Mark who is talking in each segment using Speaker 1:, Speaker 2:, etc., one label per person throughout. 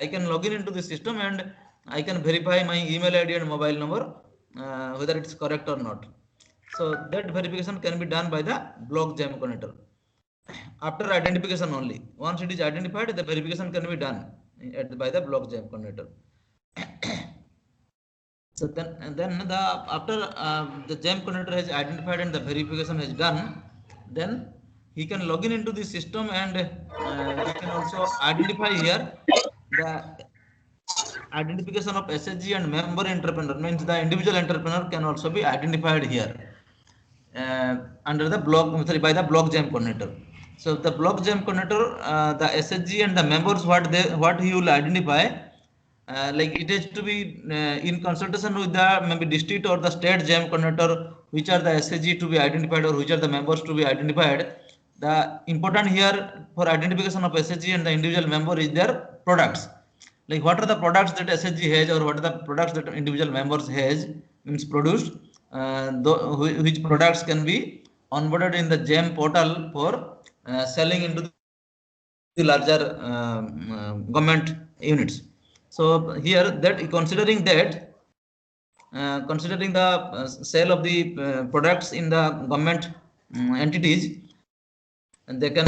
Speaker 1: I can log into the system and I can verify my email ID and mobile number whether it's correct or not. So that verification can be done by the block jam connector after identification only. Once it is identified, the verification can be done by the block jam connector. So then the after the jam connector has identified and the verification is done, then he can log into the system and he can also identify here the identification of SHG and member entrepreneur, means the individual entrepreneur can also be identified here under the block, sorry, by the block jam coordinator. So the block jam coordinator, the SHG and the members, what he will identify, like it has to be in consultation with the maybe district or the state jam coordinator, which are the SHG to be identified or which are the members to be identified. The important here for identification of SHG and the individual member is their products, like what are the products that SHG has or what are the products that individual members has, means produced, which products can be onboarded in the GEM portal for selling into the larger government units. So here that considering that considering the sale of the products in the government entities, and they can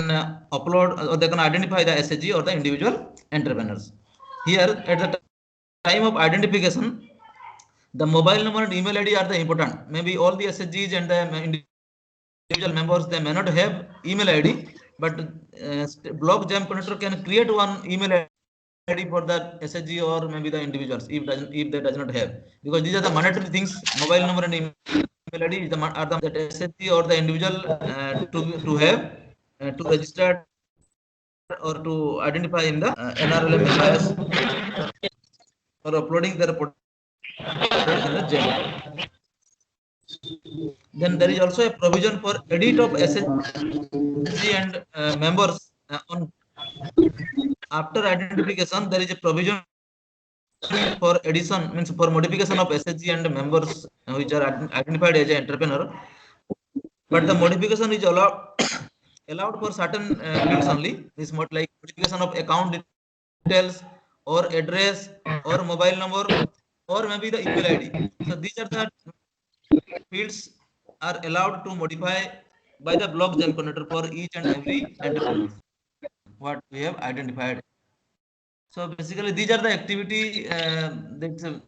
Speaker 1: upload or they can identify the SHG or the individual entrepreneurs. Here at the time of identification, the mobile number and email ID are the important. Maybe all the SHGs and the individual members, they may not have email ID, but block jam connector can create one email ID for the SHG or maybe the individuals if they does not have, because these are the mandatory things. Mobile number and email ID are the mandatory things that SHG or the individual to have to register or to identify in the NRLM MIS for uploading their products in the GEM. Then there is also a provision for edit of SHG and members on after identification. There is a provision for addition, means for modification of SHG and members which are identified as an entrepreneur. But the modification is allowed for certain fields only. This mod like modification of account details or address or mobile number or maybe the email ID. So these are the fields are allowed to modify by the block jam coordinator for each and every entrepreneur what we have identified. So basically these are the activity that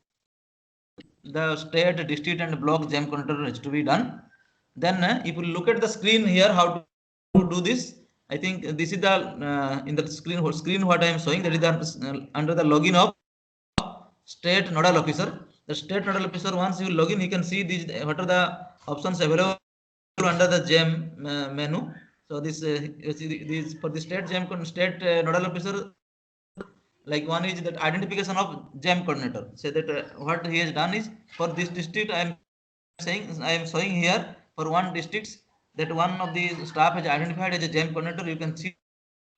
Speaker 1: the state, district and block jam coordinator has to be done. Then if you look at the screen here how to do this, I think this is the in the screen what I am showing, that is the under the login of state nodal officer. The state nodal officer, once you log in, he can see these what are the options available under the GEM menu. So these for the state state nodal officer, like one is that identification of GEM coordinator. Say that what he has done is for this district I am showing here for one district, that one of the staff has identified as a GEM coordinator. You can see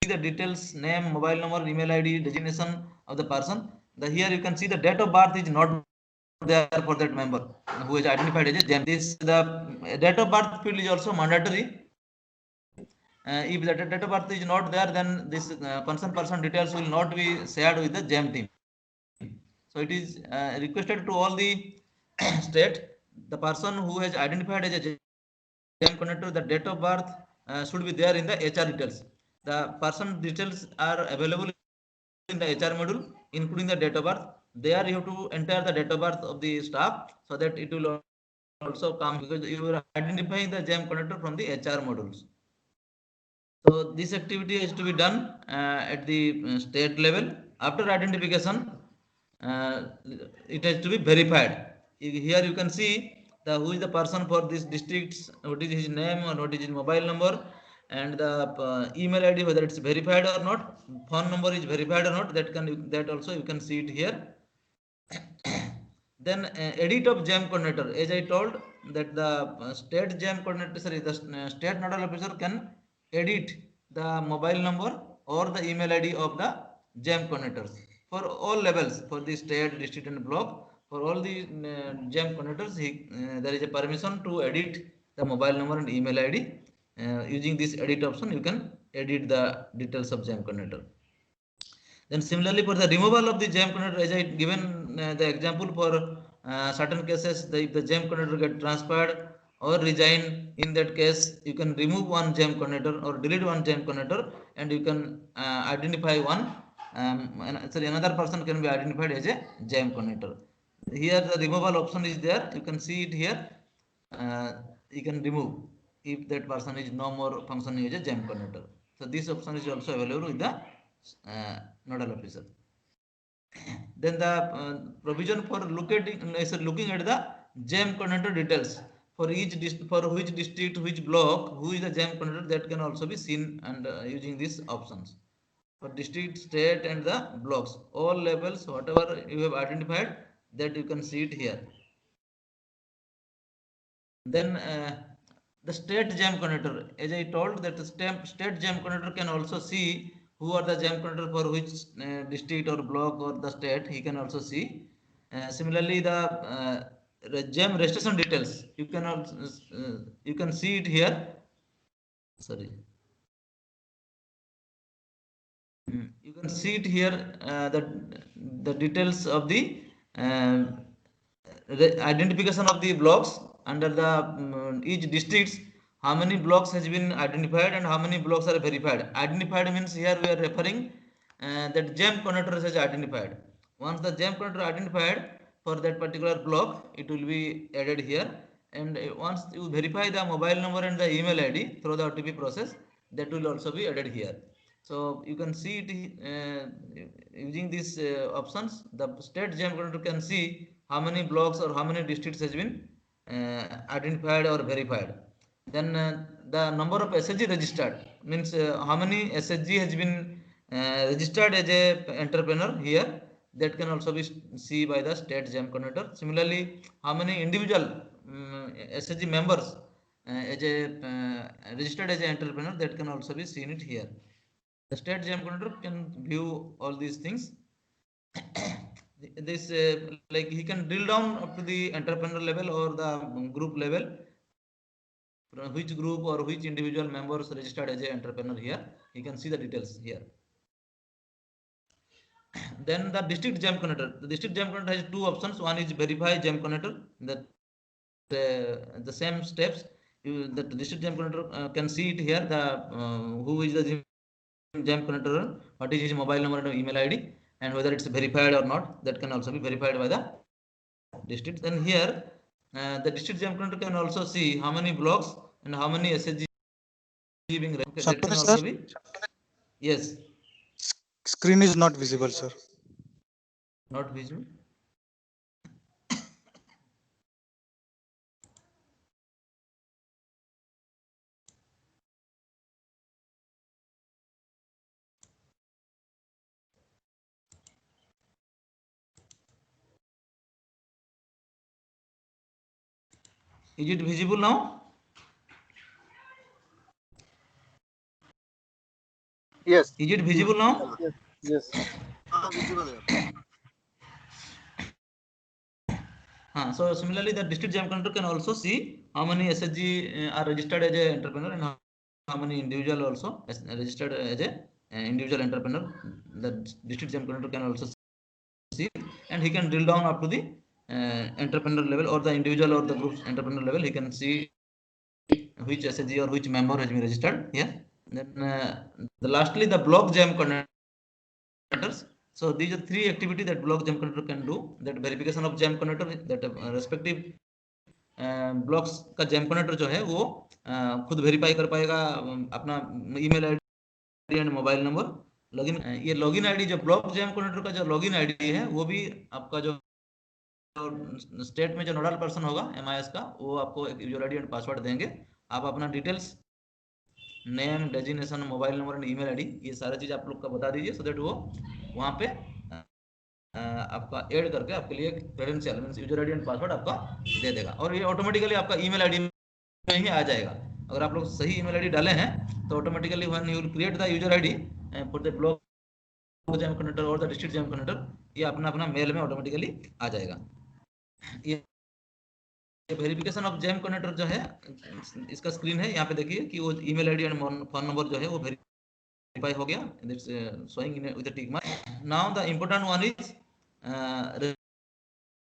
Speaker 1: the details: name, mobile number, email ID, designation of the person. Here you can see the date of birth is not there for that member who is identified as a GEM. This the date of birth field is also mandatory. If the date of birth is not there, then this concerned person details will not be shared with the GEM team. So it is requested to all the state, the person who has identified as a GEM connector, the date of birth should be there in the HR details. The person details are available in the HR module, including the date of birth. There you have to enter the date of birth of the staff so that it will also come, because you are identifying the GEM connector from the HR modules. So this activity has to be done at the state level. After identification, it has to be verified. Here you can see the who is the person for this districts, what is his name or what is his mobile number, and the email ID, whether it's verified or not, phone number is verified or not, that also you can see it here. Then edit of GEM coordinator, as I told that the state GEM coordinator, sorry, the state nodal officer can edit the mobile number or the email ID of the GEM coordinators for all levels, for the state, district and block. For all the GEM coordinators, there is a permission to edit the mobile number and email ID. Using this edit option, you can edit the details of GEM coordinator. Then similarly for the removal of the jam connector, as I given the example for certain cases, if the jam connector get transferred or resign, in that case you can remove one jam connector or delete one jam connector, and you can identify one sorry, another person can be identified as a jam connector. Here the removal option is there, you can see it here. You can remove if that person is no more functioning as a jam connector. So this option is also available with the nodal officer. Then the provision for looking at the jam connector details for each for which district, which block, who is the jam connector, that can also be seen, and using these options for district, state, and the blocks, all levels, whatever you have identified, that you can see it here. Then the state jam connector, as I told, that the state jam connector can also see who are the jam connector for which district or block or the state, he can also see. Similarly, the jam registration details, you can also you can see it here. Sorry. You can see it here, the details of the identification of the blocks under the each districts, how many blocks has been identified and how many blocks are verified. Identified means here we are referring that jam connector is identified. Once the jam connector identified for that particular block, it will be added here, and once you verify the mobile number and the email ID through the OTP process, that will also be added here. So you can see it using these options. The state jam connector can see how many blocks or how many districts has been identified or verified. Then the number of SHG registered means how many SHG has been registered as a entrepreneur here, that can also be seen by the state jam connector. Similarly, how many individual SHG members as a registered as an entrepreneur, that can also be seen it here. The state jam connector can view all these things. This like he can drill down up to the entrepreneur level or the group level, which group or which individual members registered as an entrepreneur here, you can see the details here. Then the district jam connector, the district jam connector has two options. One is verify jam connector, that the same steps the district jam connector can see it here, the who is the jam connector, what is his mobile number and email ID, and whether it's verified or not, that can also be verified by the district. Then here the district jam connector can also see how many blocks and how many SHG being that can also be. Yes.
Speaker 2: Screen is not visible, sir.
Speaker 1: Not visible. Is it visible now?
Speaker 3: Yes.
Speaker 1: Is it visible now?
Speaker 3: Yes. Yes. Visible.
Speaker 1: So similarly, the district jam connector can also see how many SHG are registered as a entrepreneur and how many individual also registered as a individual entrepreneur. The district jam connector can also see, and he can drill down up to the entrepreneur level or the individual or the group's entrepreneur level. He can see which SHG or which member has been registered here. Then lastly, the block jam connectors. So these are three activities that block jam connector can do. That verification of jam connector, that respective blocks का jam connector जो है वो खुद verify कर पाएगा अपना email ID and mobile number, login. ये login ID जो ब्लॉक जैम कनेक्टर का जो लॉगिन आईडी है, वो भी आपका जो स्टेट में जो नोडल पर्सन होगा एमआईएस का, वो आपको एक यूजर आईडी एंड पासवर्ड देंगे। आप अपना details, name, designation, mobile number and email ID, ये सारी चीज आप लोग का बता दीजिए, सो दैट वो वहां पे आपका ऐड करके आपके लिए credential means user ID and password आपका दे देगा, और ये ऑटोमेटिकली आपका ईमेल आईडी में ही आ जाएगा। अगर आप लोग सही ईमेल आईडी डाले हैं तो automatically when you will create the user ID for the block jam connector और द डिस्ट्रिक्ट जैम कनेक्टर, ये अपना अपना मेल में ऑटोमेटिकली आ जाएगा। ये वेरिफिकेशन ऑफ जैम कनेक्टर जो है, इसका स्क्रीन है, यहाँ पे देखिए कि वो email ID and phone number जो है वो identify हो गया, that's showing in with a tick mark. Now the important one is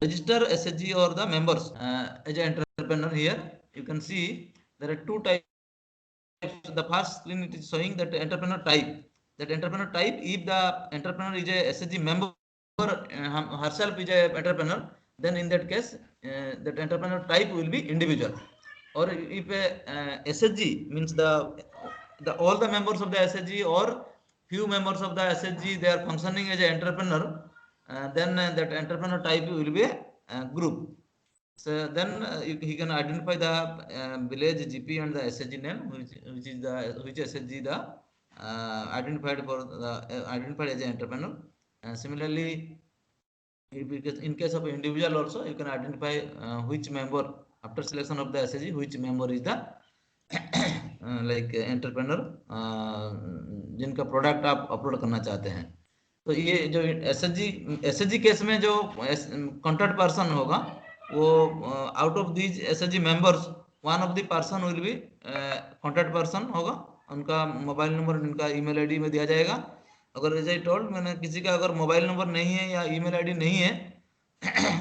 Speaker 1: register SHG or the members as an entrepreneur. Here you can see there are two types. The first screen it is showing that entrepreneur type. That entrepreneur type, if the entrepreneur is a SHG member, herself is a entrepreneur, then in that case that entrepreneur type will be individual. Or if a SHG means the all the members of the SHG or few members of the SHG they are functioning as an entrepreneur, then that entrepreneur type will be a group. So then he can identify the village GP and the SHG name, which is the which SHG the identified for the identified as an entrepreneur. Similarly, if in case of individual also, you can identify which member after selection of the SHG, which member is the like entrepreneur जिनका product आप upload करना चाहते हैं. तो ये जो SHG case में जो कॉन्टैक्ट पर्सन होगा वो out of these SHG members one of the person will be contact person होगा. उनका मोबाइल नंबर उनका ईमेल आईडी में दिया जाएगा. अगर एज आई टोल्ड मैंने किसी का अगर मोबाइल नंबर नहीं है या ईमेल आईडी नहीं है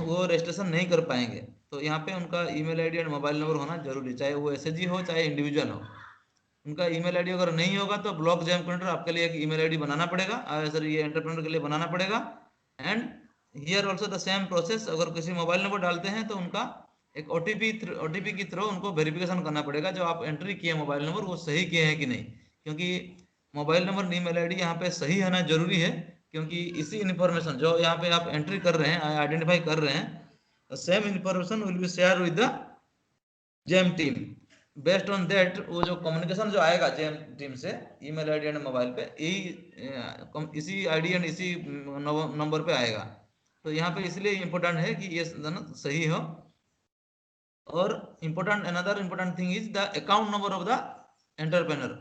Speaker 1: वो रजिस्ट्रेशन नहीं कर पाएंगे. तो यहाँ पे उनका ईमेल आईडी और मोबाइल नंबर होना जरूरी, चाहे वो एसएचजी हो चाहे इंडिविजुअल हो. उनका ईमेल आईडी अगर नहीं होगा तो ब्लॉक जैम कनेक्टर आपके लिए एक ईमेल आईडी बनाना पड़ेगा, सर ये एंटरप्रेन्योर के लिए बनाना पड़ेगा. And here also the same process. अगर किसी मोबाइल नंबर डालते हैं तो उनका एक ओटीपी की थ्रू उनको वेरिफिकेशन करना पड़ेगा जो आप एंट्री किए मोबाइल नंबर वो सही किए हैं कि नहीं, क्योंकि मोबाइल नंबर ईमेल आईडी यहाँ पे सही होना जरूरी है. क्योंकि इसी इन्फॉर्मेशन जो यहाँ पे आप एंट्री कर रहे हैं आइडेंटिफाई कर रहे हैं same information will be share with the GeM team. Based on that वो जो कम्युनिकेशन जो आएगा जेम टीम से ईमेल आईडी एंड मोबाइल पे यही इसी आईडी एंड इसी नंबर पे आएगा. तो यहाँ पे इसलिए इम्पोर्टेंट है कि ये सही हो. और important another important thing is the account number of the entrepreneur.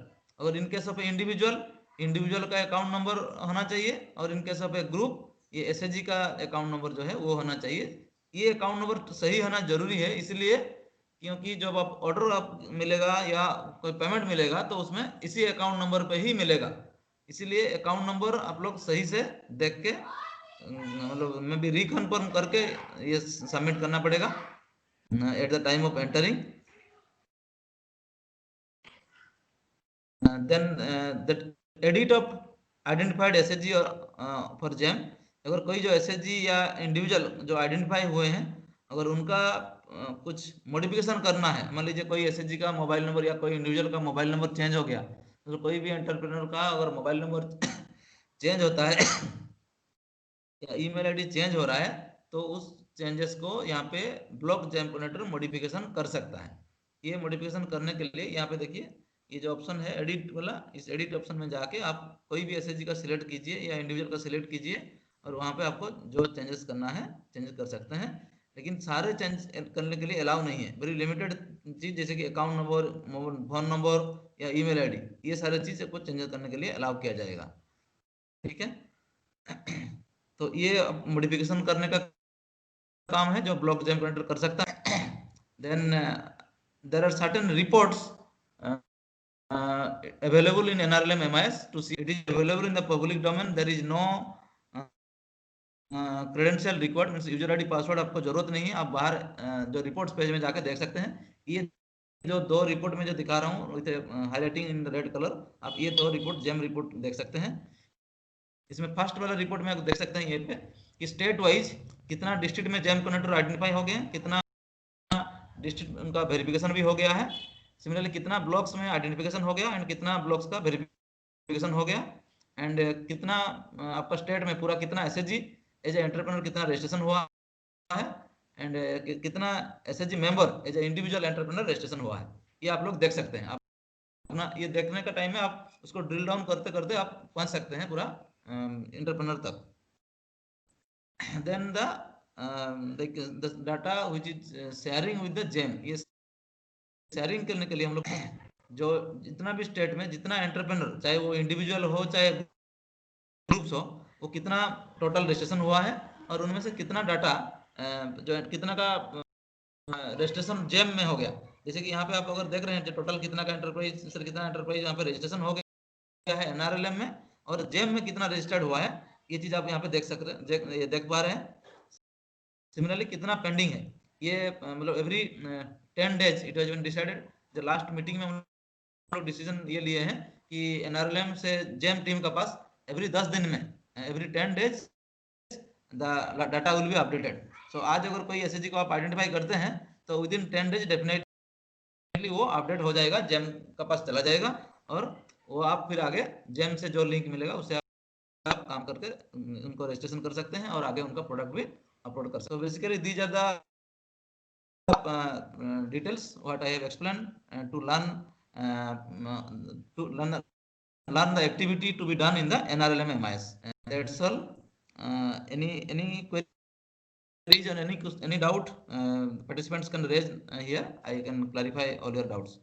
Speaker 1: अगर इन केस ऑफ इंडिविजुअल का अकाउंट नंबर होना चाहिए और in case of A group ये एसएचजी का अकाउंट नंबर जो है वो होना चाहिए. ये अकाउंट नंबर सही होना जरूरी है इसलिए क्योंकि जब आप ऑर्डर आप मिलेगा या कोई पेमेंट मिलेगा तो उसमें इसी अकाउंट नंबर पे ही मिलेगा. इसीलिए अकाउंट नंबर आप लोग सही से देख के मतलब मैं भी रिकन्फर्म करके ये सबमिट करना पड़ेगा at the time of entering. then that edit of identified SHG for GEM. अगर कोई जो SHG या इंडिविजुअल जो आइडेंटिफाई हुए हैं अगर उनका कुछ मॉडिफिकेशन करना है, मान लीजिए कोई एसएचजी का मोबाइल नंबर या कोई इंडिविजुअल का मोबाइल नंबर चेंज हो गया, तो कोई भी एंटरप्रेन्योर का अगर मोबाइल नंबर चेंज होता है या ईमेल आईडी चेंज हो रहा है तो उस चेंजेस को यहाँ पे ब्लॉक जैम कनेक्टर मॉडिफिकेशन कर सकता है. ये मॉडिफिकेशन करने के लिए यहाँ पे देखिए ये जो ऑप्शन है एडिट वाला, इस एडिट ऑप्शन में जाके आप कोई भी एसएचजी का सिलेक्ट कीजिए या इंडिविजुअल का सिलेक्ट कीजिए और वहाँ पे आपको जो चेंजेस करना है चेंजेस कर सकते हैं. लेकिन सारे चेंज करने के लिए अलाउ नहीं है, वेरी लिमिटेड चीज जैसे कि अकाउंट नंबर, फोन नंबर या ईमेल आईडी, ये सारे चीज को चेंज करने के लिए अलाउ किया जाएगा. ठीक है, तो ये मॉडिफिकेशन करने का काम है जो ब्लॉक जैम कनेक्टर कर सकता है. Then there are certain reports available in NRLM MIS to see. It is available in the public domain. There is no credential record means user ID password आपको जरूरत नहीं है. आप बाहर जो रिपोर्ट्स पेज में जाकर देख सकते हैं. ये जो दो रिपोर्ट में जो दिखा रहा हूँ with highlighting in red colour, आप ये दो रिपोर्ट जेम रिपोर्ट देख सकते हैं. इसमें फर्स्ट वाला रिपोर्ट में आप देख सकते हैं ये पे कि स्टेट वाइज कितना डिस्ट्रिक्ट में जेम कनेक्टर आइडेंटिफाई हो गए, कितना डिस्ट्रिक्ट उनका वेरिफिकेशन भी हो गया है. सिमिलरली कितना ब्लॉक्स में आइडेंटिफिकेशन हो गया एंड कितना ब्लॉक्स का वेरिफिकेशन हो गया एंड कितना आपका स्टेट में पूरा कितना एसएचजी एज ए एंटरप्रेन्योर कितना रजिस्ट्रेशन हुआ है एंड कितना SHG member as a individual entrepreneur registration हुआ है. ये आप लोग देख सकते हैं. आप अपना ये देखने का टाइम में आप उसको ड्रिल डाउन करते करते आप पहुंच सकते हैं पूरा एंटरप्रेन्योर तक. Then the data which is sharing with the GeM, ये शेयरिंग करने के लिए हम लोग जो जितना भी स्टेट में जितना एंटरप्रेन्योर चाहे वो इंडिविजुअल हो चाहे ग्रुप्स हो वो कितना टोटल रजिस्ट्रेशन हुआ है और उनमें से कितना डाटा जो कितना का रजिस्ट्रेशन जेम में हो गया. जैसे कि यहाँ पे आप अगर देख रहे हैं टोटल कितना का एंटरप्राइज सर कितना एंटरप्राइज यहाँ पे रजिस्ट्रेशन हो गया है एनआरएलएम में और जेम में कितना रजिस्टर्ड हुआ है, ये चीज आप यहाँ पे देख सकते हैं, ये देख पा रहे हैं। सिमिलरली कितना पेंडिंग है, ये मतलब every 10 days it has been decided. जो लास्ट मीटिंग में हम लोग डिसीजन ये लिए हैं कि एनआरएलएम से जेम टीम का पास एवरी 10 दिन में, every 10 days the data will be updated. So आज अगर कोई एसएचजी को आप आइडेंटिफाई करते हैं तो विद इन 10 days डेफिनेटली वो अपडेट हो जाएगा, जेम का पास चला जाएगा और वो आप फिर आगे जेम से जो लिंक मिलेगा उससे आप काम करके उनको रजिस्ट्रेशन कर सकते हैं और आगे उनका प्रोडक्ट भी अपलोड कर सकते हैं। Basically these are the details what I have explained to learn the activity to be done in the NRLM MIS. That's all. Any queries or any doubt participants can raise here. I can clarify all your doubts.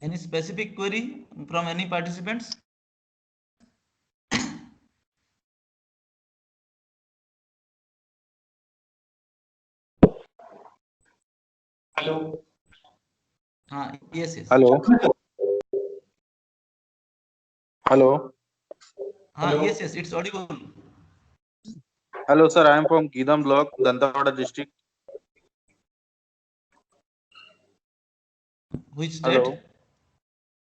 Speaker 1: Any specific query from any participants?
Speaker 4: Hello
Speaker 1: हाँ, yes.
Speaker 4: Hello hello
Speaker 1: हाँ, yes, it's audible.
Speaker 4: Hello sir, I am from Geedam block, Dantewada district.
Speaker 1: Which
Speaker 4: hello
Speaker 1: state?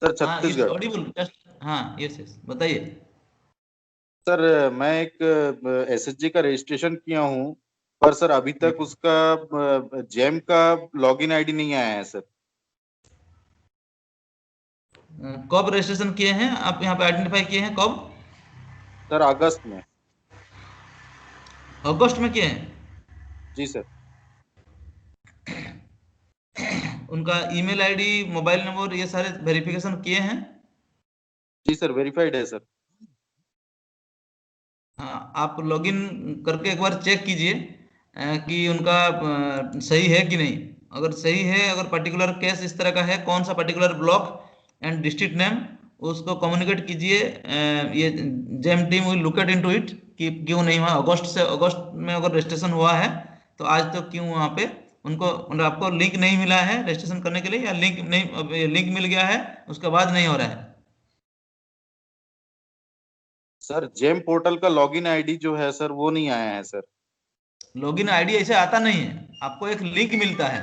Speaker 4: Sir,
Speaker 1: हाँ, it's
Speaker 4: Chhattisgarh.
Speaker 1: audible. Just हाँ, yes, बताइए।
Speaker 4: Sir मैं एक SHG का registration किया हूँ, पर सर अभी तक उसका जेम का लॉगिन आईडी नहीं आया है सर।
Speaker 1: कब रजिस्ट्रेशन किए हैं आप, यहाँ पे आइडेंटिफाई किए हैं कब?
Speaker 4: सर अगस्त में।
Speaker 1: अगस्त में किए हैं?
Speaker 4: जी सर।
Speaker 1: उनका ईमेल आईडी, मोबाइल नंबर, ये सारे वेरिफिकेशन किए हैं?
Speaker 4: जी सर, वेरीफाइड है सर।
Speaker 1: हाँ, आप लॉगिन करके एक बार चेक कीजिए कि उनका सही है कि नहीं। अगर सही है, अगर पर्टिकुलर केस इस तरह का है, कौन सा particular block and district name, उसको कम्युनिकेट कीजिए। ये GeM team will look into it कि क्यों नहीं हुआ। अगस्त में अगर रजिस्ट्रेशन हुआ है तो आज तक क्यों वहाँ पे उनको, मतलब आपको लिंक नहीं मिला है रजिस्ट्रेशन करने के लिए, या लिंक नहीं, लिंक मिल गया है उसके बाद नहीं हो रहा है?
Speaker 4: सर जेम पोर्टल का लॉगिन आईडी जो है सर, वो नहीं आया है सर।
Speaker 1: लॉगिन आईडी ऐसे आता नहीं है, आपको एक लिंक मिलता है,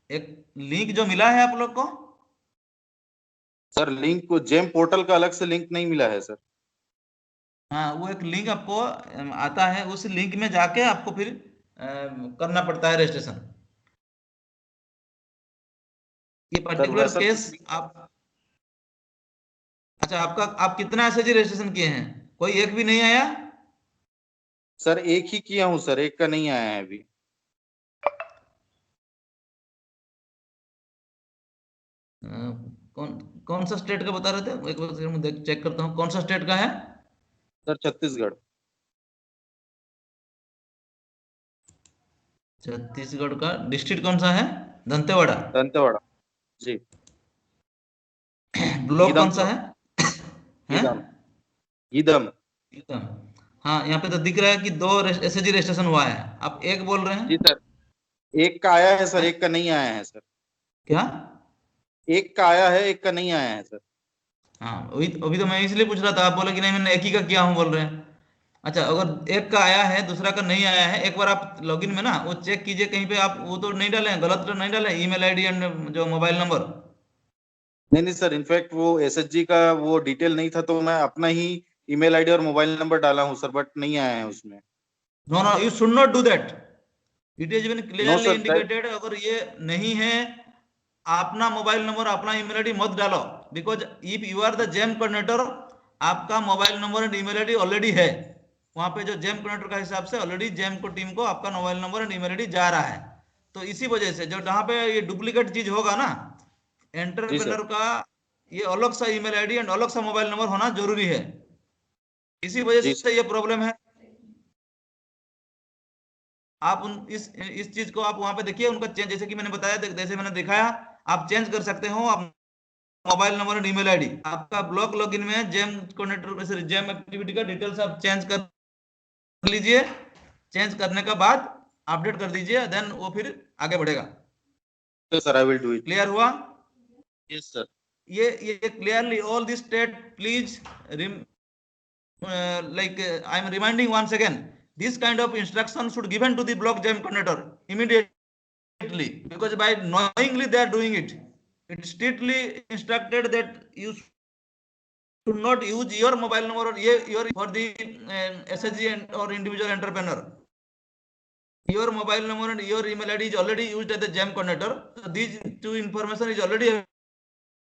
Speaker 1: एक लिंक जो मिला है आप लोग को।
Speaker 4: सर लिंक को, जेम पोर्टल का अलग से लिंक नहीं मिला है सर।
Speaker 1: हाँ, वो एक लिंक आपको आता है, उस लिंक में जाके आपको फिर करना पड़ता है रजिस्ट्रेशन। ये
Speaker 4: सर
Speaker 1: पर्टिकुलर
Speaker 4: वैसा
Speaker 1: केस
Speaker 4: कुछ नहीं।
Speaker 1: आप, अच्छा, आप कितना एसएचजी रजिस्ट्रेशन किए हैं? कोई एक भी नहीं आया?
Speaker 4: सर एक ही किया हूँ सर, एक का नहीं आया है अभी।
Speaker 1: अ, कौन कौन सा स्टेट का बता रहे थे? एक बार मैं चेक करता हूँ कौन सा स्टेट का है।
Speaker 4: सर छत्तीसगढ़।
Speaker 1: छत्तीसगढ़ का डिस्ट्रिक्ट कौन सा है? दंतेवाड़ा।
Speaker 4: दंतेवाड़ा। जी।
Speaker 1: ब्लॉक
Speaker 4: गीदम
Speaker 1: कौन सा
Speaker 4: ब्लॉक।
Speaker 1: है? हैं?
Speaker 4: गीदम। गीदम।
Speaker 1: एकदम। हाँ, यहाँ पे तो दिख रहा है कि 2 एसएचजी रजिस्ट्रेशन हुआ है, आप एक बोल रहे
Speaker 4: जी
Speaker 1: हैं?
Speaker 4: सर, एक का आया है सर,
Speaker 1: हैं?
Speaker 4: एक का नहीं आया है सर।
Speaker 1: क्या?
Speaker 4: एक का आया है, एक का नहीं आया है सर।
Speaker 1: हाँ, अभी तो मैं इसलिए पूछ रहा था, आप बोले कि नहीं मैंने एक ही का किया हूँ बोल रहे हैं। अच्छा, अगर एक का आया है दूसरा का नहीं आया है, एक बार आप लॉगिन में ना वो चेक कीजिए कहीं पे, आप वो तो नहीं डाले हैं, गलत तो नहीं डाले ईमेल आईडी एंड जो मोबाइल नंबर?
Speaker 4: नहीं नहीं सर, इनफैक्ट वो एसएचजी का वो डिटेल नहीं था, तो मैं अपना ही ईमेल आईडी और मोबाइल नंबर डाला हूँ सर, बट नहीं आया है उसमें।
Speaker 1: No no, you should not do that. It is been
Speaker 4: no
Speaker 1: clearly
Speaker 4: sir that.
Speaker 1: Indicated, अगर ये नहीं है, अपना मोबाइल नंबर, अपना ईमेल आईडी मत डालो, because if you are the GeM coordinator, आपका mobile number and email ID already है वहां पे। जो जेम कोऑर्डिनेटर का हिसाब से ऑलरेडी जेम को टीम को आपका mobile number and email ID जा रहा है। तो इसी वजह से जो जहां पे ये डुप्लीकेट चीज होगा ना,
Speaker 4: जी सर।
Speaker 1: एंटरप्रेन्योर का ये अलग सा ईमेल आईडी एंड अलग सा मोबाइल नंबर होना जरूरी है। इसी वजह
Speaker 4: जी सर।
Speaker 1: से ये प्रॉब्लम है। आप उन इस चीज को आप वहां पे देखिए, उनका चेंज, जैसे कि मैंने बताया, जैसे मैंने दिखाया, आप चेंज कर सकते हो। आप मोबाइल नंबर और ईमेल आईडी आपका ब्लॉक लॉगिन में जेम कोऑर्डिनेटर, जेम एक्टिविटी का डिटेल्स आप चेंज कर लीजिए, चेंज करने के बाद अपडेट कर दीजिए, देन वो फिर आगे बढ़ेगा।
Speaker 4: Sir I will do it.
Speaker 1: Clear हुआ?
Speaker 4: Yes sir.
Speaker 1: ये clearly all this state please I am reminding once again, this kind of instruction should given to the block jam coordinator immediately, because by knowingly they are doing it. It is strictly instructed that you should not use your mobile number or your for the SHG or individual entrepreneur. Your mobile number and your email ID is already used as the jam coordinator. So these two information is already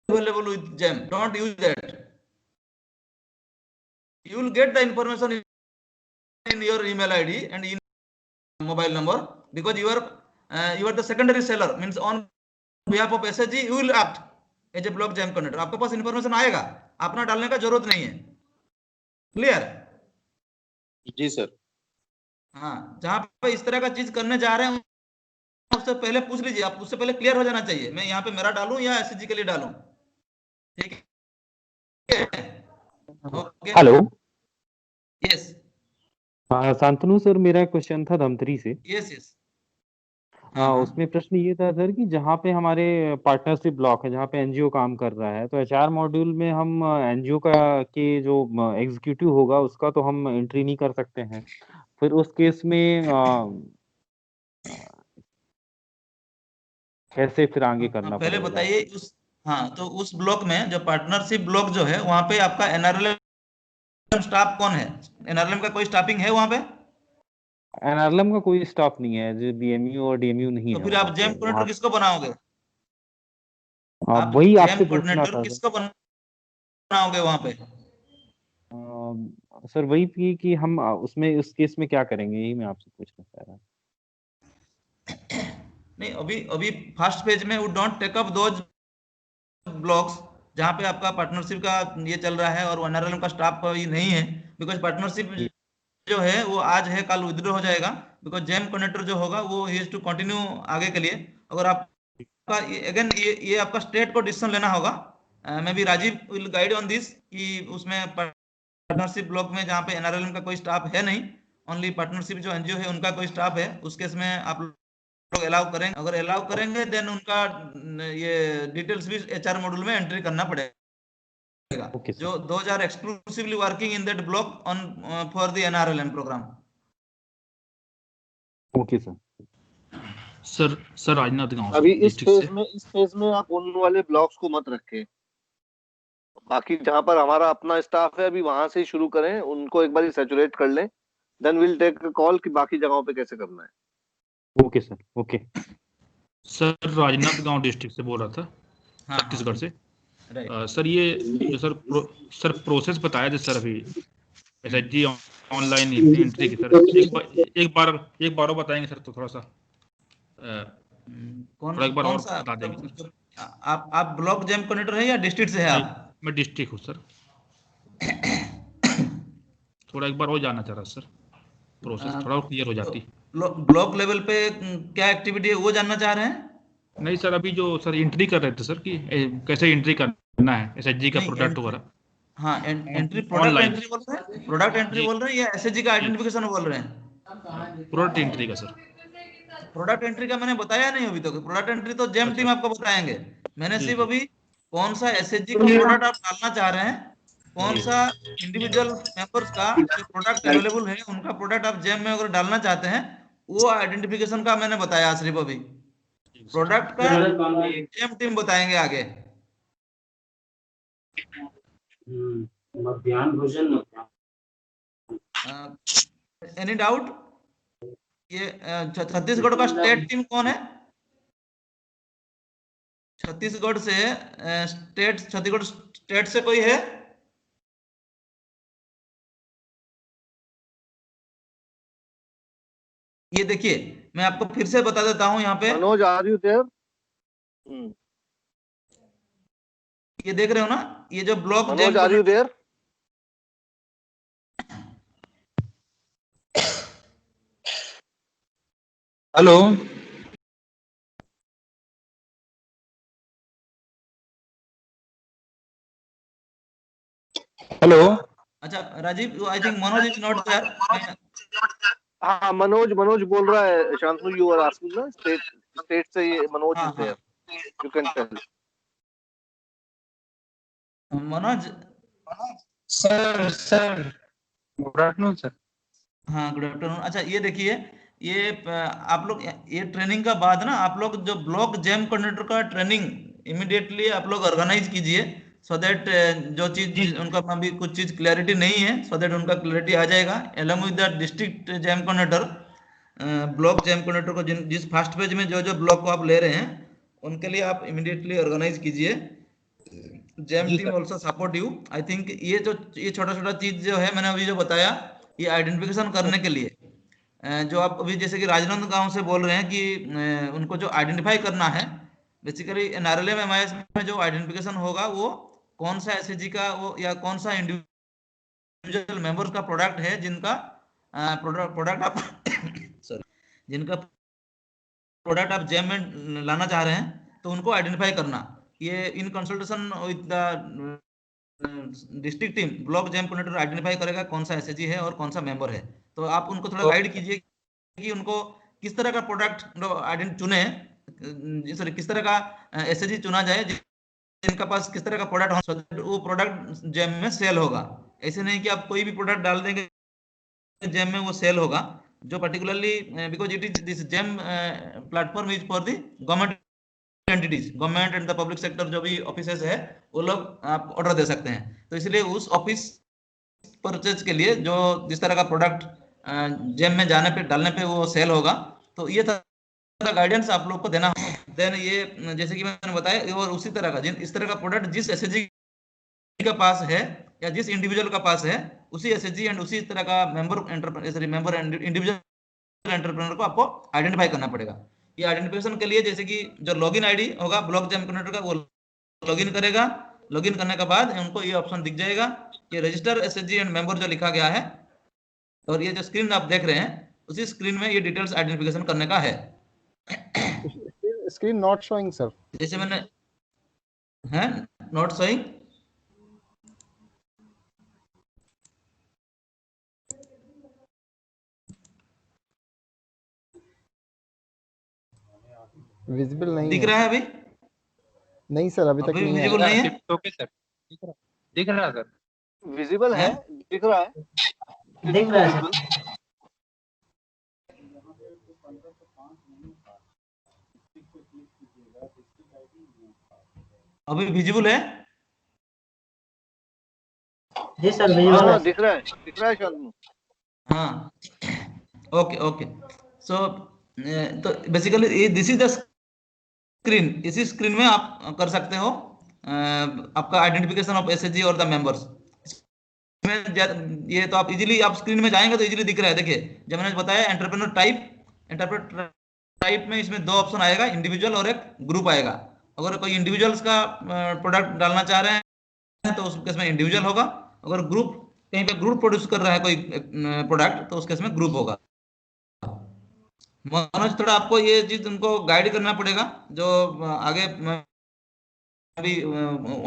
Speaker 1: available with jam. Don't use that. You will get the information in your email ID and in mobile number, because you are the secondary seller, means on behalf of SHG you will act as a block jam coordinator. आपके पास information आएगा, अपना डालने का जरूरत नहीं है। Clear?
Speaker 4: जी sir.
Speaker 1: हाँ, जहां पे इस तरह का चीज करने जा रहे हैं उससे पहले पूछ लीजिए, आप उससे पहले क्लियर हो जाना चाहिए, मैं यहाँ पे मेरा डालूं या SHG के लिए डालूं। ठीक है? Okay.
Speaker 5: Hello.
Speaker 1: Yes
Speaker 5: Shantanu sir, मेरा क्वेश्चन था धमतरी से।
Speaker 1: Yes yes.
Speaker 5: उसमें प्रश्न ये था सर कि जहाँ पे हमारे पार्टनरशिप ब्लॉक है, जहाँ पे एनजीओ काम कर रहा है, तो एचआर मॉड्यूल में हम एनजीओ का के जो एग्जीक्यूटिव होगा उसका तो हम एंट्री नहीं कर सकते हैं। फिर उस केस में कैसे फिर आगे करना
Speaker 1: पहले
Speaker 5: पड़ेगा?
Speaker 1: बताइए उस, हाँ, तो उस ब्लॉक में जो पार्टनरशिप ब्लॉक जो है वहां पे आपका एनआरएलएम स्टाफ कौन है? एनआरएलएम का कोई स्टाफिंग है वहां पे?
Speaker 5: एनआरएलएम का कोई स्टाफ नहीं है, जो बीएमयू और डीएमयू नहीं
Speaker 1: तो
Speaker 5: है
Speaker 1: फिर
Speaker 5: वहाँ
Speaker 1: आप
Speaker 5: पे।
Speaker 1: जेम कोऑर्डिनेटर किसको बनाओगे? आप
Speaker 5: वही
Speaker 1: जेम
Speaker 5: आपसे पूछना
Speaker 1: कोऑर्डिनेटर
Speaker 5: था
Speaker 1: किसको बनाओगे वहां पे?
Speaker 5: सर, वही कि हम उसमें उस केस में क्या करेंगे, यही मैं आपसे पूछना चाह रहा हूँ।
Speaker 1: नहीं, अभी फर्स्ट पेज में would not take up those blocks जहां पे आपका पार्टनरशिप का ये चल रहा है और एनआरएलएम का स्टाफ अभी नहीं है, बिकॉज पार्टनरशिप जो है वो आज है कल विथड्रॉ हो जाएगा, बिकॉज जेम कनेक्टर जो होगा वो ही इज टू कंटिन्यू आगे के लिए। अगर आपका अगेन ये आपका स्टेट को डिसीजन लेना होगा, maybe Rajeev will guide on this, कि उसमें पार्टनरशिप ब्लॉक में जहाँ पे एनआरएलएम का कोई स्टाफ है नहीं, ओनली पार्टनरशिप जो एनजीओ है उनका कोई स्टाफ है, उस केस में आप लोग अलाउ करेंगे? अगर अलाउ करेंगे देन उनका ये डिटेल्स भी एचआर मॉड्यूल में एंट्री करना पड़ेगा।
Speaker 5: Okay, sir.
Speaker 1: जो those are exclusively working in that block on for the NRLM program.
Speaker 5: Okay sir.
Speaker 6: Sir Rajnath गांव
Speaker 3: अभी इस
Speaker 6: डिस्ट्रिक्ट
Speaker 3: फेज में आप उन वाले ब्लॉक्स को मत रखें, बाकी जहां पर हमारा अपना स्टाफ है अभी वहां से ही शुरू करें, उनको एक बार सैचुरेट कर लें, देन विल टेक कॉल कि बाकी जगहों पे कैसे करना है।
Speaker 5: Okay sir. Okay
Speaker 6: sir, Rajnath गांव डिस्ट्रिक्ट से बोल रहा था, छत्तीसगढ़ से। सर ये जो सर प्रोसेस बताया था सर अभी एसएचजी ऑनलाइन एंट्री की, सर एक बार बताएंगे सर, तो थोड़ा सा
Speaker 1: कौन सा
Speaker 6: बता देंगे सर।
Speaker 1: आप ब्लॉक जेम कोऑर्डिनेटर है या डिस्ट्रिक्ट से है आप?
Speaker 6: मैं डिस्ट्रिक्ट हूँ सर। थोड़ा एक बार और जानना चाह रहा सर, प्रोसेस थोड़ा और क्लियर हो जाती।
Speaker 1: ब्लॉक लेवल पे क्या एक्टिविटी है वो जानना चाह रहे हैं?
Speaker 6: नहीं सर, अभी जो सर एंट्री कर रहे थे सर कि कैसे एंट्री करना है एसएचजी का प्रोडक्ट वगैरह।
Speaker 1: हाँ, एंट्री प्रोडक्ट एंट्री बोल रहे हैं, प्रोडक्ट एंट्री बोल रहे हैं या एसएचजी का आइडेंटिफिकेशन बोल रहे हैं?
Speaker 6: प्रोडक्ट एंट्री का सर।
Speaker 1: प्रोडक्ट एंट्री का मैंने बताया नहीं अभी तक, प्रोडक्ट एंट्री तो जेम टीम आपको बताएंगे। मैंने सिर्फ अभी कौन सा एसएचजी का प्रोडक्ट आप डालना चाह रहे हैं, कौन सा इंडिविजुअल मेंबर्स का जो प्रोडक्ट अवेलेबल है उनका प्रोडक्ट आप जेम में अगर डालना चाहते हैं, वो आइडेंटिफिकेशन का मैंने बताया सिर्फ अभी। प्रोडक्ट का जेम टीम बताएंगे आगे। Any doubt? ये छत्तीसगढ़ का स्टेट टीम कौन है? छत्तीसगढ़ से छत्तीसगढ़ स्टेट से कोई है? ये देखिए मैं आपको फिर से बता देता हूं, यहाँ पे
Speaker 3: मनोज आर यू देयर?
Speaker 1: ये देख रहे हो ना, ये जो block
Speaker 3: Manoj are you there?
Speaker 2: Hello. Hello.
Speaker 1: अच्छा Rajiv, I think Manoj is not there.
Speaker 3: हाँ, मनोज बोल रहा है। शांतनु, यू आर आस्किंग ना, स्टेट से ये मनोज
Speaker 1: हाँ
Speaker 3: is there, you can tell.
Speaker 1: Manoj.
Speaker 2: Sir good afternoon sir.
Speaker 1: हाँ, गुड आफ्टरनून। अच्छा, ये देखिए, ये आप लोग ये ट्रेनिंग का बाद ना आप लोग जो ब्लॉक जेम कोऑर्डिनेटर का ट्रेनिंग इमीडिएटली आप लोग ऑर्गेनाइज कीजिए, सो दैट जो चीज उनका अभी कुछ चीज क्लैरिटी नहीं है, सो दैट उनका क्लैरिटी आ जाएगा along with the district GeM coordinator, block GeM coordinator को जिस फर्स्ट पेज में जो जो ब्लॉक को आप ले रहे हैं उनके लिए आप इमीडिएटली ऑर्गेनाइज कीजिए। GeM team also support you. I think ये छोटा छोटा चीज जो है मैंने अभी जो बताया, ये आइडेंटिफिकेशन करने के लिए जो आप अभी जैसे कि राजनंद गांव से बोल रहे हैं कि उनको जो आइडेंटिफाई करना है, बेसिकली एनआरएलएम एमआईएस में जो आइडेंटिफिकेशन होगा वो कौन सा एसएचजी का वो या कौन सा इंडिविजुअल मेंबर्स का प्रोडक्ट है जिनका प्रोडक्ट आप सॉरी जिनका प्रोडक्ट आप जेम में लाना चाह रहे हैं, तो उनको आइडेंटिफाई करना। ये in consultation with the district team block GeM coordinator identify करेगा कौन सा एसएचजी है और कौन सा मेंबर है। तो आप उनको थोड़ा गाइड कीजिए कि उनको किस तरह का प्रोडक्ट चुने, सॉरी किस तरह का एसएचजी चुना जाए जिनका पास किस तरह का प्रोडक्ट हो, वो प्रोडक्ट जेम में सेल होगा। ऐसे नहीं कि आप कोई भी प्रोडक्ट डाल देंगे जेम में वो सेल होगा, जो particularly because it is this GeM platform is for the government entities, government and the public sector जो भी ऑफिसेस है वो लोग आप ऑर्डर दे सकते हैं। तो इसलिए उस ऑफिस परचेज के लिए जो जिस तरह का प्रोडक्ट जेम में जाने पे डालने पे वो सेल होगा, तो ये तरह गाइडेंस आप लोग को देना। देन ये जैसे कि मैंने बताया, और उसी तरह का इस तरह का प्रोडक्ट जिस एसएचजी का पास है या जिस इंडिविजुअल का पास है, उसी एसएचजी एंड उसी तरह का मेंबर इंडिविजुअल एंटरप्रेन्योर को आपको आइडेंटिफाई करना पड़ेगा। ये आइडेंटिफिकेशन के लिए जैसे कि जो लॉगिन आईडी होगा ब्लॉक जेम कोऑर्डिनेटर का, वो लॉगिन करेगा। लॉगिन करने के बाद उनको ये ऑप्शन दिख जाएगा कि रजिस्टर एसएचजी एंड मेंबर जो लिखा गया है, और ये जो स्क्रीन आप देख रहे हैं उसी स्क्रीन में ये डिटेल्स आइडेंटिफिकेशन करने का है।
Speaker 7: स्क्रीन नॉट शोइंग सर,
Speaker 1: जैसे मैंने है नॉट शोइंग,
Speaker 7: विजिबल नहीं
Speaker 1: दिख
Speaker 7: है।
Speaker 1: रहा है अभी?
Speaker 7: नहीं सर, अभी तक
Speaker 1: अभी
Speaker 7: नहीं
Speaker 1: विजिबल नहीं है।
Speaker 2: ओके सर, दिख रहा है सर,
Speaker 3: विजिबल है, दिख रहा है,
Speaker 8: दिख रहा है सर।
Speaker 1: अभी विजिबल है?
Speaker 8: जी सर, विजिबल है।
Speaker 3: दिख रहा है शांतनु।
Speaker 1: हाँ, ओके ओके। सो तो basically this is the screen. इसी स्क्रीन में आप कर सकते हो आपका आइडेंटिफिकेशन ऑफ एसएचजी और द मेंबर्स। ये तो आप इजीली आप स्क्रीन में जाएंगे तो इजीली दिख रहा है। देखिए जब मैंने बताया एंटरप्रेन्योर टाइप में इसमें दो ऑप्शन आएगा, इंडिविजुअल और एक ग्रुप आएगा। अगर कोई इंडिविजुअल्स का प्रोडक्ट डालना चाह रहे हैं तो उस केस में इंडिविजुअल होगा। अगर ग्रुप कहीं पे ग्रुप प्रोड्यूस कर रहा है कोई प्रोडक्ट तो उस केस में ग्रुप होगा। मनोज, थोड़ा आपको ये चीज उनको गाइड करना पड़ेगा, जो आगे अभी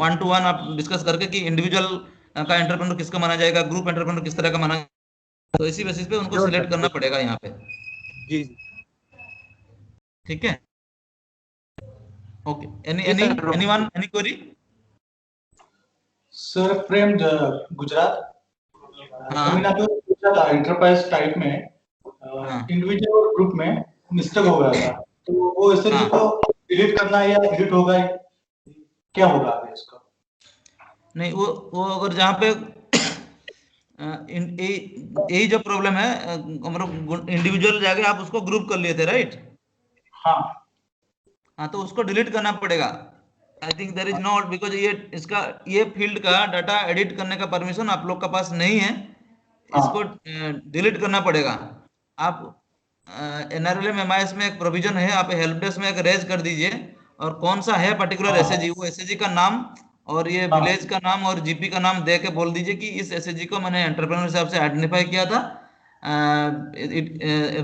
Speaker 1: 1 to 1 आप डिस्कस करके कि इंडिविजुअल का एंटरप्रेन्योर किसका माना जाएगा, ग्रुप एंटरप्रेन्योर किस तरह का माना, तो इसी बेसिस पे उनको सिलेक्ट करना पड़ेगा यहाँ पे।
Speaker 2: जी
Speaker 1: ठीक है, okay. Anyone any query?
Speaker 9: Sir Prem Gujarat, Gujarat enterprise type में इंडिविजुअल और ग्रुप में मिस्टेक हो गया था, तो वो एसएचजी को डिलीट करना है या एडिट होगा, क्या होगा आगे इसका?
Speaker 1: नहीं, वो अगर जहाँ पे यही जो प्रॉब्लम है, मतलब इंडिविजुअल जाके आप उसको ग्रुप कर लिए थे, राइट? हाँ, तो उसको डिलीट करना पड़ेगा। I think there is not, because ये फील्ड का डाटा एडिट करने का परमिशन आप लोग का पास नहीं है, इसको डिलीट करना पड़ेगा। आप एनआरएलएम एमआईएस में एक प्रोविजन है, आप हेल्प डेस्क में एक रेज कर दीजिए, और कौन सा है पर्टिकुलर एसएचजी, वो एसएचजी का नाम और ये विलेज का नाम और जीपी का नाम दे के बोल दीजिए कि इस एसएचजी को मैंने एंटरप्रेन्योर हिसाब से आइडेंटिफाई किया था,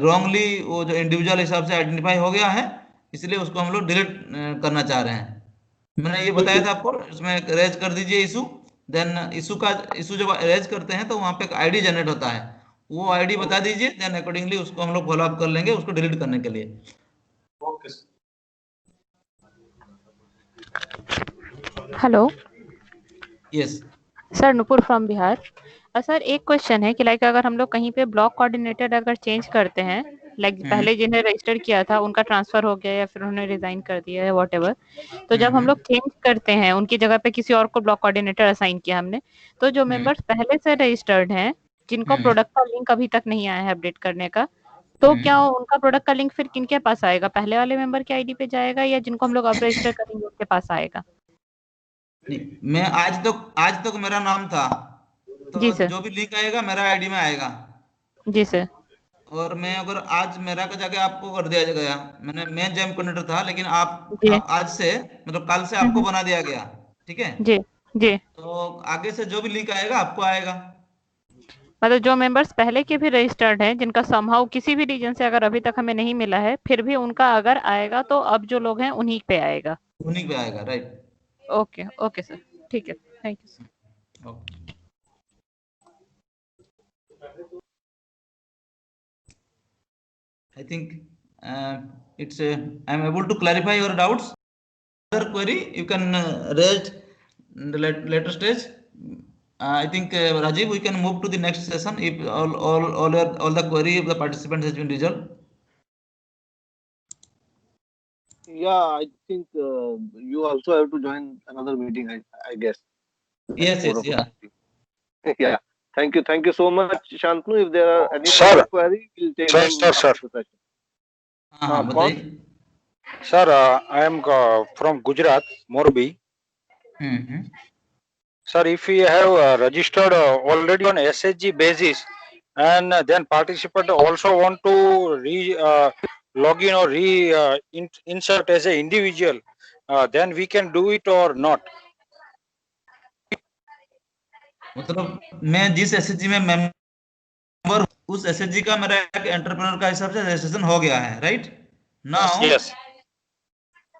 Speaker 1: रॉन्गली वो जो इंडिविजुअल हिसाब से आइडेंटिफाई हो गया है, इसलिए उसको हम लोग डिलीट करना चाह रहे हैं। मैंने ये बताया था आपको, इसमें रेज कर दीजिए इशू। देन इशू जब रेज करते हैं तो वहाँ पे एक आईडी जनरेट होता है, वो आईडी बता दीजिए, देन अकॉर्डिंगली उसको हम लोग फॉलो अप कर लेंगे उसको डिलीट करने के लिए।
Speaker 9: Okay sir.
Speaker 10: Hello
Speaker 1: yes
Speaker 10: sir, Nupur from Bihar. Sir एक क्वेश्चन है कि लाइक अगर हम लोग कहीं पे ब्लॉक कोऑर्डिनेटर अगर चेंज करते हैं, लाइक पहले जिन्हें रजिस्टर किया था उनका ट्रांसफर हो गया या फिर उन्होंने रिजाइन कर दिया है व्हाटएवर, तो जब हम लोग चेंज करते हैं उनकी जगह पे किसी और को ब्लॉक कोऑर्डिनेटर असाइन किया हमने, तो जो मेंबर्स पहले से रजिस्टर्ड हैं जिनको प्रोडक्ट का लिंक अभी तक नहीं आया है अपडेट करने का, तो क्या उनका प्रोडक्ट का लिंक फिर किनके पास आएगा? पहले वाले मेंबर के आईडी पे जाएगा या जिनको हम लोग अब रजिस्टर करेंगे उनके पास आएगा?
Speaker 1: नहीं, मैं आज तक मेरा नाम था, तो
Speaker 10: जी सर।
Speaker 1: जो भी लिंक आएगा मेरा आईडी में आएगा।
Speaker 10: जी सर।
Speaker 1: और मैं अगर आज मेरा का जाके आपको कर दिया गया, मैं जेम कोऑर्डिनेटर था, लेकिन आप
Speaker 10: जी।
Speaker 1: आज से मतलब कल से आपको बना दिया गया, ठीक है?
Speaker 10: जी जी।
Speaker 1: तो आगे से जो भी लिंक आएगा आपको आएगा।
Speaker 10: मतलब जो मेंबर्स पहले के भी रजिस्टर्ड हैं जिनका समहाउ किसी भी रीजन से अगर अभी तक हमें नहीं मिला है, फिर भी उनका अगर आएगा तो अब जो लोग हैं उन्हीं पे आएगा।
Speaker 1: उन्हीं पे आएगा, राइट?
Speaker 10: ओके ओके सर, ठीक है, thank you sir.
Speaker 1: Okay. I think I'm able to clarify your doubts. Other query you can raise in the later stage. I think Rajiv, we can move to the next session if all the query of the participants has been resolved.
Speaker 3: Yeah, I think you also have to join another meeting, I guess.
Speaker 1: Yes, yeah.
Speaker 3: Yeah. Thank you so much, Shantanu. If there are any
Speaker 11: Sir.
Speaker 3: further query, we'll take them
Speaker 11: Sir.
Speaker 3: after the session.
Speaker 1: हाँ,
Speaker 3: कौन?
Speaker 11: Sir, I am from Gujarat, Morbi. Sir, if we have registered already on SHG basis, and then participant also want to log in or insert as an individual, then we can do it or not.
Speaker 1: मतलब मैं जिस SHG में member, उस SHG का मेरा एक entrepreneur का हिसाब से रजिस्ट्रेशन हो गया है, right? Now
Speaker 11: Yes.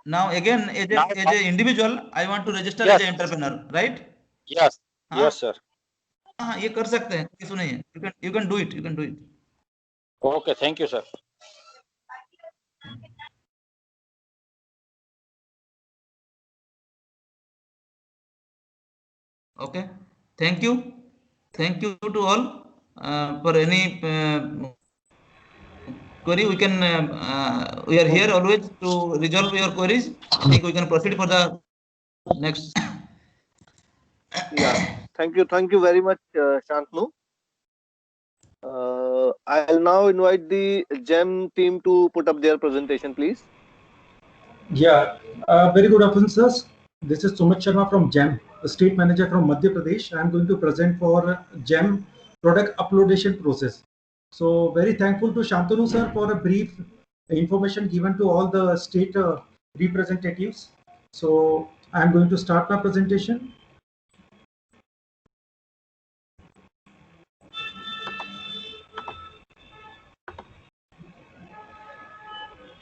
Speaker 1: Now again, as a individual, I want to register as an entrepreneur, right?
Speaker 11: Yes. Yes, sir.
Speaker 1: हाँ, ये कर सकते हैं, इशू नहीं है. You can do it. You can do it.
Speaker 11: Okay, thank you, sir.
Speaker 1: Okay, thank you to all for any query. We can we are here always to resolve your queries. I think we can proceed for the next.
Speaker 3: Yeah, thank you very much, Shantanu. I'll now invite the GEM team to put up their presentation, please.
Speaker 9: Yeah, very good afternoon, sirs. This is Sumit Sharma from GEM, the state manager from Madhya Pradesh. I am going to present for GEM product uploadation process. So very thankful to Shantanu sir for a brief information given to all the state representatives. So I am going to start my presentation.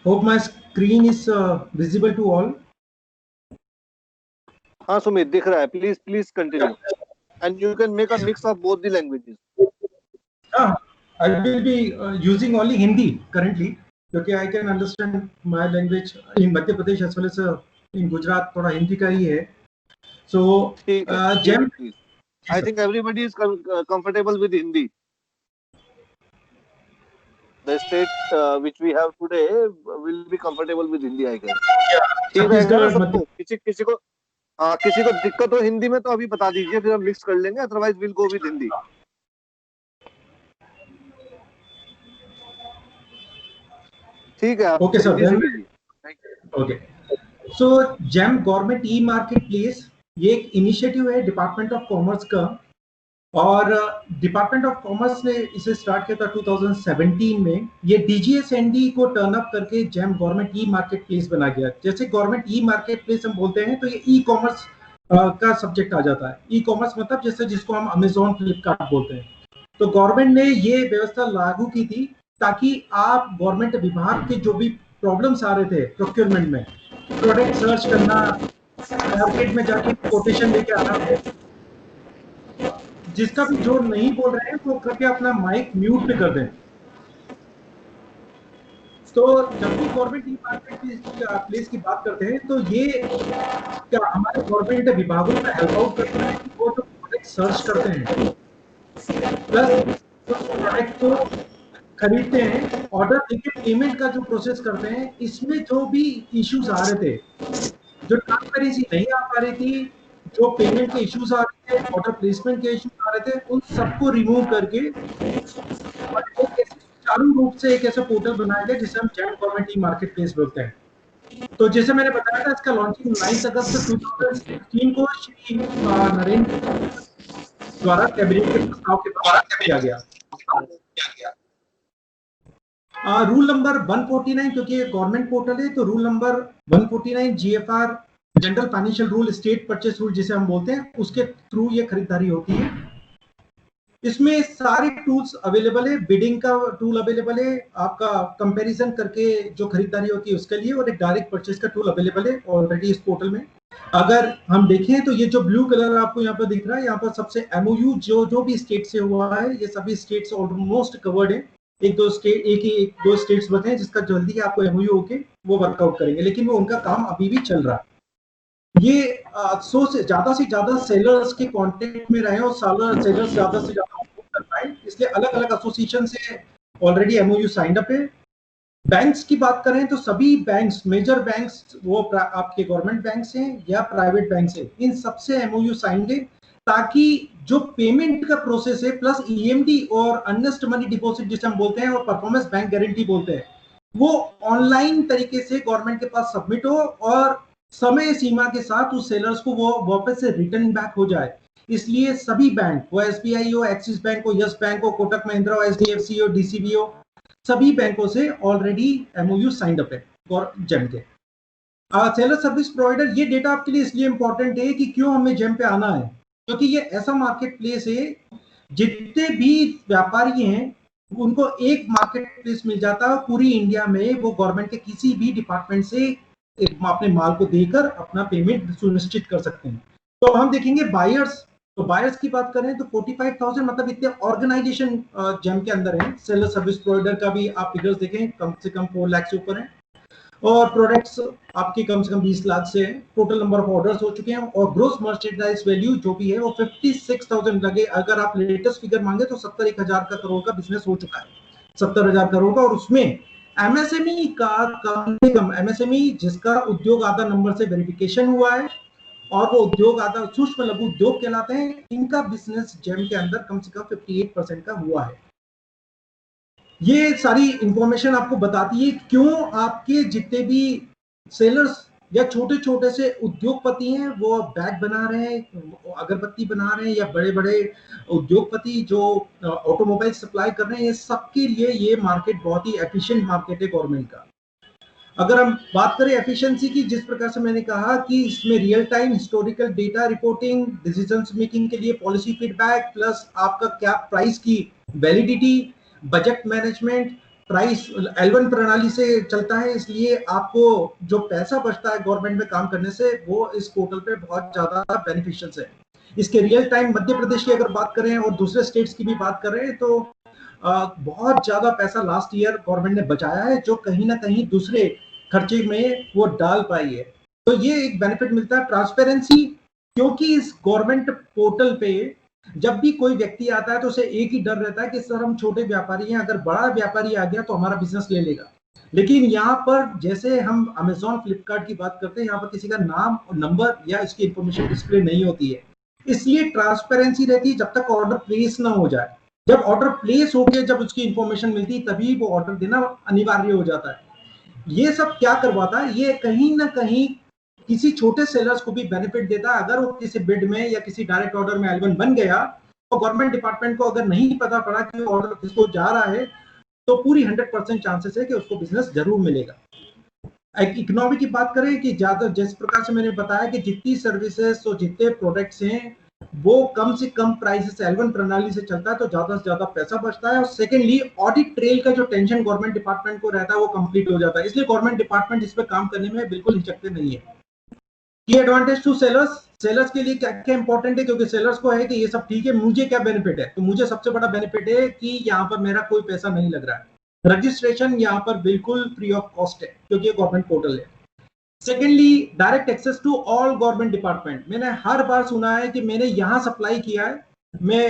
Speaker 9: Hope my screen is visible to all.
Speaker 3: हाँ सुमित दिख रहा है. Please continue. And you can make a mix of both the languages.
Speaker 9: I will be using only Hindi currently because I can understand my language in Madhya Pradesh as well as in Gujarat. थोड़ा हिंदी का ही है. So GEM.
Speaker 3: I think everybody is comfortable with Hindi. The state which we have today will be comfortable with Hindi, I guess. ठीक रहेगा ना सबको? किसी को दिक्कत हो हिंदी में तो अभी बता दीजिए, फिर हम मिक्स कर लेंगे. Otherwise we'll go with Hindi. ठीक है.
Speaker 9: Okay sir. Okay. So GEM government e market place ये एक इनिशिएटिव है डिपार्टमेंट ऑफ कॉमर्स का, और डिपार्टमेंट ऑफ कॉमर्स ने इसे स्टार्ट किया था 2017 में. ये DGSND को टर्न अप करके GEM government e market place बना गया. जैसे गवर्नमेंट ई मार्केट प्लेस हम बोलते हैं तो ये ई कॉमर्स का सब्जेक्ट आ जाता है. ई कॉमर्स मतलब जैसे जिसको हम अमेजोन फ्लिपकार्ट बोलते हैं. तो गवर्नमेंट ने ये व्यवस्था लागू की थी ताकि आप गवर्नमेंट विभाग के जो भी प्रॉब्लम्स आ रहे थे प्रोक्योरमेंट में, प्रोडक्ट सर्च करना, मार्केट में जाके कोटेशन लेके आना, जिसका भी जो नहीं बोल रहे हैं वो कृपया अपना माइक म्यूट पे कर दें। तो जब भी गवर्नमेंट ई मार्केट प्लेस की बात करते हैं तो ये क्या हमारे गवर्नमेंट विभागों में हेल्प आउट करते हैं कि वो जो प्रोडक्ट सर्च करते हैं प्लस उस प्रोडक्ट को खरीदते हैं, ऑर्डर देके पेमेंट का जो प्रोसेस करते हैं, इसमें जो भी इश्यूज आ रहे थे, जो ट्रांसपेरेंसी नहीं आ पा रही थी, जो पेमेंट के इश्यूज आ रहे थे, ऑर्डर प्लेसमेंट के इश्यूज आ रहे थे, उन सबको रिमूव करके सुचारू रूप से एक ऐसा पोर्टल बनाया गया जिसे हम GeM government e market place बोलते हैं। तो जैसे मैंने बताया था, इसका लॉन्चिंग 9 अगस्त 2016 को श्री नरेंद्र द्वारा कैबिनेट के प्रस्ताव के द्वारा किया गया। रूल नंबर 149, क्योंकि ये गवर्नमेंट पोर्टल है तो rule number 149 GFR general financial rule state purchase rule जिसे हम बोलते हैं, उसके थ्रू ये खरीदारी होती है। इसमें सारे टूल्स अवेलेबल है, बिडिंग का टूल अवेलेबल है, आपका कंपैरिजन करके जो खरीदारी होती है उसके लिए, और एक डायरेक्ट परचेस का टूल अवेलेबल है ऑलरेडी इस पोर्टल में। अगर हम देखें तो ये जो ब्लू कलर आपको यहाँ पर दिख रहा है, यहाँ पर सबसे एमओयू जो भी स्टेट से हुआ है, ये सभी स्टेट्स ऑलमोस्ट कवर्ड है। एक दो स्टेट्स बचे हैं जिसका जल्दी आपको एमओयू होके वो वर्कआउट करेंगे, लेकिन वो उनका काम अभी भी चल रहा है। ये 100 से ज्यादा सेलर्स के कांटेक्ट में रहे और सेलर्स ज्यादा से ज्यादा कर पाए, इसलिए अलग अलग एसोसिएशन से ऑलरेडी एमओयू साइंड अप है। बैंक्स की बात करें तो सभी बैंक्स, मेजर बैंक्स, वो आपके गवर्नमेंट बैंक्स हैं या प्राइवेट बैंक्स हैं, इन सबसे एमओयू साइंड है, ताकि जो पेमेंट का प्रोसेस है प्लस ईएमडी और अर्नेस्ट मनी डिपॉजिट जिसे हम बोलते हैं और परफॉर्मेंस बैंक गारंटी बोलते हैं, वो ऑनलाइन तरीके से गवर्नमेंट के पास सबमिट हो और समय सीमा के साथ उस सेलर्स को वो वापस से रिटर्न बैक हो जाए। इसलिए सभी बैंक, वो एसबीआई हो, एक्सिस बैंक हो, यस बैंक हो, कोटक महिंद्रा हो, एचडीएफसी हो, डीसीबी हो, सभी बैंकों से ऑलरेडी एमओयू साइंड अप है और जेम के। सेलर सर्विस प्रोवाइडर, ये डेटा आपके लिए इसलिए इंपॉर्टेंट है कि क्यों हमें जेम पे आना है, क्योंकि ये ऐसा मार्केट प्लेस है, जितने भी व्यापारी हैं उनको एक मार्केट प्लेस मिल जाता है पूरी इंडिया में, वो गवर्नमेंट के किसी भी डिपार्टमेंट से अपने माल को देकर अपना पेमेंट सुनिश्चित कर सकते हैं। तो हम देखेंगे बायर्स, तो बायर्स की बात करें तो 45,000 मतलब इतने ऑर्गेनाइजेशन जेम के अंदर है। सेलर सर्विस प्रोवाइडर का भी आप फिगर्स देखें, कम से कम 4 लाख से ऊपर है, और प्रोडक्ट्स आपके कम से कम 20 लाख से है। टोटल नंबर ऑफ ऑर्डर्स हो चुके हैं और ग्रोस मर्चेंडाइज वैल्यू जो भी है वो 56,000 लगे। अगर आप लेटेस्ट फिगर मांगे तो 71,000 का करोड़ का बिजनेस हो चुका है, 70,000 करोड़ का, और उसमें एमएसएमई का कम से कम, एमएसएमई जिसका उद्योग आधार नंबर से वेरिफिकेशन हुआ है और वो उद्योग आधार सूक्ष्म लघु उद्योग कहलाते हैं, इनका बिजनेस जेम के अंदर कम से कम 58% का हुआ है। ये सारी इंफॉर्मेशन आपको बताती है क्यों आपके जितने भी सेलर्स या छोटे छोटे से उद्योगपति हैं वो बैग बना रहे हैं, अगरबत्ती बना रहे हैं, या बड़े बड़े उद्योगपति जो ऑटोमोबाइल सप्लाई कर रहे हैं, ये सबके लिए ये मार्केट बहुत ही एफिशिएंट मार्केट है गवर्नमेंट का। अगर हम बात करें एफिशिएंसी की, जिस प्रकार से मैंने कहा कि इसमें real time historical data reporting, decision making के लिए पॉलिसी फीडबैक, प्लस आपका क्या प्राइस की validity, budget management, price L1 प्रणाली से चलता है, इसलिए आपको जो पैसा बचता है गवर्नमेंट में काम करने से वो इस पोर्टल पे बहुत ज्यादा बेनिफिशियल है। इसके रियल टाइम मध्य प्रदेश की अगर बात करें और दूसरे स्टेट्स की भी बात करें तो बहुत ज्यादा पैसा लास्ट ईयर गवर्नमेंट ने बचाया है, जो कहीं ना कहीं दूसरे खर्चे में वो डाल पाई है। तो ये एक बेनिफिट मिलता है। ट्रांसपेरेंसी, क्योंकि इस गवर्नमेंट पोर्टल पे जब भी कोई व्यक्ति आता है तो उसे एक ही डर रहता है कि सर हम छोटे व्यापारी हैं, अगर बड़ा व्यापारी आ गया तो हमारा बिजनेस ले लेगा। लेकिन यहाँ पर जैसे हम अमेजोन फ्लिपकार्ट की बात करते हैं, यहाँ पर किसी का नाम और नंबर या इसकी इंफॉर्मेशन डिस्प्ले नहीं होती है, इसलिए ट्रांसपेरेंसी रहती है जब तक ऑर्डर प्लेस ना हो जाए। जब ऑर्डर प्लेस हो गया, जब उसकी इंफॉर्मेशन मिलती है, तभी वो ऑर्डर देना अनिवार्य हो जाता है। ये सब क्या करवाता है, ये कहीं ना कहीं किसी छोटे सेलर्स को भी बेनिफिट देता है। अगर वो किसी बिड में या किसी डायरेक्ट ऑर्डर में L1 बन गया तो गवर्नमेंट डिपार्टमेंट को अगर नहीं पता पड़ा कि ऑर्डर किसको जा रहा है, तो पूरी 100% चांसेस है कि उसको बिजनेस जरूर मिलेगा। इकोनॉमी की बात करें कि ज्यादा, जिस प्रकार से मैंने बताया कि जितनी सर्विसेज और जितने प्रोडक्ट्स हैं वो कम से कम प्राइस से L1 प्रणाली से चलता है तो ज्यादा से ज्यादा पैसा बचता है। और सेकेंडली ऑडिट ट्रेल का जो टेंशन गवर्नमेंट डिपार्टमेंट को रहता है वो कंप्लीट हो जाता है, इसलिए गवर्नमेंट डिपार्टमेंट इस पे काम करने में बिल्कुल हिचकते नहीं है। की एडवांटेज टू सेलर्स, सेलर्स के लिए क्या क्या इंपॉर्टेंट है, क्योंकि सेलर्स को है कि ये सब ठीक है, मुझे क्या बेनिफिट है, तो मुझे सबसे बड़ा बेनिफिट है कि यहाँ पर मेरा कोई पैसा नहीं लग रहा है। रजिस्ट्रेशन यहाँ पर बिल्कुल फ्री ऑफ कॉस्ट है क्योंकि ये गवर्नमेंट पोर्टल है। Secondly, direct access to all government department. मैंने हर बार सुना है कि मैंने यहाँ सप्लाई किया है, मैं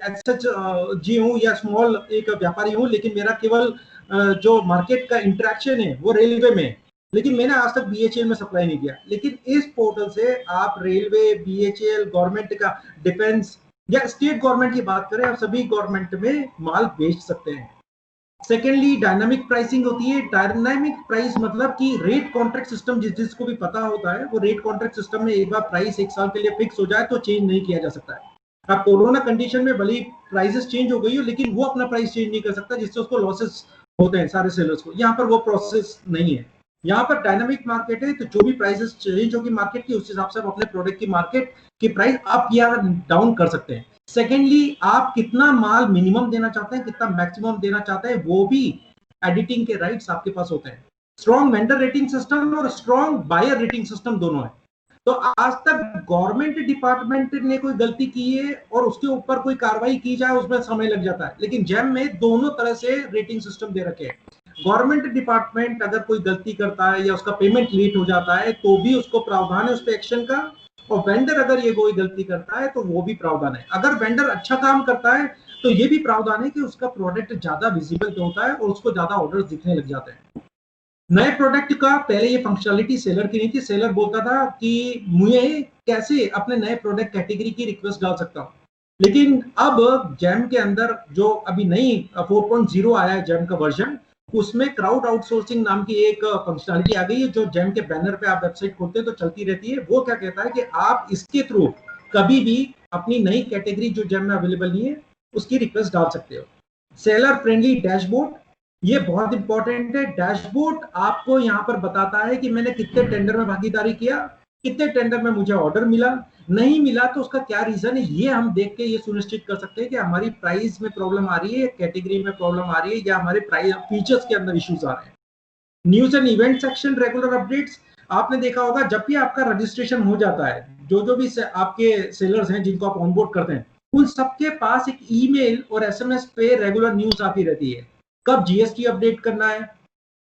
Speaker 9: एसएचजी हूँ या स्मॉल एक व्यापारी हूँ, लेकिन मेरा केवल जो मार्केट का इंटरेक्शन है वो रेलवे में है, लेकिन मैंने आज तक बीएचईएल में सप्लाई नहीं किया। लेकिन इस पोर्टल से आप रेलवे, बीएचईएल, गवर्नमेंट का डिफेंस या स्टेट गवर्नमेंट की बात करें, आप सभी गवर्नमेंट में माल बेच सकते हैं। सेकेंडली, डायनामिक प्राइसिंग होती है। डायनामिक प्राइस मतलब कि रेट कॉन्ट्रैक्ट सिस्टम जिसको भी पता होता है, वो रेट कॉन्ट्रैक्ट सिस्टम में एक बार प्राइस एक साल के लिए फिक्स हो जाए तो चेंज नहीं किया जा सकता है। अब कोरोना कंडीशन में भले प्राइसेस चेंज हो गई हो, लेकिन वो अपना प्राइस चेंज नहीं कर सकता, जिससे उसको लॉसेस होते हैं सारे सेलर्स को। यहाँ पर वो प्रोसेस नहीं है। यहाँ पर डायनामिक मार्केट है, तो जो भी प्राइसेस चेंज होगी मार्केट की, उस हिसाब से आप अपने प्रोडक्ट की मार्केट की प्राइस अप या डाउन कर सकते हैं। सेकेंडली, आप कितना माल मिनिमम देना चाहते हैं, कितना मैक्सिमम देना चाहते हैं, वो भी एडिटिंग के राइट्स आपके पास होते हैं। स्ट्रॉन्ग वेंडर रेटिंग सिस्टम और स्ट्रॉन्ग बायर रेटिंग सिस्टम दोनों है। तो आज तक गवर्नमेंट डिपार्टमेंट ने कोई गलती की है और उसके ऊपर कोई कार्रवाई की जाए, उसमें समय लग जाता है, लेकिन जेम में दोनों तरह से रेटिंग सिस्टम दे रखे हैं। गवर्नमेंट डिपार्टमेंट अगर कोई गलती करता है या उसका पेमेंट लेट हो जाता है तो भी उसको प्रावधान है उस पर एक्शन का, और वेंडर अगर ये कोई गलती करता है तो वो भी प्रावधान है। अगर वेंडर अच्छा काम करता है तो ये भी प्रावधान है कि उसका प्रोडक्ट ज्यादा विजिबल होता है और उसको ज्यादा ऑर्डर्स दिखने लग जाते हैं। नए प्रोडक्ट का पहले ये फंक्शनलिटी सेलर की नहीं थी। सेलर बोलता था कि मुझे कैसे अपने नए प्रोडक्ट कैटेगरी की रिक्वेस्ट डाल सकता हूँ, लेकिन अब जेम के अंदर जो अभी नई 4.0 आया है जेम का वर्जन, उसमें क्राउड आउटसोर्सिंग नाम की एक फंक्शनलिटी आ गई है, जो जेम के बैनर पे आप वेबसाइट खोलते हैं तो चलती रहती है। वो क्या कहता है कि आप इसके थ्रू कभी भी अपनी नई कैटेगरी जो जेम में अवेलेबल नहीं है उसकी रिक्वेस्ट डाल सकते हो। सेलर फ्रेंडली डैशबोर्ड, ये बहुत इंपॉर्टेंट है। डैशबोर्ड आपको यहाँ पर बताता है कि मैंने कितने टेंडर में भागीदारी किया, कितने टेंडर में मुझे ऑर्डर मिला, नहीं मिला तो उसका क्या रीजन है, ये हम देख के ये सुनिश्चित कर सकते हैं कि हमारी प्राइस में प्रॉब्लम आ रही है, कैटेगरी में प्रॉब्लम आ रही है, या हमारे प्राइस फीचर्स के अंदर इश्यूज आ रहे हैं। News and event section, regular updates. आपने देखा होगा जब भी आपका रजिस्ट्रेशन हो जाता है, जो भी आपके सेलर्स हैं जिनको आप ऑनबोर्ड करते हैं, उन सबके पास एक ईमेल और एसएमएस पे रेगुलर न्यूज आती रहती है। कब जीएसटी अपडेट करना है,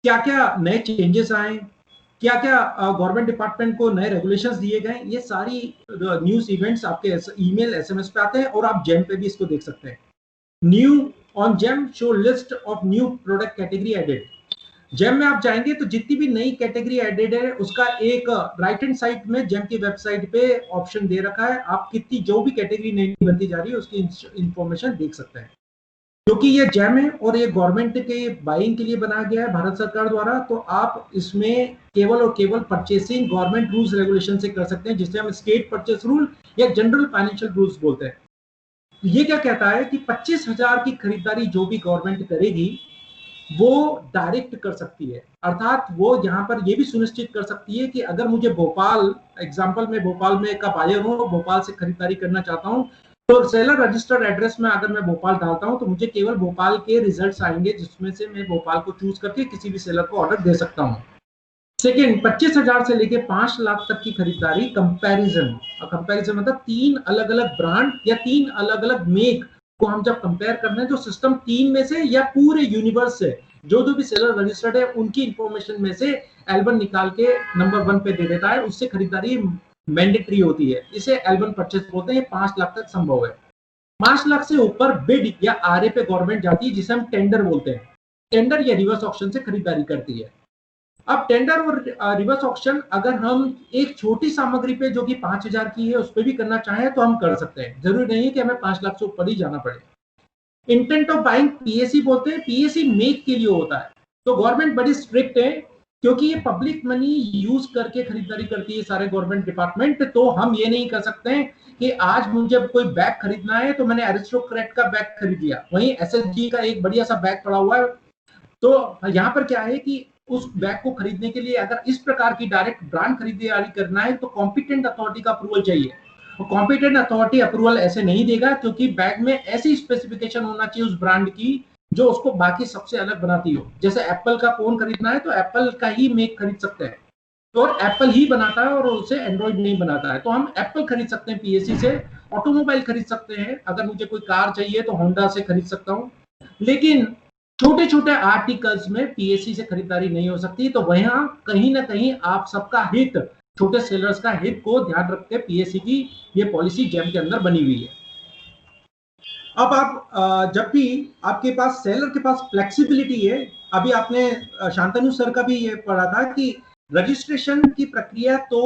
Speaker 9: क्या क्या नए चेंजेस आए, क्या क्या गवर्नमेंट डिपार्टमेंट को नए रेगुलेशंस दिए गए, ये सारी न्यूज इवेंट्स आपके ईमेल एसएमएस पे आते हैं और आप जेम पे भी इसको देख सकते हैं। New on GeM show list of new product category added. GeM में आप जाएंगे तो जितनी भी नई कैटेगरी एडेड है उसका एक राइट हैंड साइड में जेम की वेबसाइट पे ऑप्शन दे रखा है। आप कितनी जो भी कैटेगरी नई बनती जा रही है उसकी इंफॉर्मेशन देख सकते हैं। क्योंकि ये जेम है और ये गवर्नमेंट के बाइंग के लिए बनाया गया है भारत सरकार द्वारा, तो आप इसमें केवल और केवल परचेसिंग गवर्नमेंट रूल्स रेगुलेशन से कर सकते हैं, जिसे हम स्टेट परचेस रूल या जनरल फाइनेंशियल रूल्स बोलते हैं। ये क्या कहता है कि 25,000 की खरीदारी जो भी गवर्नमेंट करेगी वो डायरेक्ट कर सकती है, अर्थात वो यहाँ पर ये भी सुनिश्चित कर सकती है कि अगर मुझे भोपाल, एग्जाम्पल में भोपाल में का बायर हूँ, भोपाल से खरीदारी करना चाहता हूँ, तो सेलर रजिस्टर्ड एड्रेस में अगर मैं भोपाल डालता हूं तो मुझे केवल भोपाल के रिजल्ट्स आएंगे, जिसमें से मैं भोपाल को चूज करके किसी भी सेलर को ऑर्डर दे सकता हूं। सेकेंड, 25,000 से लेके 5 लाख तक की खरीदारी कंपैरिजन मतलब 3 अलग अलग ब्रांड या 3 अलग अलग मेक को हम जब कंपेयर करते हैं, जो सिस्टम 3 में से या पूरे यूनिवर्स से जो भी सेलर रजिस्टर्ड है उनकी इंफॉर्मेशन में से L1 निकाल के नंबर 1 पे दे देता है, उससे खरीदारी मैंडेटरी होती है। इसे L1 परचेस बोलते हैं। 5 लाख तक संभव है। 5 लाख से ऊपर बिड या आरए पे गवर्नमेंट जाती है, जिसे हम टेंडर बोलते हैं। टेंडर या रिवर्स ऑक्शन से खरीदारी करती है। अब टेंडर और रिवर्स ऑक्शन अगर हम एक छोटी सामग्री पे जो कि 5,000 की है उस पर भी करना चाहें तो हम कर सकते हैं, जरूरी नहीं है कि हमें 5 लाख से ऊपर ही जाना पड़े। इंटेंट ऑफ बाइंग पीएसी बोलते हैं। पीएसी मेक के लिए होता है, तो गवर्नमेंट बड़ी स्ट्रिक्ट है क्योंकि ये पब्लिक मनी यूज करके खरीदारी करती है सारे गवर्नमेंट डिपार्टमेंट। तो हम ये नहीं कर सकते हैं कि आज मुझे कोई बैग खरीदना है तो मैंने एरिस्टोक्रेट का बैग खरीद लिया, वहीं एसएसजी का एक बढ़िया सा बैग पड़ा हुआ है। तो यहाँ पर क्या है कि उस बैग को खरीदने के लिए अगर इस प्रकार की डायरेक्ट ब्रांड खरीदारी करना है तो कॉम्पिटेंट अथॉरिटी का अप्रूवल चाहिए, और कॉम्पिटेंट अथॉरिटी अप्रूवल ऐसे नहीं देगा, क्योंकि बैग में ऐसी स्पेसिफिकेशन होना चाहिए उस ब्रांड की जो उसको बाकी सबसे अलग बनाती हो। जैसे एप्पल का फोन खरीदना है तो एप्पल का ही मेक खरीद सकते हैं, तो एप्पल ही बनाता है और उसे एंड्रॉइड नहीं बनाता है। तो हम एप्पल खरीद सकते हैं पीएससी से, ऑटोमोबाइल खरीद सकते हैं, अगर मुझे कोई कार चाहिए तो होंडा से खरीद सकता हूँ, लेकिन छोटे छोटे आर्टिकल्स में पीएससी से खरीदारी नहीं हो सकती। तो वहां कहीं ना कहीं आप सबका हित, छोटे सेलर्स का हित को ध्यान रख के पीएससी की ये पॉलिसी जेम के अंदर बनी हुई है। अब आप जब भी आपके पास सेलर के पास फ्लेक्सिबिलिटी है, अभी आपने शांतनु सर का भी ये पढ़ा था कि रजिस्ट्रेशन की प्रक्रिया तो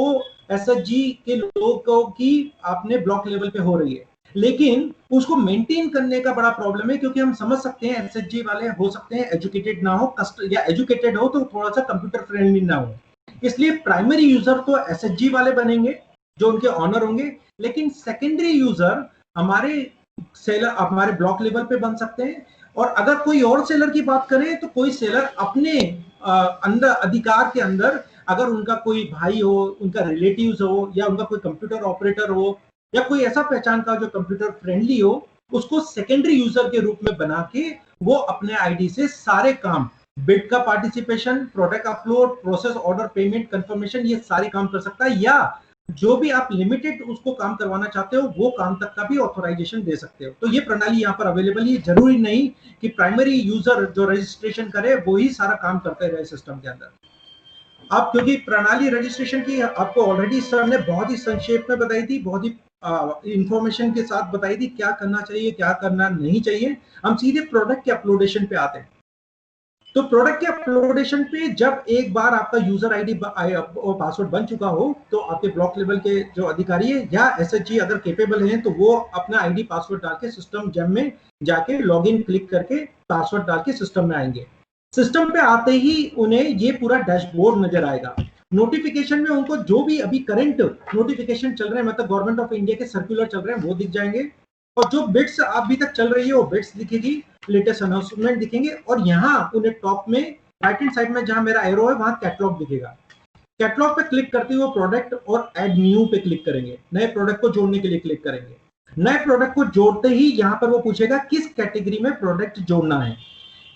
Speaker 9: एसएचजी के लोगों की आपने ब्लॉक लेवल पे हो रही है, लेकिन उसको मेंटेन करने का बड़ा प्रॉब्लम है, क्योंकि हम समझ सकते हैं एसएचजी वाले हो सकते हैं एजुकेटेड ना हो, या एजुकेटेड हो तो थोड़ा सा कंप्यूटर फ्रेंडली ना हो। इसलिए प्राइमरी यूजर तो एसएचजी वाले बनेंगे जो उनके ऑनर होंगे, लेकिन सेकेंडरी यूजर हमारे सेलर हमारे ब्लॉक लेवल पे बन सकते हैं। और अगर कोई और सेलर की बात करें तो कोई सेलर अपने अंदर अधिकार के अंदर, अगर उनका कोई भाई हो, उनका रिलेटिव्स हो, या उनका कोई कंप्यूटर ऑपरेटर हो, या कोई ऐसा पहचान का जो कंप्यूटर फ्रेंडली हो, उसको सेकेंडरी यूजर के रूप में बना के वो अपने आईडी से सारे काम, बिड का participation, product upload, process order, payment confirmation, ये सारे काम कर सकता है, या जो भी आप लिमिटेड उसको काम करवाना चाहते हो वो काम तक का भी ऑथराइजेशन दे सकते हो। तो ये प्रणाली यहाँ पर अवेलेबल है। जरूरी नहीं कि प्राइमरी यूजर जो रजिस्ट्रेशन करे वो ही सारा काम करते रहे सिस्टम के अंदर। अब क्योंकि प्रणाली रजिस्ट्रेशन की आपको ऑलरेडी सर ने बहुत ही संक्षेप में बताई थी, बहुत ही इंफॉर्मेशन के साथ बताई थी क्या करना चाहिए क्या करना नहीं चाहिए। हम सीधे प्रोडक्ट के अपलोडेशन पे आते हैं। तो प्रोडक्ट के अपलोडेशन पे जब एक बार आपका यूजर आईडी और पासवर्ड बन चुका हो, तो आपके ब्लॉक लेवल के जो अधिकारी है या एसएचजी अगर केपेबल हैं, तो वो अपना आईडी पासवर्ड डाल के सिस्टम जेम में जाके लॉगिन क्लिक करके पासवर्ड डाल के सिस्टम में आएंगे। सिस्टम पे आते ही उन्हें ये पूरा डैशबोर्ड नजर आएगा। नोटिफिकेशन में उनको जो भी अभी करंट नोटिफिकेशन चल रहे हैं, मतलब गवर्नमेंट ऑफ इंडिया के सर्कुलर चल रहे हैं, वो दिख जाएंगे, और जो बिट्स अभी तक चल रही है वो बिट्स दिखेगी, लेटेस्ट अनाउंसमेंट दिखेंगे, और यहाँ उन्हें टॉप में राइट हैंड साइड में जहां मेरा एरो है वहां कैटलॉग दिखेगा। कैटलॉग पे क्लिक करते हुए प्रोडक्ट और ऐड न्यू पे क्लिक करेंगे, नए प्रोडक्ट को जोड़ने के लिए क्लिक करेंगे। नए प्रोडक्ट को जोड़ते ही यहाँ पर वो पूछेगा किस कैटेगरी में प्रोडक्ट जोड़ना है।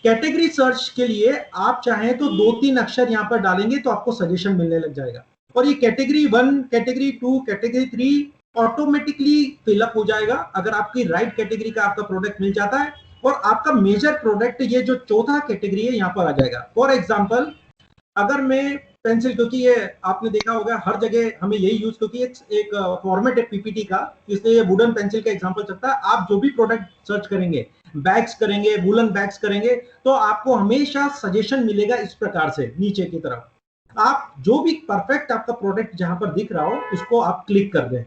Speaker 9: कैटेगरी सर्च के लिए आप चाहें तो 2-3 अक्षर यहाँ पर डालेंगे तो आपको सजेशन मिलने लग जाएगा, और ये category 1, category 2, category 3 automatically fill up हो जाएगा अगर आपकी राइट कैटेगरी का आपका प्रोडक्ट मिल जाता है, और आपका मेजर प्रोडक्ट ये जो चौथा कैटेगरी है यहाँ पर आ जाएगा। फॉर एग्जांपल अगर मैं पेंसिल, क्योंकि ये आपने देखा होगा हर जगह हमें यही यूज, क्योंकि एक फॉर्मेट है पीपीटी का, इसलिए ये वुडन पेंसिल का एग्जांपल चलता है। आप जो भी प्रोडक्ट सर्च करेंगे, बैग्स करेंगे, वुलन बैग्स करेंगे, तो आपको हमेशा सजेशन मिलेगा इस प्रकार से नीचे की तरफ। आप जो भी परफेक्ट आपका प्रोडक्ट जहां पर दिख रहा हो उसको आप क्लिक कर दें।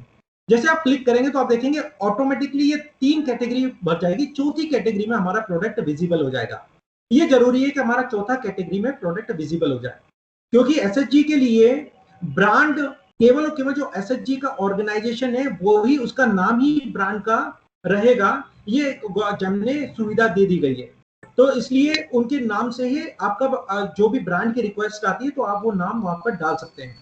Speaker 9: जैसे आप क्लिक करेंगे तो आप देखेंगे ऑटोमेटिकली ये 3 कैटेगरी भर जाएगी, चौथी कैटेगरी में हमारा प्रोडक्ट विजिबल हो जाएगा। ये जरूरी है कि हमारा चौथा कैटेगरी में प्रोडक्ट विजिबल हो जाए, क्योंकि एसएचजी के लिए ब्रांड केवल और केवल जो एसएचजी का ऑर्गेनाइजेशन है वो ही, उसका नाम ही ब्रांड का रहेगा, ये जेम ने सुविधा दे दी गई है। तो इसलिए उनके नाम से ही आपका जो भी ब्रांड की रिक्वेस्ट आती है तो आप वो नाम वहां पर डाल सकते हैं।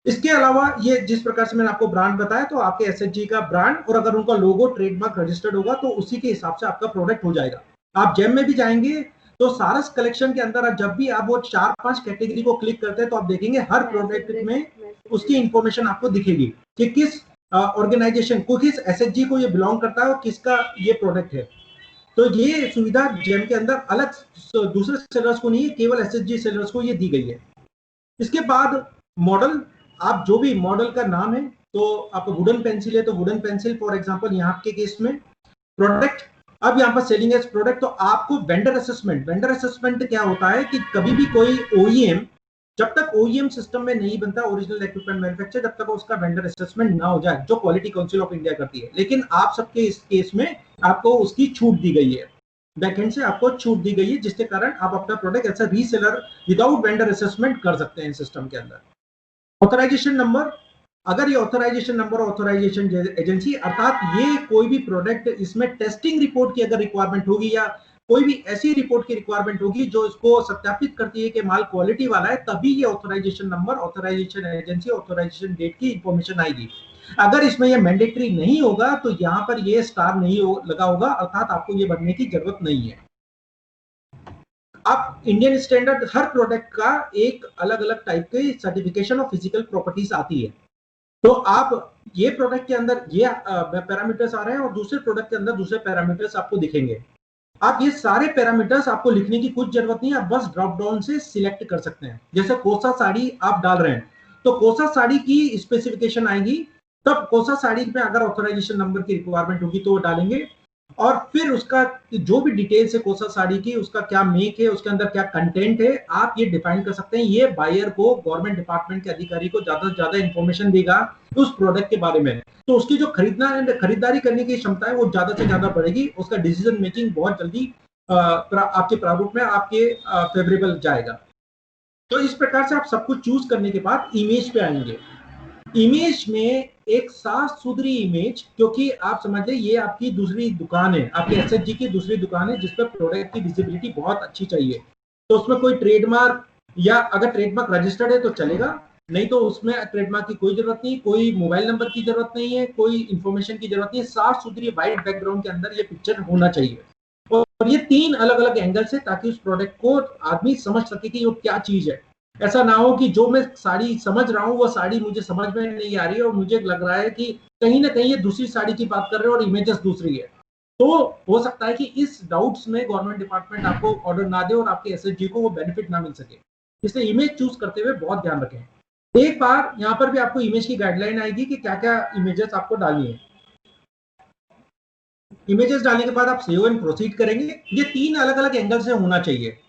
Speaker 9: इसके अलावा ये जिस प्रकार से मैंने आपको ब्रांड बताया, तो आपके एसएचजी का ब्रांड और अगर उनका लोगो ट्रेडमार्क रजिस्टर्ड होगा तो उसी के हिसाब से आपका प्रोडक्ट हो जाएगा। आप जेम में भी जाएंगे तो सारस कलेक्शन के अंदर जब भी आप वो 4-5 कैटेगरी को क्लिक करते हैं तो आप देखेंगे हर प्रोडक्ट में उसकी इंफॉर्मेशन आपको दिखेगी कि किस ऑर्गेनाइजेशन को, किस एसएचजी को ये बिलोंग करता है और किसका ये प्रोडक्ट है। तो ये सुविधा जेम के अंदर अलग दूसरे सेलर्स को नहीं है, केवल एसएचजी सेलर्स को ये दी गई है। इसके बाद मॉडल, आप जो भी मॉडल का नाम है, तो आप वुडन पेंसिल है तो वुडन पेंसिल फॉर एग्जांपल यहाँ के केस में। प्रोडक्ट, अब यहाँ पर सेलिंग एज प्रोडक्ट, तो आपको वेंडर असेसमेंट, वेंडर असेसमेंट क्या होता है कि कभी भी कोई ओईएम, जब तक ओईएम सिस्टम में नहीं बनता ओरिजिनल इक्विपमेंट मैन्युफैक्चर, जब तक उसका वेंडर असेसमेंट ना हो जाए, जो क्वालिटी काउंसिल ऑफ इंडिया करती है। लेकिन आप सबके इस केस में आपको उसकी छूट दी गई है, बैकएंड से आपको छूट दी गई है, जिसके कारण आप अपना प्रोडक्ट ऐसा रीसेलर विदाउट वेंडर असेसमेंट कर सकते हैं सिस्टम के अंदर। ऑथराइजेशन नंबर, अगर ये ऑथराइजेशन नंबर, ऑथराइजेशन एजेंसी, अर्थात ये कोई भी प्रोडक्ट, इसमें टेस्टिंग रिपोर्ट की अगर रिक्वायरमेंट होगी या कोई भी ऐसी रिपोर्ट की रिक्वायरमेंट होगी जो इसको सत्यापित करती है कि माल क्वालिटी वाला है, तभी ये authorisation number, authorisation agency, authorisation date की इंफॉर्मेशन आएगी। अगर इसमें ये मैंडेटरी नहीं होगा तो यहाँ पर ये स्टार नहीं लगा होगा, अर्थात आपको ये भरने की जरूरत नहीं है। आप इंडियन स्टैंडर्ड हर प्रोडक्ट का एक अलग अलग टाइप के सर्टिफिकेशन ऑफ फिजिकल प्रॉपर्टीज आती है। तो आप ये प्रोडक्ट के अंदर ये पैरामीटर्स आ रहे हैं और दूसरे प्रोडक्ट के अंदर दूसरे पैरामीटर्स आपको दिखेंगे। आप ये सारे पैरामीटर्स आपको लिखने की कुछ जरूरत नहीं है, आप बस ड्रॉप डाउन से सिलेक्ट कर सकते हैं। जैसे कोसा साड़ी आप डाल रहे हैं तो कोसा साड़ी की स्पेसिफिकेशन आएगी, तब कोसा साड़ी में अगर ऑथराइजेशन नंबर की रिक्वायरमेंट होगी तो वो डालेंगे, और फिर उसका जो भी डिटेल्स है कोसा साड़ी की, उसका क्या मेक है, उसके अंदर क्या कंटेंट है, आप ये डिफाइन कर सकते हैं। ये बायर को, गवर्नमेंट डिपार्टमेंट के अधिकारी को ज्यादा से ज्यादा इंफॉर्मेशन देगा उस प्रोडक्ट के बारे में, तो उसकी जो खरीदारी करने की क्षमता है वो ज्यादा से ज्यादा बढ़ेगी, उसका डिसीजन मेकिंग बहुत जल्दी आपके प्रारूप में आपके फेवरेबल जाएगा। तो इस प्रकार से आप सब कुछ चूज करने के बाद इमेज पे आएंगे। इमेज में एक साफ सुथरी इमेज, क्योंकि आप समझ लें ये आपकी दूसरी दुकान है, आपकी एसएचजी की दूसरी दुकान है जिसपे प्रोडक्ट की विजिबिलिटी बहुत अच्छी चाहिए। तो उसमें कोई ट्रेडमार्क, या अगर ट्रेडमार्क रजिस्टर्ड है तो चलेगा, नहीं तो उसमें ट्रेडमार्क की कोई जरूरत नहीं, कोई मोबाइल नंबर की जरूरत नहीं है, कोई इंफॉर्मेशन की जरूरत नहीं है। साफ सुथरी व्हाइट बैकग्राउंड के अंदर ये पिक्चर होना चाहिए, और ये 3 अलग अलग एंगल से, ताकि उस प्रोडक्ट को आदमी समझ सके कि वो क्या चीज है। ऐसा ना हो कि जो मैं साड़ी समझ रहा हूँ वो साड़ी मुझे समझ में नहीं आ रही है और मुझे लग रहा है कि कहीं ना कहीं ये दूसरी साड़ी की बात कर रहे हैं और इमेजेस दूसरी है। तो हो सकता है कि इस डाउट्स में गवर्नमेंट डिपार्टमेंट आपको ऑर्डर ना दे और आपके एसएचजी को वो बेनिफिट ना मिल सके, इसलिए इमेज चूज करते हुए बहुत ध्यान रखें। एक बार यहाँ पर भी आपको इमेज की गाइडलाइन आएगी कि क्या क्या इमेजेस आपको डालनी है। इमेजेस डालने के बाद आप सेव एंड प्रोसीड करेंगे। ये 3 अलग अलग एंगल से होना चाहिए।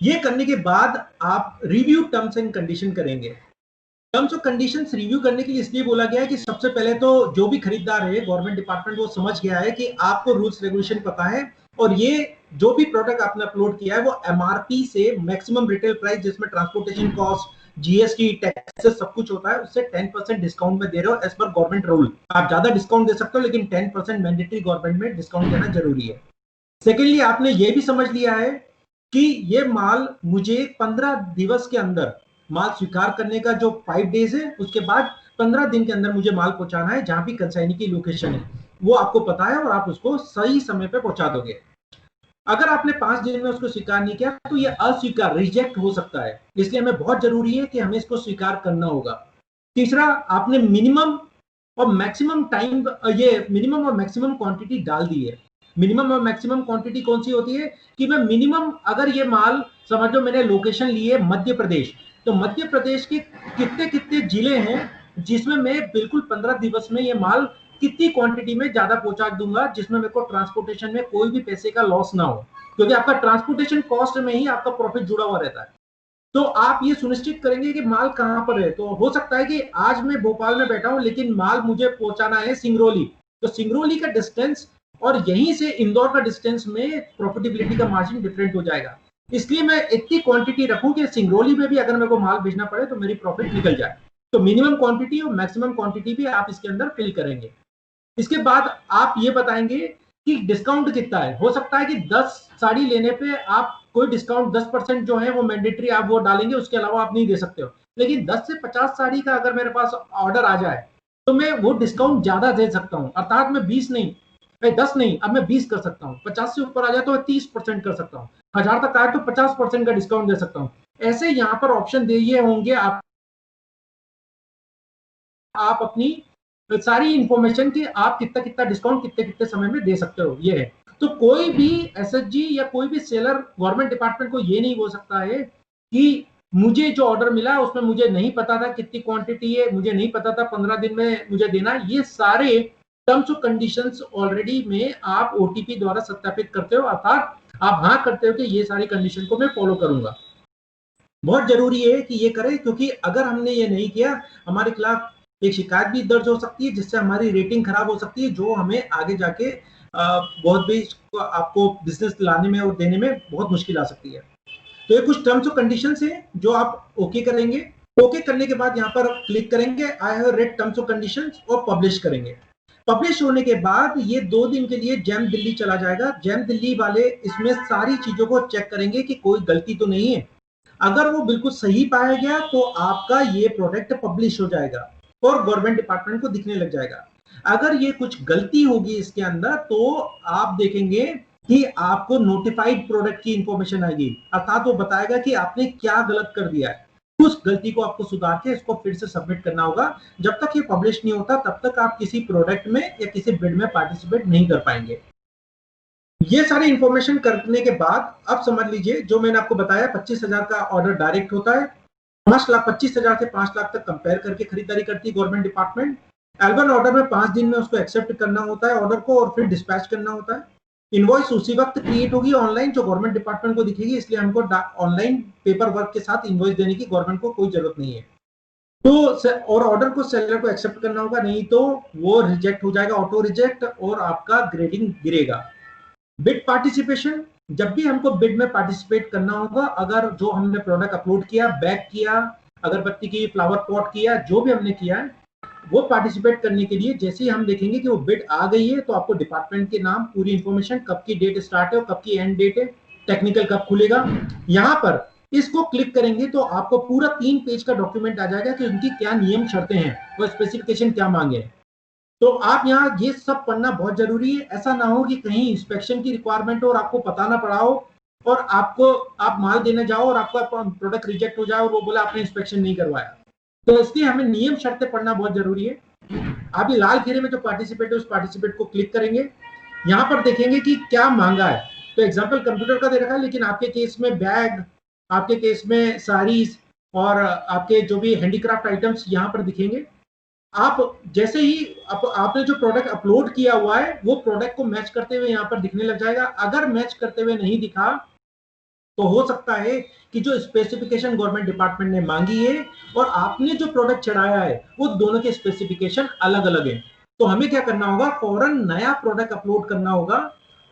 Speaker 9: ये करने के बाद आप रिव्यू टर्म्स एंड कंडीशन करेंगे। टर्म्स और कंडीशंस रिव्यू करने के लिए इसलिए बोला गया है कि सबसे पहले तो जो भी खरीदार है, गवर्नमेंट डिपार्टमेंट वो समझ गया है कि आपको रूल्स रेगुलेशन पता है, और ये जो भी प्रोडक्ट आपने अपलोड किया है वो एमआरपी से मैक्सिमम रिटेल प्राइस, जिसमें ट्रांसपोर्टेशन कॉस्ट, जीएसटी, टैक्सेस सब कुछ होता है, उससे 10% डिस्काउंट में दे रहे हो एज पर गवर्नमेंट रूल। आप ज्यादा डिस्काउंट दे सकते हो, लेकिन 10% मैंडेटरी गवर्नमेंट में डिस्काउंट देना जरूरी है। सेकेंडली, आपने ये भी समझ लिया है कि ये माल मुझे 15 दिवस के अंदर माल स्वीकार करने का जो 5 डेज है, उसके बाद 15 दिन के अंदर मुझे माल पहुंचाना है। जहां भी कंसाइनी की लोकेशन है वो आपको पता है और आप उसको सही समय पे पहुंचा दोगे। अगर आपने 5 दिन में उसको स्वीकार नहीं किया तो ये अस्वीकार, रिजेक्ट हो सकता है, इसलिए हमें बहुत जरूरी है कि हमें इसको स्वीकार करना होगा। तीसरा, आपने मिनिमम और मैक्सिमम टाइम, ये मिनिमम और मैक्सिमम क्वांटिटी डाल दी है। मिनिमम और मैक्सिमम क्वांटिटी कौन सी होती है कि मैं मिनिमम, अगर ये माल समझ लो मैंने लोकेशन ली है मध्य प्रदेश, तो मध्य प्रदेश के कितने कितने जिले हैं जिसमें मैं बिल्कुल 15 दिवस में ये माल कितनी क्वांटिटी में ज्यादा पहुंचा दूंगा, जिसमें मेरे को ट्रांसपोर्टेशन में कोई भी पैसे का लॉस ना हो, क्योंकि आपका ट्रांसपोर्टेशन कॉस्ट में ही आपका प्रॉफिट जुड़ा हुआ रहता है। तो आप ये सुनिश्चित करेंगे कि माल कहां पर है। तो हो सकता है कि आज मैं भोपाल में बैठा हूं लेकिन माल मुझे पहुंचाना है सिंगरौली, तो सिंगरौली का डिस्टेंस और यहीं से इंदौर का डिस्टेंस में प्रॉफिटेबिलिटी का मार्जिन डिफरेंट हो जाएगा। इसलिए मैं इतनी क्वांटिटी रखूं कि सिंगरौली में भी अगर मेरे को माल भेजना पड़े तो मेरी प्रॉफिट निकल जाए। तो मिनिमम क्वांटिटी और मैक्सिमम क्वांटिटी भी आप इसके अंदर फिल करेंगे। इसके बाद आप ये बताएंगे कि डिस्काउंट कितना है। हो सकता है कि 10 साड़ी लेने पे आप कोई डिस्काउंट 10% जो है वो मैंडेटरी आप वो डालेंगे, उसके अलावा आप नहीं दे सकते हो। लेकिन 10 से 50 साड़ी का अगर मेरे पास ऑर्डर आ जाए तो मैं वो डिस्काउंट ज्यादा दे सकता हूँ, अर्थात मैं 20 नहीं, 10 नहीं, अब मैं 20 कर सकता हूँ। 50 से ऊपर आ जाए तो मैं 30% कर सकता हूँ। 1000 तक आए तो 50% का डिस्काउंट दे सकता हूँ। ऐसे यहाँ पर ऑप्शन दिए होंगे आप अपनी सारी इंफॉर्मेशन की आप कितना कितना डिस्काउंट कितने कितने समय में दे सकते हो, ये है। तो कोई भी एसएचजी या कोई भी सेलर गवर्नमेंट डिपार्टमेंट को ये नहीं बोल सकता है कि मुझे जो ऑर्डर मिला उसमें मुझे नहीं पता था कितनी क्वांटिटी है, मुझे नहीं पता था 15 दिन में मुझे देना। ये सारे टर्म्स और कंडीशंस ऑलरेडी में आप ओटीपी द्वारा सत्यापित करते हो, अर्थात आप हाँ करते हो कि ये सारी कंडीशन को मैं फॉलो करूंगा। बहुत जरूरी है कि ये करें, क्योंकि अगर हमने ये नहीं किया हमारे खिलाफ एक शिकायत भी दर्ज हो सकती है, जिससे हमारी रेटिंग खराब हो सकती है, जो हमें आगे जाके बहुत भी आपको बिजनेस लाने में और देने में बहुत मुश्किल आ सकती है। तो ये कुछ टर्म्स और कंडीशंस हैं जो आप ओके करेंगे। ओके करने के बाद यहाँ पर क्लिक करेंगे आई हैव रेड टर्म्स और कंडीशंस और पब्लिश करेंगे। पब्लिश होने के बाद ये 2 दिन के लिए जैम दिल्ली चला जाएगा। जैम दिल्ली वाले इसमें सारी चीजों को चेक करेंगे कि कोई गलती तो नहीं है। अगर वो बिल्कुल सही पाया गया तो आपका ये प्रोडक्ट पब्लिश हो जाएगा और गवर्नमेंट डिपार्टमेंट को दिखने लग जाएगा। अगर ये कुछ गलती होगी इसके अंदर तो आप देखेंगे कि आपको नोटिफाइड प्रोडक्ट की इंफॉर्मेशन आएगी, अर्थात वो बताएगा कि आपने क्या गलत कर दिया है, उस गलती को आपको सुधार के इसको फिर से सबमिट करना होगा। जब तक ये पब्लिश नहीं होता तब तक आप किसी प्रोडक्ट में या किसी बिड में पार्टिसिपेट नहीं कर पाएंगे। ये सारी इंफॉर्मेशन करने के बाद अब समझ लीजिए जो मैंने आपको बताया 25,000 का ऑर्डर डायरेक्ट होता है, 25,000 से 5 लाख तक कंपेयर करके खरीदारी करती है गवर्नमेंट डिपार्टमेंट। एल1 ऑर्डर में 5 दिन में उसको एक्सेप्ट करना होता है ऑर्डर को और फिर डिस्पैच करना होता है। इनवॉइस उसी वक्त क्रिएट होगी ऑनलाइन जो गवर्नमेंट डिपार्टमेंट को दिखेगी, इसलिए हमको ऑनलाइन पेपर वर्क के साथ इनवॉइस देने की गवर्नमेंट को कोई जरूरत नहीं है। तो और ऑर्डर को सेलर को एक्सेप्ट करना होगा, नहीं तो वो रिजेक्ट हो जाएगा, ऑटो रिजेक्ट, और आपका ग्रेडिंग गिरेगा। बिड पार्टिसिपेशन, जब भी हमको बिड में पार्टिसिपेट करना होगा, अगर जो हमने प्रोडक्ट अपलोड किया, बैग किया, अगरबत्ती की, फ्लावर पॉट किया, जो भी हमने किया है, वो पार्टिसिपेट करने के लिए जैसे ही हम देखेंगे कि वो बिड आ गई है तो आपको डिपार्टमेंट के नाम, पूरी इंफॉर्मेशन, कब की डेट स्टार्ट है और कब की एंड डेट है, टेक्निकल कब खुलेगा, यहाँ पर इसको क्लिक करेंगे तो आपको पूरा 3 पेज का डॉक्यूमेंट आ जाएगा कि उनकी क्या नियम शर्तें हैं, वो स्पेसिफिकेशन क्या मांगे। तो आप यहाँ ये सब पढ़ना बहुत जरूरी है। ऐसा ना हो कि कहीं इंस्पेक्शन की रिक्वायरमेंट हो और आपको पता ना पड़ा हो और आप माल देने जाओ और आपका प्रोडक्ट रिजेक्ट हो जाए और वो बोला आपने इंस्पेक्शन नहीं करवाया। तो इसलिए हमें नियम शर्तें पढ़ना बहुत जरूरी है। आप ये लाल घेरे में जो पार्टिसिपेट है उस पार्टिसिपेट को क्लिक करेंगे, यहाँ पर देखेंगे कि क्या मांगा है। तो एग्जाम्पल कंप्यूटर का दे रखा है, लेकिन आपके केस में बैग, आपके केस में साड़ीज और आपके जो भी हैंडीक्राफ्ट आइटम्स यहाँ पर दिखेंगे। आप जैसे ही आपने जो प्रोडक्ट अपलोड किया हुआ है वो प्रोडक्ट को मैच करते हुए यहाँ पर दिखने लग जाएगा। अगर मैच करते हुए नहीं दिखा तो हो सकता है कि जो स्पेसिफिकेशन गवर्नमेंट डिपार्टमेंट ने मांगी है और आपने जो प्रोडक्ट चढ़ाया है वो दोनों के स्पेसिफिकेशन अलग अलग है। तो हमें क्या करना होगा, फौरन नया प्रोडक्ट अपलोड करना होगा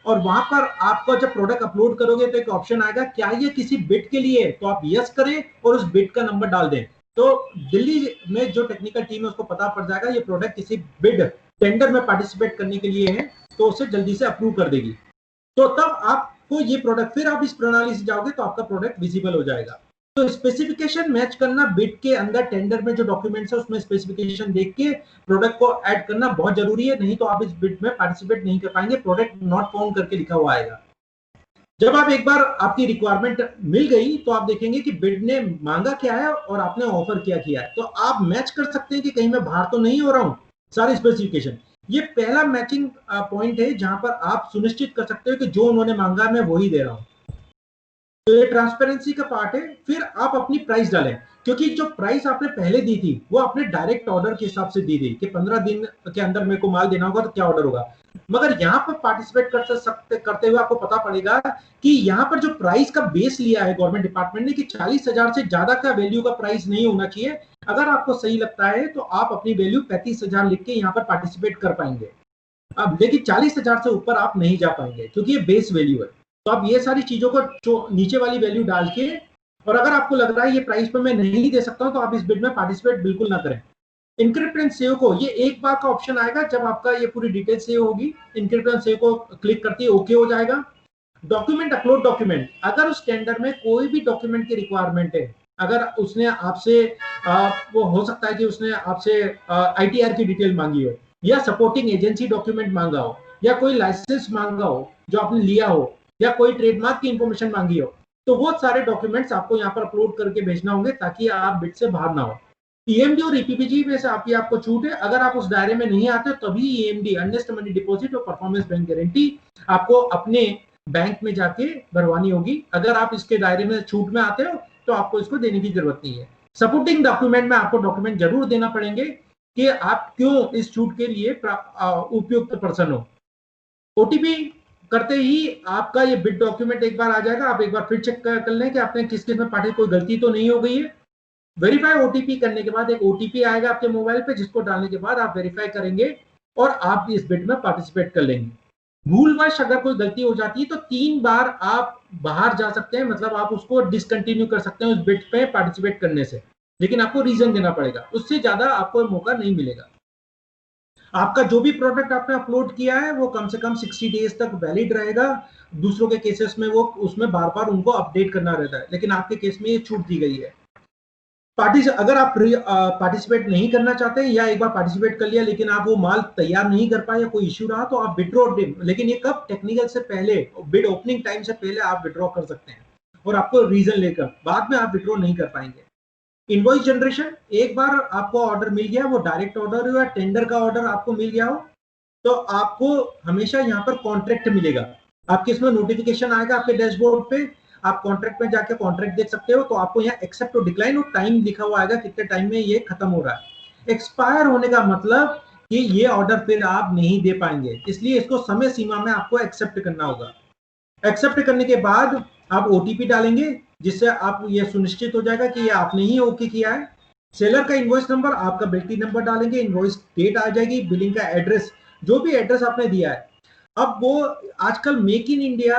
Speaker 9: और वहां पर आपका जब प्रोडक्ट अपलोड करोगे तो एक ऑप्शन आएगा, क्या ये किसी बिड के लिए है, तो आप यस करें और उस बिड का नंबर डाल दें। तो दिल्ली में जो टेक्निकल टीम है उसको पता पड़ जाएगा ये प्रोडक्ट किसी बिड टेंडर में पार्टिसिपेट करने के लिए है, तो उसे जल्दी से अप्रूव कर देगी। तो तब आपको ये प्रोडक्ट, फिर आप इस प्रणाली से जाओगे तो आपका प्रोडक्ट विजिबल हो जाएगा। तो स्पेसिफिकेशन मैच करना, बिड के अंदर टेंडर में जो डॉक्यूमेंट्स है उसमें स्पेसिफिकेशन देख के प्रोडक्ट को ऐड करना बहुत जरूरी है, नहीं तो आप इस बिड में पार्टिसिपेट नहीं कर पाएंगे, प्रोडक्ट नॉट फाउंड करके लिखा हुआ आएगा। जब आप एक बार आपकी रिक्वायरमेंट मिल गई तो आप देखेंगे कि बिड ने मांगा क्या है और आपने ऑफर क्या किया है, तो आप मैच कर सकते हैं कि कहीं मैं बाहर तो नहीं हो रहा हूं सारे स्पेसिफिकेशन। ये पहला मैचिंग पॉइंट है जहां पर आप सुनिश्चित कर सकते हो कि जो उन्होंने मांगा मैं वही दे रहा हूं। तो ये ट्रांसपेरेंसी का पार्ट है। फिर आप अपनी प्राइस डालें, क्योंकि जो प्राइस आपने पहले दी थी वो आपने डायरेक्ट ऑर्डर के हिसाब से दी थी कि 15 दिन के अंदर मेरे को माल देना होगा तो क्या ऑर्डर होगा। मगर यहाँ पर पार्टिसिपेट करते हुए आपको पता पड़ेगा कि यहाँ पर जो प्राइस का बेस लिया है गवर्नमेंट डिपार्टमेंट ने कि 40,000 से ज्यादा का वैल्यू का प्राइस नहीं होना चाहिए। अगर आपको सही लगता है तो आप अपनी वैल्यू 35,000 लिख के यहाँ पर पार्टिसिपेट कर पाएंगे। अब लेकिन 40,000 से ऊपर आप नहीं जा पाएंगे क्योंकि ये बेस वैल्यू है। तो आप ये सारी चीजों को जो नीचे वाली वैल्यू डाल के, और अगर आपको लग रहा है ये प्राइस पे मैं नहीं दे सकता हूं तो आप इस बिड में पार्टिसिपेट बिल्कुल ना करें। इनक्रिप्ट एंड सेव को, ये एक बार का ऑप्शन आएगा जब आपका ये पूरी डिटेल सेव होगी। इनक्रिप्ट एंड सेव को क्लिक करते ही ओके हो जाएगा। डॉक्यूमेंट अपलोड डॉक्यूमेंट, अगर उस टेंडर में कोई भी डॉक्यूमेंट की रिक्वायरमेंट है, अगर उसने आपसे वो हो सकता है कि उसने आपसे ITR की डिटेल मांगी हो या सपोर्टिंग एजेंसी डॉक्यूमेंट मांगा हो या कोई लाइसेंस मांगा हो जो आपने लिया हो या कोई ट्रेडमार्क की इंफॉर्मेशन मांगी हो, तो वो सारे डॉक्यूमेंट्स आपको यहाँ पर अपलोड करके भेजना होंगे ताकि आप बिड से बाहर ना हो। EMD और EPPG में से आपको छूट है। अगर आप उस दायरे में नहीं आते हो तभी EMD, अर्नेस्ट मनी डिपॉजिट और परफॉर्मेंस बैंक गारंटी आपको अपने बैंक में जाके भरवानी होगी। अगर आप इसके दायरे में छूट में आते हो तो आपको इसको देने की जरूरत नहीं है। सपोर्टिंग डॉक्यूमेंट में आपको डॉक्यूमेंट जरूर देना पड़ेंगे कि आप क्यों इस छूट के लिए उपयुक्त पर्सन हो। OTP करते ही आपका ये बिड डॉक्यूमेंट एक बार आ जाएगा। आप एक बार फिर चेक कर लें कि आपने किस किस में पार्टी कोई गलती तो नहीं हो गई है। वेरीफाई OTP करने के बाद एक OTP आएगा आपके मोबाइल पे, जिसको डालने के बाद आप वेरीफाई करेंगे और आप इस बिड में पार्टिसिपेट कर लेंगे। भूलवश अगर कोई गलती हो जाती है तो 3 बार आप बाहर जा सकते हैं, मतलब आप उसको डिसकंटिन्यू कर सकते हैं उस बिड पे पार्टिसिपेट करने से, लेकिन आपको रीजन देना पड़ेगा, उससे ज्यादा आपको मौका नहीं मिलेगा। आपका जो भी प्रोडक्ट आपने अपलोड किया है वो कम से कम 60 डेज तक वैलिड रहेगा। दूसरों के केसेस में वो उसमें बार बार उनको अपडेट करना रहता है, लेकिन आपके केस में ये छूट दी गई है। अगर आप पार्टिसिपेट नहीं करना चाहते हैं या एक बार पार्टिसिपेट कर लिया लेकिन आप वो माल तैयार नहीं कर पाए या कोई इश्यू रहा तो आप विड्रॉ, लेकिन ये कब, टेक्निकल से पहले, बिड ओपनिंग टाइम से पहले आप विड्रॉ कर सकते हैं और आपको रीजन लेकर, बाद में आप विड्रॉ नहीं कर पाएंगे। इनवॉइस जनरेशन, एक बार आपको ऑर्डर मिल गया, वो डायरेक्ट ऑर्डर हो या टेंडर का ऑर्डर आपको मिल गया हो, तो आपको हमेशा यहाँ पर कॉन्ट्रैक्ट मिलेगा। आपके इसमें नोटिफिकेशन आएगा आपके डैशबोर्ड पे, आप कॉन्ट्रैक्ट में जाके कॉन्ट्रैक्ट देख सकते हो, तो आपको यहाँ एक्सेप्ट और डिक्लाइन और टाइम लिखा हुआ आएगा, कितने टाइम में ये खत्म हो रहा है। एक्सपायर होने का मतलब कि ये ऑर्डर फिर आप नहीं दे पाएंगे, इसलिए इसको समय सीमा में आपको एक्सेप्ट करना होगा। एक्सेप्ट करने के बाद आप ओटीपी डालेंगे, जिससे आप ये सुनिश्चित हो जाएगा कि ये आपने ही ओके किया है। सेलर का इनवॉइस नंबर, आपका बिल्टी नंबर डालेंगे, इनवॉइस डेट आ जाएगी, बिलिंग का एड्रेस, जो भी एड्रेस आपने दिया है। अब वो आजकल मेक इन इंडिया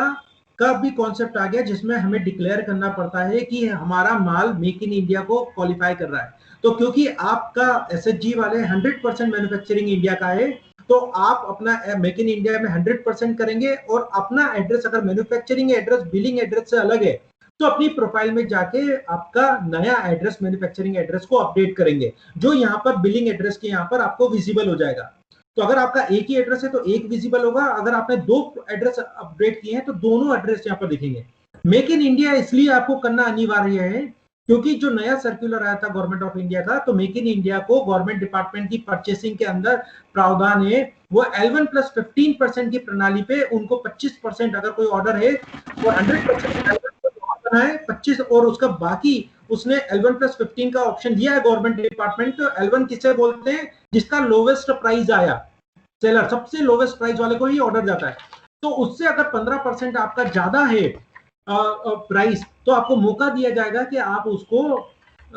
Speaker 9: का भी कॉन्सेप्ट आ गया, जिसमें हमें डिक्लेयर करना पड़ता है कि हमारा माल मेक इन इंडिया को क्वालिफाई कर रहा है। तो क्योंकि आपका एसएचजी वाले 100% मैन्युफैक्चरिंग इंडिया का है, तो आप अपना मेक इन इंडिया में 100% करेंगे और अपना एड्रेस, अगर मैन्युफैक्चरिंग एड्रेस बिलिंग एड्रेस से अलग है, तो अपनी प्रोफाइल में जाके आपका नया एड्रेस, मैन्युफैक्चरिंग एड्रेस को अपडेट करेंगे, जो यहाँ पर बिलिंग एड्रेस के यहाँ पर आपको विजिबल हो जाएगा। तो अगर आपका एक ही एड्रेस है तो एक विजिबल होगा, अगर आपने दो एड्रेस अपडेट किए हैं तो दोनों एड्रेस यहाँ पर दिखेंगे। मेक इन इंडिया इसलिए आपको करना अनिवार्य है क्योंकि जो नया सर्कुलर आया था गवर्नमेंट ऑफ इंडिया का, तो मेक इन इंडिया को गवर्नमेंट डिपार्टमेंट की परचेसिंग के अंदर प्रावधान है, वो L1 + 15% की प्रणाली पे उनको 25%, अगर कोई ऑर्डर है वो 100% है 25, और उसका बाकी उसने L1 + 15 का ऑप्शन दिया है गवर्नमेंट डिपार्टमेंट। तो L1 किसे बोलते हैं? जिसका लोवेस्ट प्राइस आया, सेलर सबसे लोवेस्ट प्राइस वाले को ही ऑर्डर जाता है। तो उससे अगर 15% आपका ज्यादा है प्राइस, तो आपको मौका दिया जाएगा कि आप उसको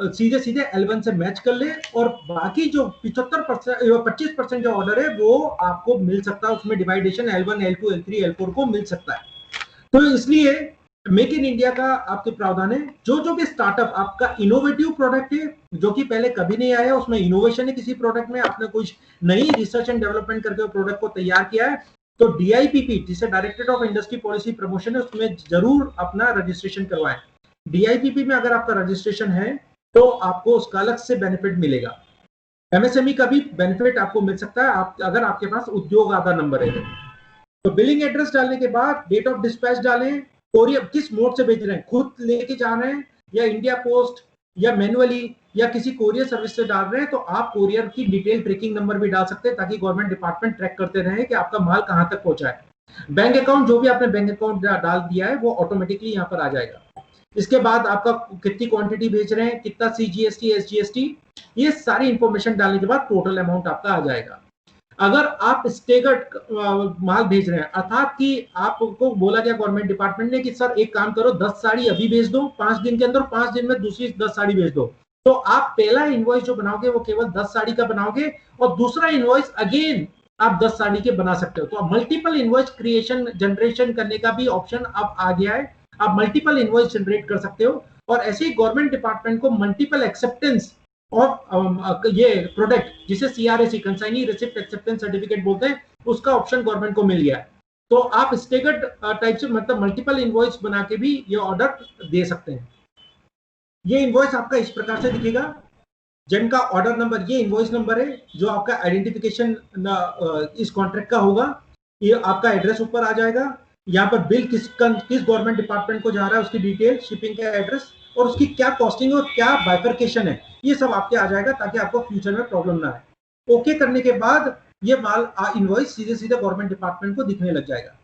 Speaker 9: सीधे सीधे L1 से मैच कर ले, और बाकी जो 25% जो ऑर्डर है वो आपको मिल सकता है, उसमें डिवाइडेशन L1, L2, L3, L4 को मिल सकता है। तो इसलिए मेक इन इंडिया का आपके प्रावधान है। जो भी स्टार्टअप आपका इनोवेटिव प्रोडक्ट है, जो कि पहले कभी नहीं आया, उसमें इनोवेशन है किसी प्रोडक्ट में, आपने कुछ नई रिसर्च एंड डेवलपमेंट करके प्रोडक्ट को तैयार किया है, तो DIPP, जिसे directorate of industry policy promotion है, उसमें जरूर अपना रजिस्ट्रेशन करवाएं। DIPP में अगर आपका रजिस्ट्रेशन है तो आपको उसका अलग से बेनिफिट मिलेगा। MSME का भी बेनिफिट आपको मिल सकता है अगर आपके पास उद्योग आधार नंबर है। तो बिलिंग एड्रेस डालने के बाद डेट ऑफ डिस्पैच डालें, कोरियर किस मोड से भेज रहे हैं, खुद लेके जा रहे हैं या इंडिया पोस्ट या मैनुअली या किसी कोरियर सर्विस से डाल रहे हैं, तो आप कोरियर की डिटेल ट्रैकिंग नंबर भी डाल सकते हैं, ताकि गवर्नमेंट डिपार्टमेंट ट्रैक करते रहे कि आपका माल कहां तक पहुंचा है। बैंक अकाउंट, जो भी आपने बैंक अकाउंट डाल दिया है वो ऑटोमेटिकली यहाँ पर आ जाएगा। इसके बाद आपका कितनी क्वांटिटी भेज रहे हैं, कितना CGST, SGST, ये सारी इंफॉर्मेशन डालने के बाद टोटल अमाउंट आपका आ जाएगा। अगर आप स्टेगर्ड माल भेज रहे हैं, अर्थात कि आपको बोला गया गवर्नमेंट डिपार्टमेंट ने कि सर एक काम करो, 10 साड़ी अभी भेज दो 5 दिन के अंदर, 5 दिन में दूसरी 10 साड़ी भेज दो, तो आप पहला इनवॉइस जो बनाओगे वो केवल 10 साड़ी का बनाओगे, और दूसरा इनवॉइस अगेन आप 10 साड़ी के बना सकते हो। तो मल्टीपल इनवॉइस क्रिएशन जनरेशन करने का भी ऑप्शन अब आ गया है, आप मल्टीपल इनवॉइस जनरेट कर सकते हो। और ऐसे ही गवर्नमेंट डिपार्टमेंट को मल्टीपल एक्सेप्टेंस ऑफ ये प्रोडक्ट, जिसे CRAC, consignee receipt acceptance certificate बोलते हैं, उसका ऑप्शन गवर्नमेंट को मिल गया है। तो आप स्टेगर्ड टाइप से, मतलब मल्टीपल इनवॉइस बना के भी ये ऑर्डर दे सकते हैं। ये इनवॉइस आपका इस प्रकार से दिखेगा, जिनका ऑर्डर नंबर, ये इनवॉइस नंबर है, जो आपका आइडेंटिफिकेशन इस कॉन्ट्रैक्ट का होगा, ये आपका एड्रेस ऊपर आ जाएगा, यहाँ पर बिल किस गवर्नमेंट डिपार्टमेंट को जा रहा है, उसकी डिटेल, शिपिंग का एड्रेस, और उसकी क्या कॉस्टिंग और क्या बाइफरकेशन है, ये सब आपके आ जाएगा, ताकि आपको फ्यूचर में प्रॉब्लम ना आए। ओके करने के बाद ये माल इनवॉइस सीधे सीधे गवर्नमेंट डिपार्टमेंट को दिखने लग जाएगा।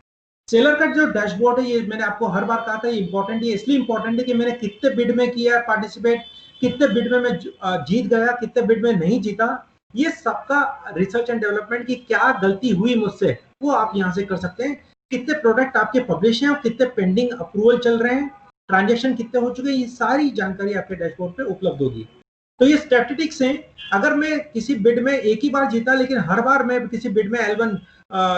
Speaker 9: सेलर का जो डैशबोर्ड है, ये मैंने आपको हर बार कहा था, ये इंपॉर्टेंट है, इसलिए इंपॉर्टेंट है कि मैंने कितने बिड में किया पार्टिसिपेट, कितने बिड में मैं जीत गया, कितने बिड में नहीं जीता, ये सबका रिसर्च एंड डेवलपमेंट की क्या गलती हुई मुझसे, वो आप यहाँ से कर सकते हैं। कितने प्रोडक्ट आपके पब्लिश हैं और कितने पेंडिंग अप्रूवल चल रहे हैं, ट्रांजैक्शन कितने हो चुके हैं, ये सारी जानकारी आपके डैशबोर्ड पे उपलब्ध होगी। तो ये स्टैटिस्टिक्स हैं। अगर मैं किसी बिड में एक ही बार जीता, लेकिन हर बार मैं किसी बिड में L1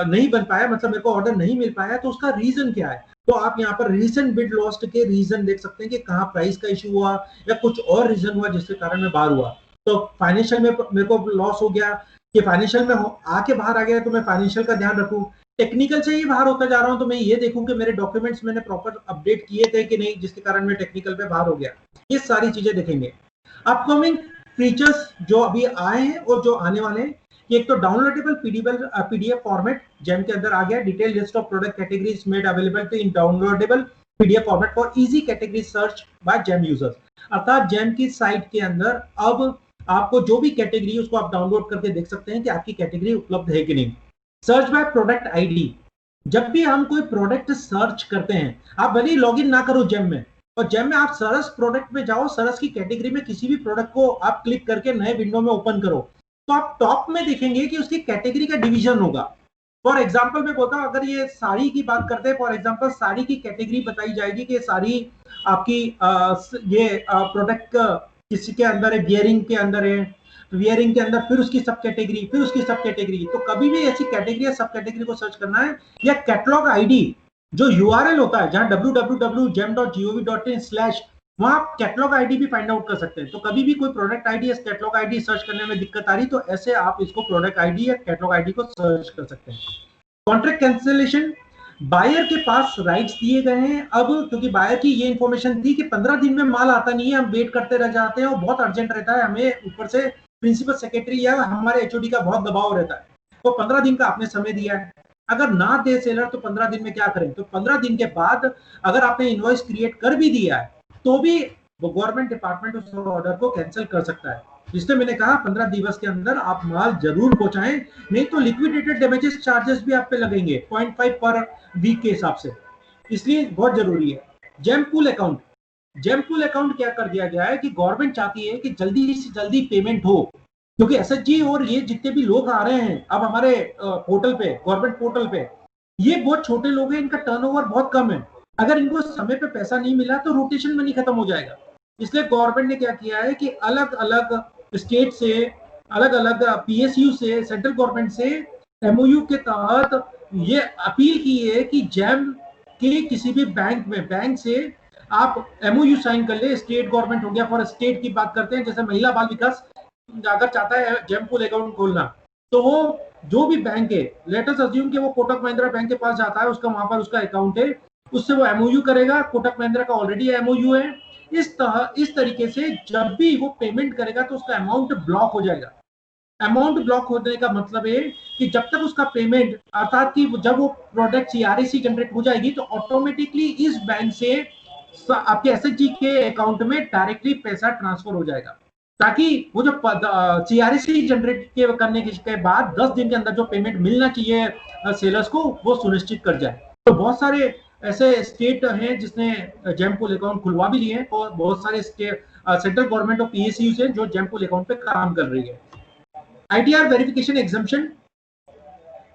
Speaker 9: नहीं बन पाया, मतलब मेरे को ऑर्डर नहीं मिल पाया, तो उसका रीजन क्या है, तो आप यहाँ पर रीसेंट बिड लॉस्ट के रीजन देख सकते हैं कि कहाँ प्राइस का इशू हुआ या कुछ और रीजन हुआ जिसके कारण मैं बाहर हुआ। तो फाइनेंशियल में मेरे को लॉस हो गया कि फाइनेंशियल में आके बाहर आ गया, तो मैं फाइनेंशियल का ध्यान रखूं। टेक्निकल से ही बाहर होता जा रहा हूं, तो मैं ये देखूं कि मेरे डॉक्यूमेंट्स मैंने प्रॉपर अपडेट किए थे कि नहीं, जिसके कारण मैं टेक्निकल पे बाहर हो गया। ये सारी चीजें देखेंगे। अपकमिंग फीचर्स जो अभी आए हैं और जो आने वाले हैं, एक तो डाउनलोडेबल पीडीएफ फॉर्मेट जेम के अंदर आ गया, detail list of product categories made available in downloadable PDF format for easy category search by GeM users. अर्थात जेम की साइट के अंदर अब आपको जो भी कैटेगरी है उसको आप डाउनलोड करके देख सकते हैं कि आपकी कैटेगरी उपलब्ध है कि नहीं। सर्च बाय प्रोडक्ट आईडी, जब भी हम कोई प्रोडक्ट सर्च करते हैं, आप भले ही लॉगिन ना करो जेम में, और जेम में आप सरस प्रोडक्ट में जाओ, सरस की कैटेगरी में किसी भी प्रोडक्ट को आप क्लिक करके नए विंडो में ओपन करो, तो आप टॉप में देखेंगे कि उसकी कैटेगरी का डिवीजन होगा। फॉर एग्जांपल मैं बोलता हूं, अगर ये साड़ी की बात करते हैं, फॉर एग्जांपल साड़ी की कैटेगरी बताई जाएगी कि साड़ी आपकी ये प्रोडक्ट किसी के अंदर है, बियरिंग के अंदर है, वियरिंग के अंदर फिर उसकी सब कैटेगरी, फिर उसकी सब कैटेगरी। तो कभी भी ऐसी कैटेगरी या सब कैटेगरी को सर्च करना है, या कैटलॉग आईडी जो यूआरएल होता है, जहां www.gem.gov.in/ वहां आप कैटलॉग आईडी भी फाइंड आउट कर सकते हैं। तो कभी भी कोई प्रोडक्ट आईडी या कैटलॉग आईडी सर्च करने में दिक्कत आ रही, तो ऐसे आप इसको प्रोडक्ट आईडी या कैटलॉग आईडी को सर्च कर सकते हैं। कॉन्ट्रैक्ट कैंसिलेशन, बायर के पास राइट्स दिए गए हैं अब, क्योंकि बायर की ये इंफॉर्मेशन थी कि 15 दिन में माल आता नहीं है, हम वेट करते रह जाते हैं और बहुत अर्जेंट रहता है, हमें ऊपर से प्रिंसिपल सेक्रेटरी या हमारे एचओडी का बहुत दबाव रहता है, तो 15 दिन का आपने समय दिया है। अगर ना दे सेलर तो 15 दिन में क्या करें? तो 15 दिन के बाद अगर आपने इनवॉइस क्रिएट कर भी दिया है तो भी वो गवर्नमेंट डिपार्टमेंट उस ऑर्डर को कैंसिल कर सकता है। इसलिए मैंने कहा 15 दिवस के अंदर आप माल जरूर पहुंचाएं, नहीं तो लिक्विडेटेड डैमेजेस चार्जेस भी आप पे लगेंगे 0.5 पर वीक के हिसाब से, इसलिए बहुत जरूरी है। GeM pool account, GeM pool account क्या कर दिया गया है कि गवर्नमेंट चाहती है कि जल्दी से जल्दी पेमेंट हो, क्योंकि एसएचजी और ये जितने भी लोग आ रहे हैं अब हमारे पोर्टल पे, गवर्नमेंट पोर्टल पे, ये बहुत छोटे लोग हैं, इनका टर्नओवर बहुत कम है। अगर इनको समय पे पैसा नहीं मिला तो रोटेशन मनी खत्म हो जाएगा। इसलिए गवर्नमेंट ने क्या किया है कि अलग अलग स्टेट से, अलग अलग पीएसयू से, सेंट्रल गवर्नमेंट से एमओयू के तहत ये अपील की है कि जेम के किसी भी बैंक से आप एमओयू साइन कर ले। स्टेट गवर्नमेंट हो गया, फॉर स्टेट की बात करते हैं, जैसे महिला बाल विकास अगर चाहता है जेम पूल अकाउंट खोलना, तो वो जो भी बैंक है, लेट अस अज्यूम कि वो कोटक महिंद्रा बैंक के पास जाता है, उसका वहां पर उसका अकाउंट है, उससे वो एमओयू करेगा, कोटक महिंद्रा का ऑलरेडी एमओयू है। इस तरीके से जब भी वो पेमेंट करेगा तो उसका अमाउंट ब्लॉक हो जाएगा। अमाउंट ब्लॉक होने का मतलब है कि जब तक उसका पेमेंट, अर्थात कि जब वो प्रोडक्ट सीआरएसी जनरेट हो जाएगी तो ऑटोमेटिकली इस बैंक से आपके एसएचजी के अकाउंट में डायरेक्टली पैसा ट्रांसफर हो जाएगा, ताकि वो जो सीआरएसी जनरेट करने के बाद 10 दिन के अंदर जो पेमेंट मिलना चाहिए सेलर्स को, वो सुनिश्चित कर जाए। तो बहुत सारे ऐसे स्टेट हैं जिसने जेम पूल अकाउंट खुलवा भी लिए हैं, और बहुत सारे स्टेट सेंट्रल गवर्नमेंट और पीएसयू से जो जेम पूल अकाउंट पे काम कर रही है। आईटीआर वेरिफिकेशन एग्जम्पशन,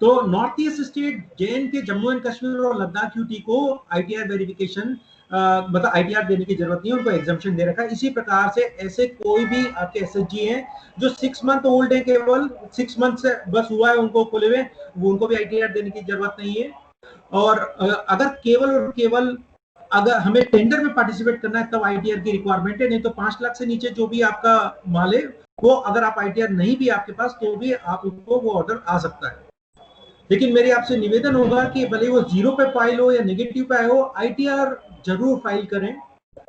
Speaker 9: तो north east state JNK, Jammu and Kashmir और लद्दाख यूटी को आईटीआर वेरिफिकेशन मतलब आईटीआर देने की जरूरत नहीं है, उनको एग्जम्पशन दे रखा है। इसी प्रकार से ऐसे कोई भी आपके एसएचजी हैं जो 6 मंथ ओल्ड है, केवल 6 मंथ से बस हुआ है उनको खोले हुए, वो उनको भी आईटीआर देने की जरूरत नहीं है। और अगर केवल और केवल अगर हमें टेंडर में पार्टिसिपेट करना है तब आईटीआर की रिक्वायरमेंट है, नहीं तो 5 लाख से नीचे जो भी आपका माल है वो अगर आप आईटीआर नहीं भी आपके पास तो भी आप उनको वो ऑर्डर आ सकता है। लेकिन मेरी आपसे निवेदन होगा कि भले वो 0 पे फाइल हो या नेगेटिव पे हो, आईटीआर जरूर फाइल करें।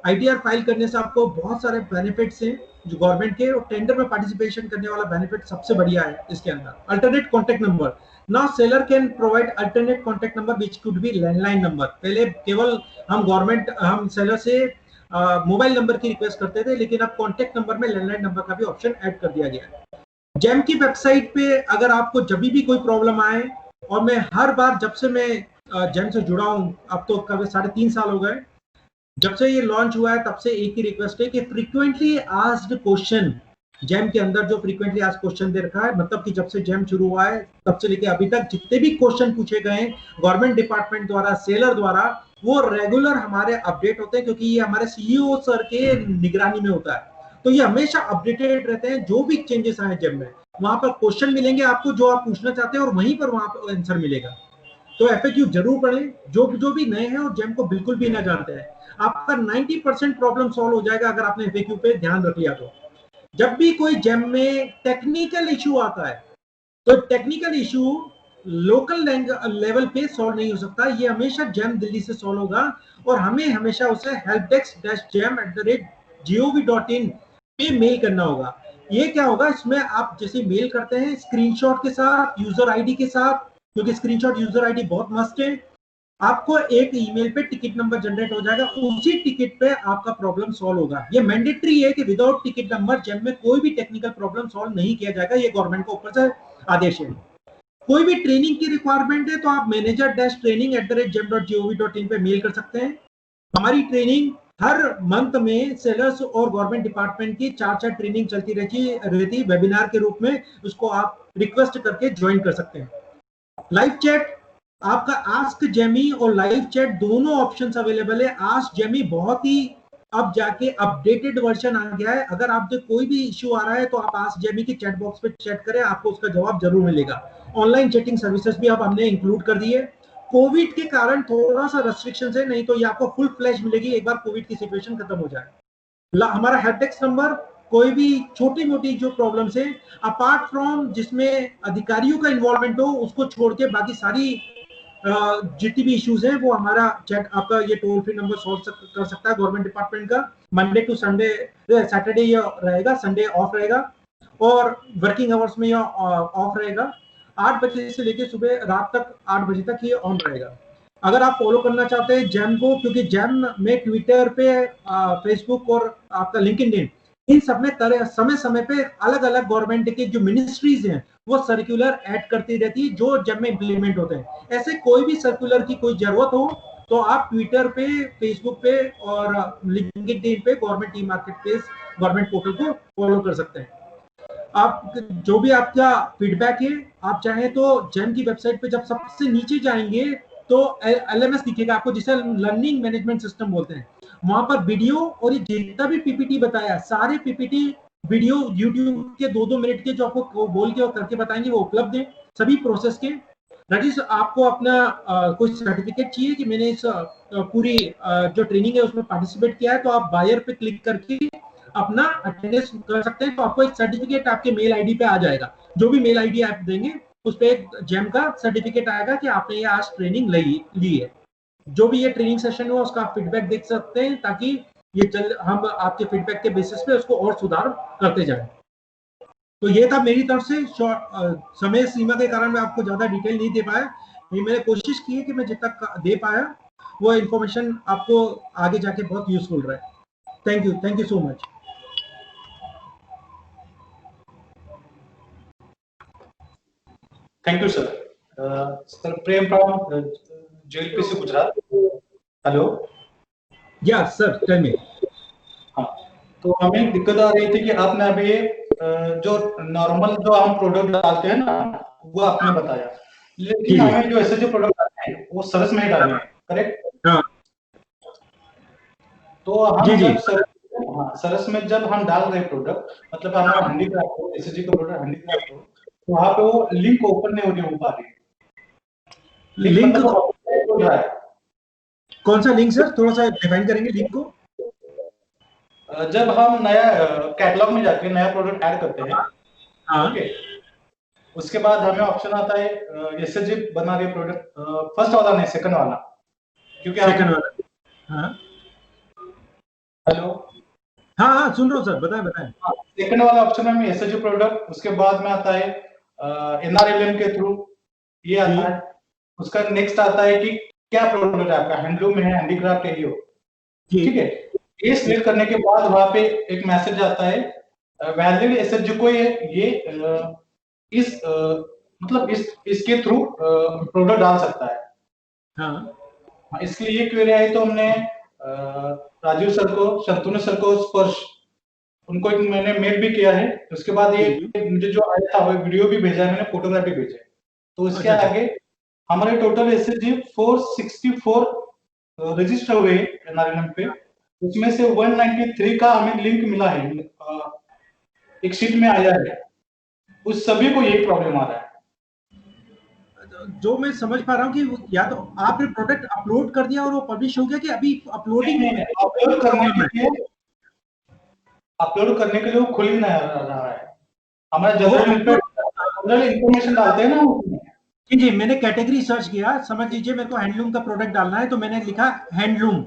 Speaker 9: आईटीआर फाइल करने से आपको बहुत सारे बेनिफिट्स हैं जो गवर्नमेंट के, और टेंडर में पार्टिसिपेशन करने वाला बेनिफिट सबसे बढ़िया है इसके अंदर। Alternate contact number, now seller can provide alternate contact number which could be landline number. पहले केवल हम सेलर से मोबाइल नंबर की रिक्वेस्ट करते थे, लेकिन अब कॉन्टेक्ट नंबर में लैंडलाइन नंबर का भी ऑप्शन ऐड कर दिया गया है। जेम की वेबसाइट पे अगर आपको जब भी कोई प्रॉब्लम आए, और मैं हर बार जब से मैं जेम से जुड़ा हूं, अब तो करीब 3.5 साल हो गए, जब से ये लॉन्च हुआ है तब से एक ही रिक्वेस्ट है कि फ्रीक्वेंटली आस्क्ड क्वेश्चन, जेम के अंदर जो फ्रीक्वेंटली आस्क्ड क्वेश्चन दे रखा है, मतलब कि जब से जेम शुरू हुआ है तब से लेके अभी तक जितने भी क्वेश्चन पूछे गए हैं गवर्नमेंट डिपार्टमेंट द्वारा, सेलर द्वारा, वो रेगुलर हमारे अपडेट होते हैं, क्योंकि ये हमारे सीईओ सर के निगरानी में होता है, तो ये हमेशा अपडेटेड रहते हैं। जो भी चेंजेस आए जेम में, वहां पर क्वेश्चन मिलेंगे आपको जो आप पूछना चाहते हैं, और वहीं पर वहां पर आंसर मिलेगा। तो एफएक्यू जरूर पढ़ें, जो भी नए हैं और जेम को बिल्कुल भी ना जानते हैं, आपका 90% प्रॉब्लम सॉल्व हो जाएगा अगर आपने एफएक्यू पे ध्यान रख लिया तो। जब भी कोई जेम में टेक्निकल इशू आता है, तो टेक्निकल इशू लोकल लेवल पे सॉल्व नहीं हो सकता, ये हमेशा जेम दिल्ली से सॉल्व होगा, और हमें हमेशा उसे helpdesk-gem@gov.in मेल करना होगा। ये क्या होगा, इसमें आप जैसे मेल करते हैं स्क्रीनशॉट के साथ, यूजर आईडी के साथ, क्योंकि स्क्रीनशॉट यूजर आईडी बहुत मस्ट है, आपको एक ईमेल पे टिकट नंबर जनरेट हो जाएगा, उसी टिकट पे आपका प्रॉब्लम सॉल्व होगा। ये मैंडेटरी है कि विदाउट टिकट नंबर जेम में कोई भी टेक्निकल प्रॉब्लम सॉल्व नहीं किया जाएगा, ये गवर्नमेंट का ऊपर से आदेश है। कोई भी ट्रेनिंग की रिक्वायरमेंट है तो आप manager-training@gem.gov.in पे मेल कर सकते हैं। हमारी ट्रेनिंग हर मंथ में सेलर्स और गवर्नमेंट डिपार्टमेंट की 4 ट्रेनिंग चलती रहती वेबिनार के रूप में, उसको आप रिक्वेस्ट करके ज्वाइन कर सकते हैं। लाइव चैट, आपका आस्क जेमी और लाइव चैट दोनों ऑप्शंस अवेलेबल है। आस्क जेमी बहुत ही अब जाके अपडेटेड वर्जन आ गया है। अगर आपसे कोई भी इश्यू आ रहा है तो आप आस्क जेमी की चैट बॉक्स पे चैट करें, आपको उसका जवाब जरूर मिलेगा। ऑनलाइन चैटिंग सर्विसेज भी अब हमने इंक्लूड कर दी है। कोविड के कारण थोड़ा सा रेस्ट्रिक्शन है, नहीं तो ये आपको फुल फ्लैश मिलेगी एक बार कोविड की सिचुएशन खत्म हो जाए। हमारा हेल्प डेस्क नंबर, कोई भी छोटी मोटी जो प्रॉब्लम्स है अपार्ट फ्रॉम जिसमें अधिकारियों का इन्वॉल्वमेंट हो, उसको छोड़ के बाकी सारी जितनी भी इश्यूज हैं वो हमारा चैट, आपका ये टोल फ्री नंबर सॉल्व कर सकता है। गवर्नमेंट डिपार्टमेंट का मंडे टू संडे, सैटरडे ये रहेगा, संडे ऑफ रहेगा, और वर्किंग आवर्स में ये ऑफ रहेगा। 8 बजे से लेकर सुबह रात तक 8 बजे तक ये ऑन रहेगा। अगर आप फॉलो करना चाहते हैं जैम को, क्योंकि जैम में ट्विटर पे, फेसबुक और आपका लिंक्डइन, इन सब में समय समय पे अलग अलग गवर्नमेंट के जो मिनिस्ट्रीज हैं वो सर्कुलर ऐड करती रहती है जो जब में इंप्लीमेंट होते हैं। ऐसे कोई भी सर्कुलर की कोई जरूरत हो तो आप ट्विटर पे, फेसबुक पे और लिंक्डइन पे government e market place government portal को फॉलो कर सकते हैं। आप जो भी आपका फीडबैक है, आप चाहें तो जेम की वेबसाइट पे जब सबसे नीचे जाएंगे तो LMS दिखेगा आपको, जिसे लर्निंग मैनेजमेंट सिस्टम बोलते हैं। वहां पर वीडियो और ये जितना भी पीपीटी बताया, सारे पीपीटी वीडियो यूट्यूब के 2-2 मिनट के जो आपको बोल के और करके बताएंगे वो उपलब्ध है सभी प्रोसेस के। राजेश, आपको अपना कोई सर्टिफिकेट चाहिए कि मैंने इस पूरी जो ट्रेनिंग है उसमें पार्टिसिपेट किया है, तो आप बायर पे क्लिक करके अपना अटेंडेंस कर सकते हैं। तो आपको एक सर्टिफिकेट आपके मेल आईडी पे आ जाएगा, जो भी मेल आईडी आप देंगे उस पे एक जेम का सर्टिफिकेट आएगा कि आपने ये आज ट्रेनिंग ली है। जो भी ये ट्रेनिंग सेशन हुआ उसका आप फीडबैक देख सकते हैं, ताकि ये हम आपके फीडबैक के बेसिस पे उसको और सुधार करते जाएं। तो ये था मेरी तरफ से। समय सीमा के कारण मैं आपको ज्यादा डिटेल नहीं दे पाया, मैंने कोशिश की है कि मैं जितना दे पाया वो इन्फॉर्मेशन आपको आगे जाके बहुत यूजफुल रहे। Thank you so much.
Speaker 12: Thank you sir. Sir Prem from JLPC Gujarat. Hello.
Speaker 9: या सर टेल मी।
Speaker 12: हाँ, तो हमें एक दिक्कत आ रही थी कि आपने अभी जो नॉर्मल जो हम प्रोडक्ट डालते हैं ना वो आपने बताया, लेकिन हमें जो ऐसे जो प्रोडक्ट डालते हैं वो सरस में ही डालने हैं, करेक्ट?
Speaker 9: हाँ।
Speaker 12: तो हम जब सरस में जब हम डाल रहे प्रोडक्ट, मतलब हमारा हैंडीक्राफ्ट हो, SHG का प्रोडक्ट हैंडीक्राफ्ट हो, तो वहाँ पे वो लिंक ओपन नहीं हो पा रही।
Speaker 9: लिंक कौन सा लिंक सर, थोड़ा सा डिफाइन करेंगे लिंक को?
Speaker 12: जब हम नया कैटलॉग में जाके नया प्रोडक्ट ऐड करते हैं, ओके, उसके बाद हमें ऑप्शन आता है SHG बना रहे प्रोडक्ट, फर्स्ट वाला नहीं, सेकंड वाला, क्योंकि
Speaker 9: सेकंड वाला। हाँ
Speaker 12: हेलो।
Speaker 9: हाँ सुन रहा हूँ सर, बताएं।
Speaker 12: सेकंड वाला ऑप्शन में SHG प्रोडक्ट, उसके बाद में आता है NRLM के थ्रू ये आता है। उसका नेक्स्ट आता है कि क्या प्रोडक्ट है आपका, हैंडलूम है, हैंडीक्राफ्ट है, ठीक है। ये सिलेक्ट करने के बाद वहां पे एक मैसेज आता है वैलिड SHG को ये इस मतलब इसके थ्रू प्रोडक्ट डाल सकता है। हाँ, इसके लिए क्वेरी आई तो हमने राजीव सर को, शंतनु सर को, स्पर्श, उनको एक मैंने मेल भी किया है। उसके बाद ये मुझे जो आया था वो वीडियो भी भेजा है, मैंने फोटोग्राफी भेजा है। तो इसके आगे हमारे टोटल SHG 464 रजिस्टर हुए NRLM पे, उसमें से 193 का हमें लिंक मिला है, एक शीट में आया है। उस सभी को यही प्रॉब्लम आ रहा है।
Speaker 9: जो मैं समझ पा रहा हूँ कि या तो आपने प्रोडक्ट अपलोड कर दिया और वो पब्लिश हो गया, कि अभी अपलोडिंग
Speaker 12: नहीं, अपलोड करने के लिए वो खुल ही नहीं रहा है। हमारा जनरल इंफॉर्मेशन डालते हैं ना।
Speaker 9: जी, मैंने कैटेगरी सर्च किया, समझ लीजिए मेरे को हैंडलूम का प्रोडक्ट डालना है तो मैंने लिखा हैंडलूम,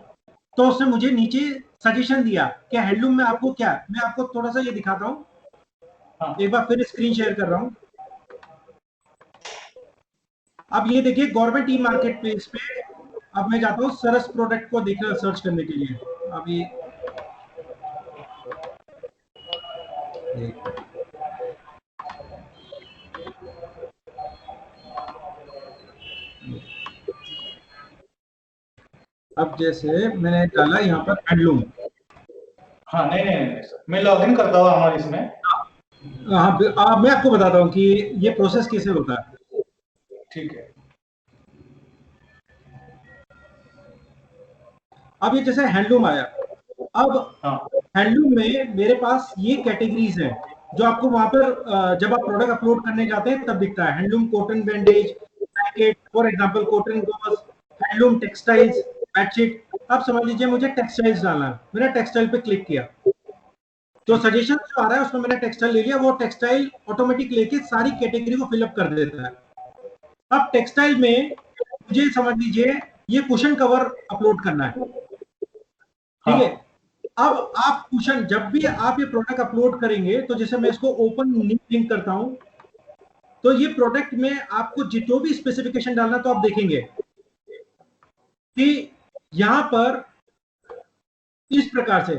Speaker 9: तो उसने मुझे नीचे सजेशन दिया कि हैंडलूम में आपको क्या, मैं आपको थोड़ा सा ये दिखाता हूँ, एक बार फिर स्क्रीन शेयर कर रहा हूँ। अब ये देखिए गवर्नमेंट ई मार्केट प्लेस पे अब मैं जाता हूँ सरस प्रोडक्ट को देखना सर्च करने के लिए। अभी अब जैसे मैंने डाला यहाँ पर हैंडलूम।
Speaker 12: हाँ नहीं सर, मैं लॉगिन करता हूँ हमारे इसमें।
Speaker 9: हाँ मैं आपको बताता हूँ कि ये प्रोसेस कैसे होता है।
Speaker 12: ठीक है।
Speaker 9: अब ये जैसे हैंडलूम आया, अब हैंडलूम में मेरे पास ये कैटेगरीज हैं जो आपको वहां पर जब आप प्रोडक्ट अपलोड करने जाते हैं तब दिखता है। Handloom cotton bandage packet, for example cotton gauze, handloom textiles bedsheet. अब समझ लीजिए मुझे टेक्सटाइल्स डालना है, मैंने टेक्सटाइल पे क्लिक किया तो सजेशन जो आ रहा है उसमें मैंने टेक्सटाइल ले लिया, वो टेक्सटाइल ऑटोमेटिक लेके सारी कैटेगरी को फिलअप कर देता है। अब टेक्सटाइल में मुझे समझ लीजिए ये कुशन कवर अपलोड करना है, ठीक है। अब आप कुशन जब भी आप ये प्रोडक्ट अपलोड करेंगे तो जैसे मैं इसको ओपन लिंक करता हूं तो ये प्रोडक्ट में आपको जो भी स्पेसिफिकेशन डालना तो आप देखेंगे कि यहां पर इस प्रकार से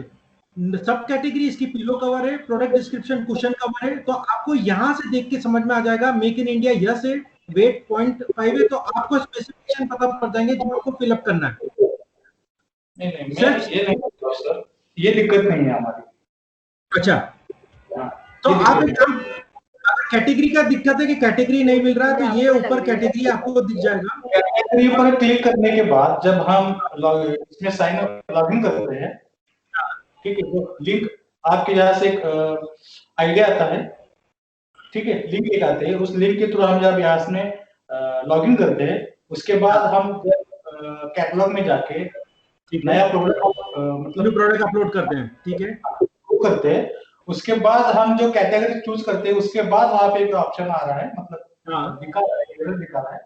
Speaker 9: सब कैटेगरी इसकी पिलो कवर है, प्रोडक्ट डिस्क्रिप्शन कुशन कवर है। तो आपको यहां से देख के समझ में आ जाएगा मेक इन इंडिया यस है, वेट 0.5 है, तो आपको स्पेसिफिकेशन पता पड़ जाएंगे जो आपको फिलअप करना है।
Speaker 12: नहीं मैं ये नहीं करता सर, ये दिक्कत नहीं है हमारी।
Speaker 9: अच्छा तो आप एक काम, कैटेगरी का दिक्कत है कि कैटेगरी नहीं मिल रहा है तो ये ऊपर कैटेगरी आपको दिख जाएगा।
Speaker 12: कैटेगरी पर क्लिक करने के बाद जब हम इसमें साइन अप लॉगिन करते हैं, ठीक है, तो लिंक आपके यहाँ से एक आइडिया आता है, ठीक है, लिंक एक आते हैं, उस लिंक के थ्रू हम जब यहाँ में लॉगिन करते हैं उसके बाद हम कैटलॉग में जाके नया प्रोडक्ट मतलब
Speaker 9: प्रोडक्ट अपलोड करते हैं, ठीक है,
Speaker 12: करते हैं। उसके बाद हम जो कैटेगरी चूज करते हैं उसके बाद वहां पे एक ऑप्शन आ रहा है, मतलब दिखा रहा है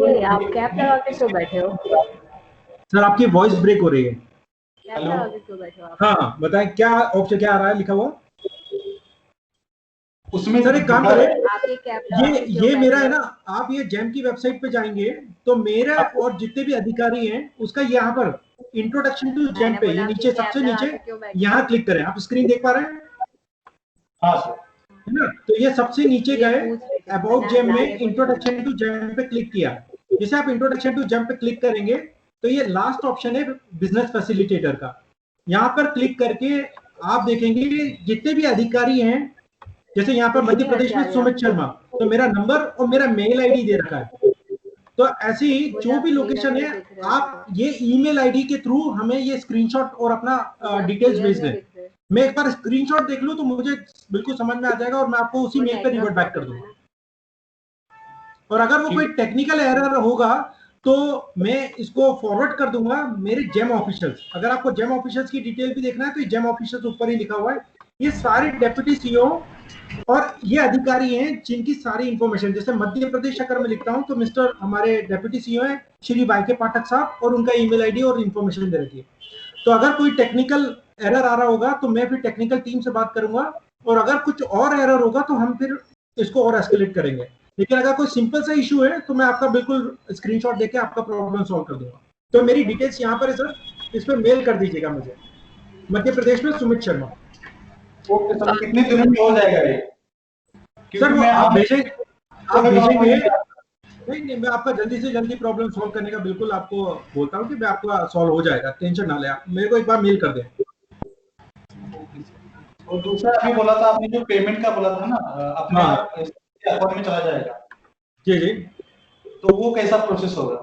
Speaker 10: ये आप कैप लगा के क्यों बैठे हो?
Speaker 9: सर आपकी वॉइस ब्रेक हो रही है।
Speaker 10: कैप लगा के क्यों बैठे हो आप?
Speaker 9: हाँ बताएं क्या ऑप्शन क्या आ रहा है लिखा हुआ
Speaker 12: उसमें?
Speaker 9: सर एक काम करें,
Speaker 10: आप ये कैप लगा के क्यों
Speaker 9: ये मेरा
Speaker 10: बैठे
Speaker 9: है ना, आप ये जैम की वेबसाइट पे जाएंगे तो मेरा और जितने भी अधिकारी हैं उसका यहाँ पर इंट्रोडक्शन टू जैम पे, ये नीचे सबसे नीचे यहाँ क्लिक करें। आप स्क्रीन देख पा रहे हैं?
Speaker 12: हाँ सर,
Speaker 9: है ना, तो ये सबसे नीचे गए अबाउट जैम में इंट्रोडक्शन टू जैम पे क्लिक किया। जैसे आप इंट्रोडक्शन टू जैम पे क्लिक करेंगे तो ये लास्ट ऑप्शन है बिजनेस फैसिलिटेटर का। यहाँ पर क्लिक करके आप देखेंगे जितने भी अधिकारी हैं, जैसे यहाँ पर मध्य प्रदेश में सुमित शर्मा, तो मेरा नंबर और मेरा मेल आईडी दे रखा है। तो ऐसे ही जो भी लोकेशन है आप ये ईमेल आईडी के थ्रू हमें ये स्क्रीनशॉट और अपना डिटेल्स भेज दें। मैं एक बार स्क्रीनशॉट देख लूं तो मुझे बिल्कुल समझ में आ जाएगा और मैं आपको उसी मेल पे रिवर्ट बैक कर दूंगा। और अगर वो कोई टेक्निकल एरर होगा तो मैं इसको फॉरवर्ड कर दूंगा मेरे जेम ऑफिशियल्स। अगर आपको जेम ऑफिशियल्स की डिटेल भी देखना है तो जेम ऑफिशियल्स ऊपर ही लिखा हुआ है। ये सारे डेप्यूटी सीईओ और ये अधिकारी हैं जिनकी सारी इंफॉर्मेशन, जैसे मध्य प्रदेश अगर मैं लिखता हूं तो मिस्टर हमारे डेप्यूटी सीईओ है श्री वाईके पाठक साहब और उनका ईमेल आईडी और इन्फॉर्मेशन दे रखी है। तो अगर कोई टेक्निकल एरर आ रहा होगा तो मैं फिर टेक्निकल टीम से बात करूंगा और अगर कुछ और एरर होगा तो हम फिर इसको और एस्केलेट करेंगे। लेकिन अगर कोई सिंपल सा इशू है तो मैं आपका बिल्कुल स्क्रीनशॉट देके आपका प्रॉब्लम सॉल्व कर दूंगा। तो मेरी डिटेल्स यहाँ पर है सर, इस पर मेल कर दीजिएगा मुझे। मध्य प्रदेश में सुमित शर्मा।
Speaker 12: ओके सर, कितने दिनों में हो जाएगा ये?
Speaker 9: सर वो आप भेजेंगे नहीं, मैं आपका जल्दी से जल्दी प्रॉब्लम सॉल्व करने का बिल्कुल आपको बोलता हूँ कि मैं आपका सॉल्व हो जाएगा, टेंशन ना ले आप, मेरे को एक बार मेल कर दें।
Speaker 12: और दूसरा अभी बोला था आपने, जो पेमेंट का बोला था ना, अपने अकाउंट में चला जाएगा।
Speaker 9: जी जी,
Speaker 12: तो वो कैसा प्रोसेस होगा?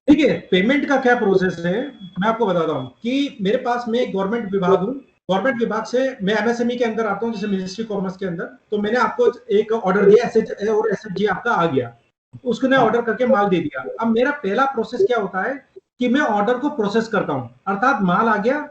Speaker 9: ठीक है, पेमेंट का क्या प्रोसेस है मैं आपको बताता हूँ कि मेरे पास में एक गवर्नमेंट विभाग हूँ, गवर्नमेंट विभाग से मैं एमएसएमई के अंदर आता हूँ, जैसे मिनिस्ट्री कॉमर्स के अंदर। तो मैंने आपको एक ऑर्डर दिया एसएच और एसएचजी आपका आ गया, उसने ऑर्डर करके माल दे दिया। अब मेरा पहला प्रोसेस क्या होता है कि मैं ऑर्डर को प्रोसेस करता हूँ, अर्थात माल आ गया,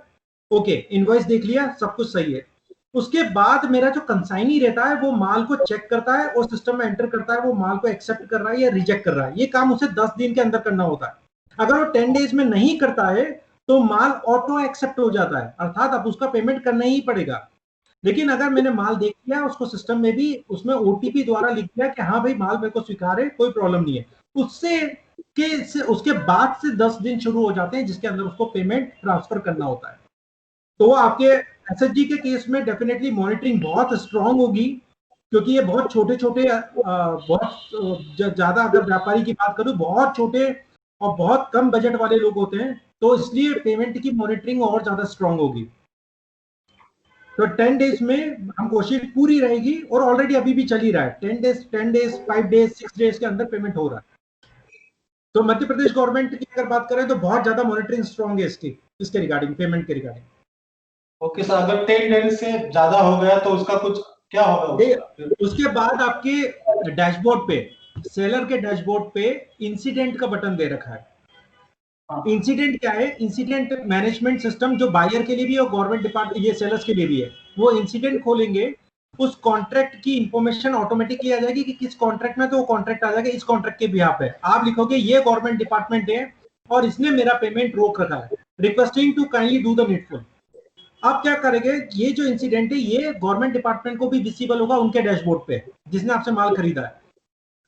Speaker 9: ओके, इनवॉइस देख लिया, सब कुछ सही है। उसके बाद मेरा जो कंसाइनी रहता है वो माल को चेक करता है और सिस्टम में एंटर करता है, वो माल को एक्सेप्ट कर रहा है या रिजेक्ट कर रहा है। ये काम उसे 10 दिन के अंदर करना होता है। अगर वो 10 डेज में नहीं करता है तो माल ऑटो एक्सेप्ट हो जाता है, अर्थात अब उसका पेमेंट करना ही पड़ेगा। लेकिन अगर मैंने माल देख लिया, उसको सिस्टम में भी उसमें ओटीपी द्वारा लिख दिया कि हाँ भाई माल मेरे को स्वीकार है, कोई प्रॉब्लम नहीं है, उसके बाद से 10 दिन शुरू हो जाते हैं जिसके अंदर उसको पेमेंट ट्रांसफर करना होता है। तो आपके एसएचजी के केस में डेफिनेटली मॉनिटरिंग बहुत स्ट्रांग होगी, क्योंकि ये बहुत छोटे छोटे बहुत ज्यादा, अगर व्यापारी की बात करूं, बहुत छोटे और बहुत कम बजट वाले लोग होते हैं, तो इसलिए पेमेंट की मॉनिटरिंग और ज्यादा स्ट्रांग होगी। तो 10 डेज में हम कोशिश पूरी रहेगी, और ऑलरेडी अभी भी चल ही रहा है। 10 डेज 5 डेज 6 डेज के अंदर पेमेंट हो रहा है। तो मध्य प्रदेश गवर्नमेंट की अगर बात करें तो बहुत ज्यादा मॉनिटरिंग स्ट्रांग है इसके रिगार्डिंग, पेमेंट के रिगार्डिंग।
Speaker 12: ओके सर, अगर 10 डेज से ज्यादा हो गया तो उसका कुछ क्या होगा?
Speaker 9: उसके बाद आपके डैशबोर्ड पे, सेलर के डैशबोर्ड पे इंसिडेंट का बटन दे रखा है। इंसिडेंट क्या है? इंसिडेंट मैनेजमेंट सिस्टम जो बायर के लिए भी और गवर्नमेंट डिपार्टमेंट, ये सेलर्स के लिए भी है। वो इंसिडेंट खोलेंगे, उस कॉन्ट्रैक्ट की इंफॉर्मेशन ऑटोमेटिकली आ जाएगी कि किस कॉन्ट्रैक्ट में, तो वो कॉन्ट्रैक्ट आ जाएगा इस कॉन्ट्रैक्ट के बिहाफ पे। आप लिखोगे ये गवर्नमेंट डिपार्टमेंट है और इसने मेरा पेमेंट रोक रखा है, requesting to kindly do the needful. आप क्या करेंगे, ये जो इंसिडेंट है ये गवर्नमेंट डिपार्टमेंट को भी विजिबल होगा उनके डैशबोर्ड पे जिसने आपसे माल खरीदा है।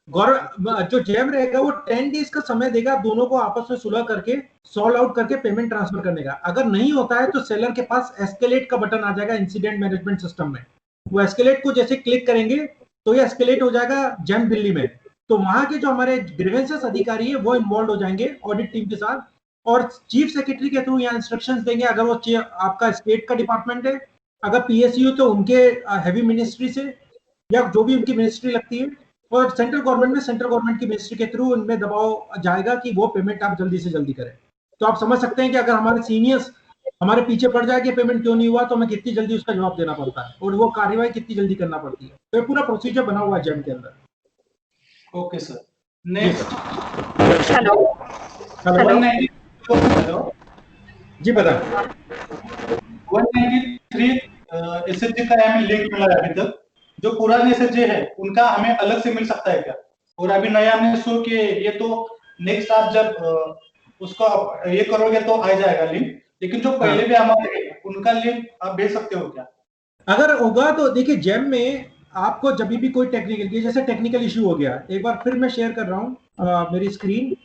Speaker 9: जो जेम रहेगा वो 10 डेज का समय देगा दोनों को आपस में सुलह करके, सॉल्व आउट करके पेमेंट ट्रांसफर करने का। अगर नहीं होता है तो सेलर के पास एस्केलेट का बटन आ जाएगा इंसिडेंट मैनेजमेंट सिस्टम में। वो एस्केलेट को जैसे क्लिक करेंगे तो ये एस्केलेट हो जाएगा जेम दिल्ली में। तो वहां के जो हमारे ग्रीवेंसेस अधिकारी है वो इन्वॉल्व हो जाएंगे ऑडिट टीम के साथ, और चीफ सेक्रेटरी के थ्रू यहाँ इंस्ट्रक्शंस देंगे। अगर वो आपका स्टेट का डिपार्टमेंट है, अगर पीएसयू तो उनके हैवी मिनिस्ट्री से या जो भी उनकी मिनिस्ट्री लगती है, और सेंट्रल गवर्नमेंट में सेंट्रल गवर्नमेंट की मिनिस्ट्री के थ्रू उनमें दबाव जाएगा कि वो पेमेंट आप जल्दी से जल्दी करें। तो आप समझ सकते हैं कि अगर हमारे सीनियर्स हमारे पीछे पड़ जाए कि पेमेंट क्यों नहीं हुआ, तो हमें कितनी जल्दी उसका जवाब देना पड़ता है और वो कार्यवाही कितनी जल्दी करना पड़ती है। तो ये पूरा प्रोसीजर बना हुआ है जेम के अंदर।
Speaker 12: Okay sir, next.
Speaker 10: Hello
Speaker 12: hello
Speaker 9: जी बता।
Speaker 12: 193 एसएचजी का हमें लिंक मिला है अभी तक। जो पुराने एसएचजी है उनका हमें अलग से मिल सकता है क्या? और अभी नया हमने शो किए, ये तो नेक्स्ट आप जब उसको ये करोगे तो आ जाएगा लिंक, लेकिन जो पहले भी हमारे उनका लिंक आप भेज सकते हो क्या?
Speaker 9: अगर होगा तो देखिए, जेम में आपको जब भी कोई टेक्निकल, जैसे टेक्निकल इश्यू हो गया, एक बार फिर मैं शेयर कर रहा हूँ मेरी स्क्रीन।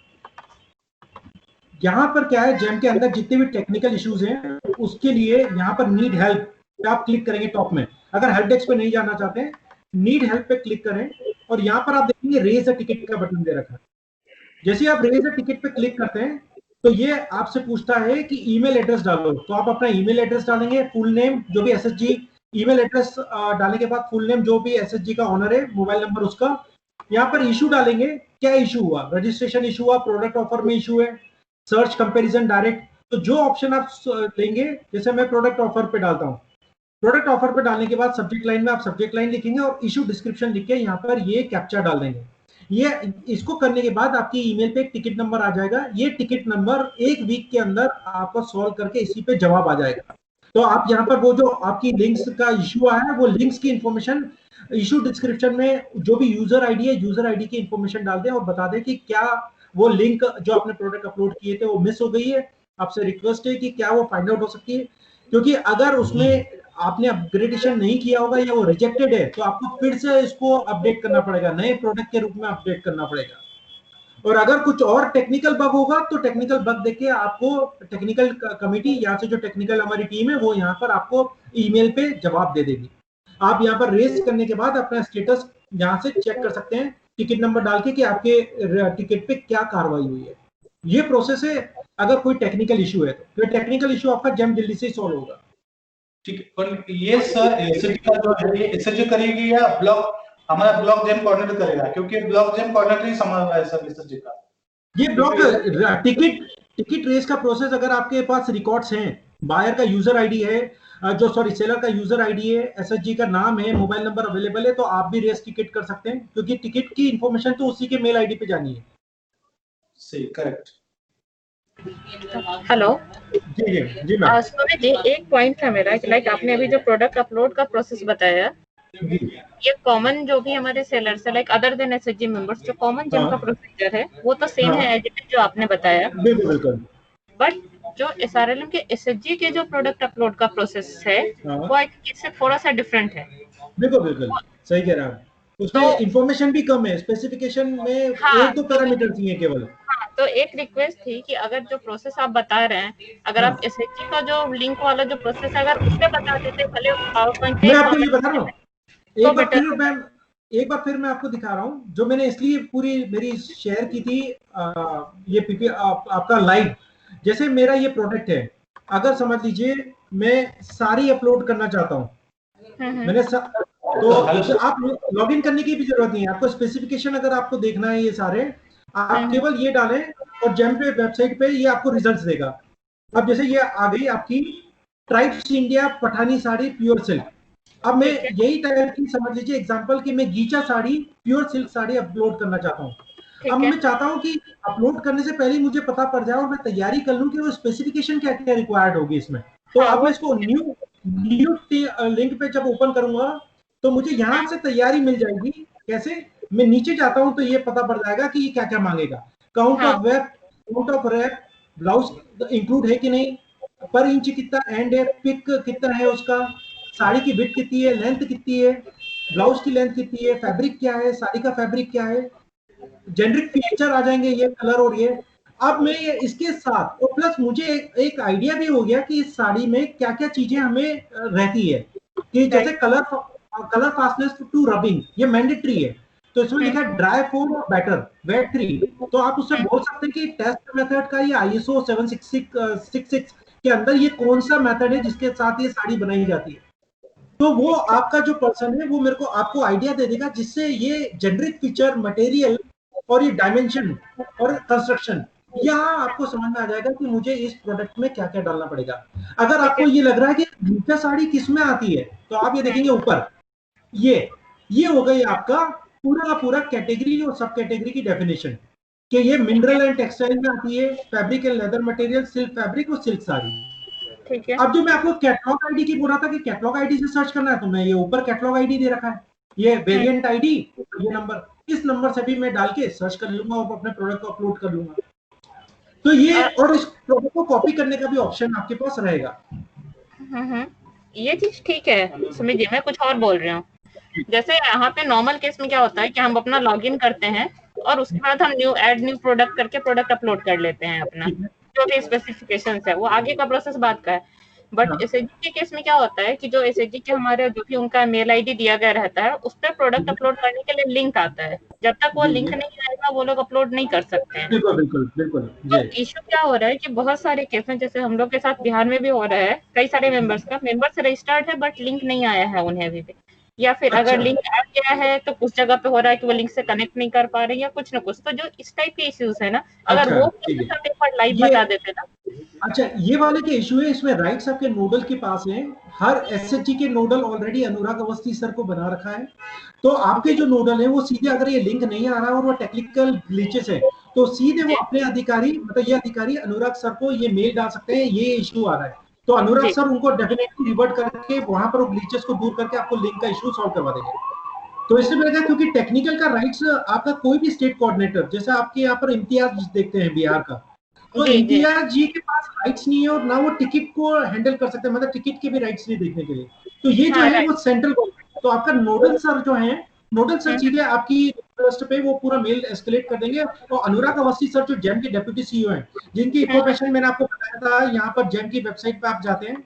Speaker 9: यहाँ पर क्या है, जेम के अंदर जितने भी टेक्निकल इश्यूज हैं उसके लिए यहाँ पर नीड हेल्प आप क्लिक करेंगे टॉप में। अगर हेल्प डेस्क पे नहीं जाना चाहते हैं, नीड हेल्प पे क्लिक करें और यहाँ पर आप देखेंगे रेज अ टिकट का बटन दे रखा है। जैसे आप रेज अ टिकट पे क्लिक करते हैं तो ये आपसे पूछता है कि ईमेल एड्रेस डालो। तो आप अपना ईमेल एड्रेस डालेंगे, फुल नेम जो भी एसएचजी, ईमेल एड्रेस डालने के बाद फुल नेम जो भी एसएचजी का ऑनर है, मोबाइल नंबर उसका। यहाँ पर इशू डालेंगे, क्या इशू हुआ, रजिस्ट्रेशन इशू हुआ, प्रोडक्ट ऑफर में इशू है, सर्च कंपैरिजन डायरेक्ट। तो जो ऑप्शन आप लेंगे, जैसे मैं प्रोडक्ट ऑफर पे डालता हूँ, प्रोडक्ट ऑफर पे डालने के बाद सब्जेक्ट लाइन में आप सब्जेक्ट लाइन लिखेंगे और इशू डिस्क्रिप्शन लिख के यहाँ पर ये कैप्चा डाल देंगे। ये इसको करने के बाद आपकी ईमेल पे एक टिकट नंबर आ जाएगा। ये टिकट नंबर 1 वीक के अंदर आपको सॉल्व करके इसी पे जवाब आ जाएगा। तो आप यहाँ पर वो जो आपकी लिंक्स का इशू आया है, वो लिंक्स की इंफॉर्मेशन इशू डिस्क्रिप्शन में जो भी यूजर आईडी है, यूजर आईडी की इंफॉर्मेशन डाल दें और बता दें कि क्या वो लिंक जो आपने प्रोडक्ट अपलोड किए थे वो मिस हो गई है। आपसे रिक्वेस्ट है कि क्या वो फाइंड आउट हो सकती है, क्योंकि अगर उसमें आपने अपग्रेडेशन नहीं किया होगा या वो रिजेक्टेड है तो आपको फिर से इसको अपडेट करना पड़ेगा, नए प्रोडक्ट के रूप में अपडेट करना पड़ेगा। और अगर कुछ और टेक्निकल बग होगा तो टेक्निकल बग देख के आपको टेक्निकल कमिटी, यहाँ से जो टेक्निकल हमारी टीम है वो यहाँ पर आपको ईमेल पे जवाब दे देगी। आप यहाँ पर रेस करने के बाद अपना स्टेटस यहाँ से चेक कर सकते हैं टिकट नंबर डाल के कि आपके टिकट पे क्या कार्रवाई हुई है। ये प्रोसेस है अगर कोई टेक्निकल इशू है तो टेक्निकल इशू आपका जेम जल्दी से सॉल्व होगा।
Speaker 12: ठीक है, पर ये सर एसएचजी का जो है ये एसएचजी करेगी या ब्लॉक, हमारा ब्लॉक जेम कोऑर्डिनेटर करेगा? क्योंकि ब्लॉक जेम कोऑर्डिनेटर ही संभाल रहा है सर एसएचजी का।
Speaker 9: ये ब्लॉक टिकट रेस का प्रोसेस, अगर आपके पास रिकॉर्ड्स हैं, बायर का यूजर आईडी है, सेलर का यूजर आईडी है, एसएचजी का नाम है, मोबाइल नंबर अवेलेबल है, तो आप भी रेस टिकट कर सकते हैं, क्योंकि टिकट की इंफॉर्मेशन तो उसी के मेल आईडी पे जानी है।
Speaker 12: सही, करेक्ट।
Speaker 10: हेलो
Speaker 9: जी मैम।
Speaker 10: सुमित जी, एक पॉइंट था मेरा कि लाइक आपने अभी जो प्रोडक्ट अपलोड का प्रोसेस बताया, ये कॉमन जो भी हमारे सेलर्स है like other than SHG members, जो कॉमन जिनका प्रोसीजर है वो तो सेम है एज इट इज जो आपने बताया,
Speaker 9: बिल्कुल।
Speaker 10: बट जो एसआरएलएम के एसएचजी के जो प्रोडक्ट अपलोड का प्रोसेस है वो आई थिंक इससे थोड़ा सा डिफरेंट है।
Speaker 9: बिल्कुल सही कह रहा है। उसमें इंफॉर्मेशन भी कम है, स्पेसिफिकेशन में एक दो पैरामीटर चाहिए केवल।
Speaker 10: हाँ, तो एक रिक्वेस्ट थी कि अगर जो प्रोसेस आप बता रहे हैं, अगर आप एसएचजी का जो लिंक वाला जो प्रोसेस है अगर उसमें बता देते भले पावरपॉइंट
Speaker 9: मैं आपको ये बता रहा हूँ, एक बार फिर मैं आपको दिखा रहा हूँ जो मैंने इसलिए पूरी मेरी शेयर की थी ये पीपी आपका लाइव। जैसे मेरा ये प्रोडक्ट है, अगर समझ लीजिए मैं सारी अपलोड करना चाहता हूँ, मैंने तो आप लॉग इन करने की भी जरूरत नहीं है आपको। स्पेसिफिकेशन अगर आपको देखना है ये सारे, आप केवल ये डालें और जेम पे वेबसाइट पे ये आपको रिजल्ट्स देगा। अब जैसे ये आ गई आपकी tribes India Pathani sari pure silk. अब मैं यही टाइप की समझ लीजिए एग्जांपल कि मैं ghicha sari pure silk sari upload करना चाहता हूँ। अब मैं चाहता हूँ कि अपलोड करने से पहले मुझे पता पड़ जाए और मैं तैयारी कर लूँ कि वो स्पेसिफिकेशन क्या क्या रिक्वायर्ड होगी इसमें। तो अब मैं इसको न्यू लिंक पे जब ओपन करूंगा तो मुझे यहाँ से तैयारी मिल जाएगी। कैसे? मैं नीचे जाता हूँ तो ये पता पड़ जाएगा कि ये क्या क्या मांगेगा। Count of web, count of wrap, blouse include है कि नहीं, पर इंच कितना एंड है, पिक कितना है उसका, साड़ी की विड्थ कितनी है, लेंथ कितनी है, ब्लाउज की लेंथ कितनी है, फैब्रिक क्या है, साड़ी का फैब्रिक क्या है, जेनरिक फीचर आ जाएंगे ये कलर और ये। अब मैं ये इसके साथ और प्लस मुझे एक आइडिया भी हो गया कि इस साड़ी में क्या क्या चीजें हमें रहती है कि जैसे कलर फास्टनेस टू रबिंग ये मैंडेटरी है। तो इसमें लिखा है ड्राई 4 और बेटर वेट 3। तो आप उससे बोल सकते हैं कि टेस्ट मेथड का ये ISO 766 के अंदर ये कौन सा मेथड है जिसके साथ ये साड़ी बनाई जाती है। तो वो आपका जो पर्सन है वो मेरे को आपको आइडिया दे देगा जिससे ये जेनरिक फीचर, मटेरियल और ये डायमेंशन और कंस्ट्रक्शन यहाँ आपको समझ में आ जाएगा कि मुझे इस प्रोडक्ट में क्या क्या डालना पड़ेगा। अगर आपको ये लग रहा है कि गीचा साड़ी किस में आती है तो आप ये देखेंगे ऊपर ये हो गई आपका पूरा का पूरा कैटेगरी और सब कैटेगरी की डेफिनेशन कि ये मिनरल एंड टेक्सटाइल में आती है, fabric and leather material, silk fabric और सिल्क साड़ी।
Speaker 10: ठीक है।
Speaker 9: अब जो मैं आपको कैटलॉग आईडी की बोल रहा था कि कैटलॉग आईडी से सर्च करना है तो मैं ये ऊपर कैटलॉग आईडी दे रखा है, ये वेरिएंट आईडी, ये नंबर, इस नंबर से भी मैं डाल के सर्च कर लूंगा और अपने प्रोडक्ट को अपलोड कर लूंगा। तो ये और इस प्रोडक्ट को कॉपी करने का भी ऑप्शन आपके पास रहेगा।
Speaker 10: ये चीज ठीक है, समझिए मैं कुछ और बोल रही हूँ। जैसे यहाँ पे नॉर्मल केस में क्या होता है कि हम अपना लॉगिन करते हैं और उसके बाद हम न्यू प्रोडक्ट करके प्रोडक्ट अपलोड कर लेते हैं अपना जो भी स्पेसिफिकेशंस है वो आगे का प्रोसेस बात का है। बट एसएचजी के केस में क्या होता है कि जो एसएचजी के हमारे जो भी उनका मेल आईडी दिया गया रहता है उस पर प्रोडक्ट अपलोड करने के लिए लिंक आता है। जब तक वो लिंक नहीं आएगा वो लोग अपलोड नहीं कर सकते हैं।
Speaker 9: बिल्कुल।
Speaker 10: तो इशू क्या हो रहा है कि बहुत सारे केस में जैसे हम लोग के साथ बिहार में भी हो रहा है, कई सारे मेंबर्स रजिस्टर्ड है बट लिंक नहीं आया है उन्हें अभी भी, या फिर अगर लिंक आ गया है तो कुछ जगह पे हो रहा है कि वो लिंक से कनेक्ट नहीं कर पा रहे या कुछ ना कुछ। तो जो इस टाइप के इश्यूज है ना, अगर वो एक बार लाइव बता देते ना।
Speaker 9: अच्छा, ये वाले के इशू है, इसमें राइट्स आपके नोडल के पास है। हर एसएचजी के नोडल ऑलरेडी अनुराग अवस्थी सर को बना रखा है। तो आपके जो नोडल है वो सीधे अगर ये लिंक नहीं आ रहा और वो टेक्निकल ग्लिचेस है तो सीधे वो अपने अधिकारी मतलब ये अधिकारी अनुराग सर को ये मेल डाल सकते हैं ये इशू आ रहा है, तो अनुराग सर उनको डेफिनेटली रिवर्ट करके वहां पर वो ग्लिचेस को दूर करके आपको लिंक का इशू सॉल्व करवा देंगे। तो इसलिए मैंने कहा क्योंकि टेक्निकल का राइट्स आपका कोई भी स्टेट कोऑर्डिनेटर, जैसे आपके यहाँ पर इम्तियाज देखते हैं बिहार का, तो इम्तियाज जी के पास राइट्स नहीं है और ना वो टिकट को हैंडल कर सकते हैं, मतलब टिकट के भी राइट्स नहीं देखने के लिए। तो ये जो है वो सेंट्रल गवर्नमेंट, तो आपका नोडल सर जो है, नोडल सर सीधे आपकी रिक्वेस्ट पे वो पूरा मेल एस्केलेट कर देंगे। और अनुराग अवस्थी सर जो जेम के डेप्यूटी सीईओ हैं, जिनकी इंफॉर्मेशन मैंने आपको बताया था, यहाँ पर जेम की वेबसाइट पे आप जाते हैं,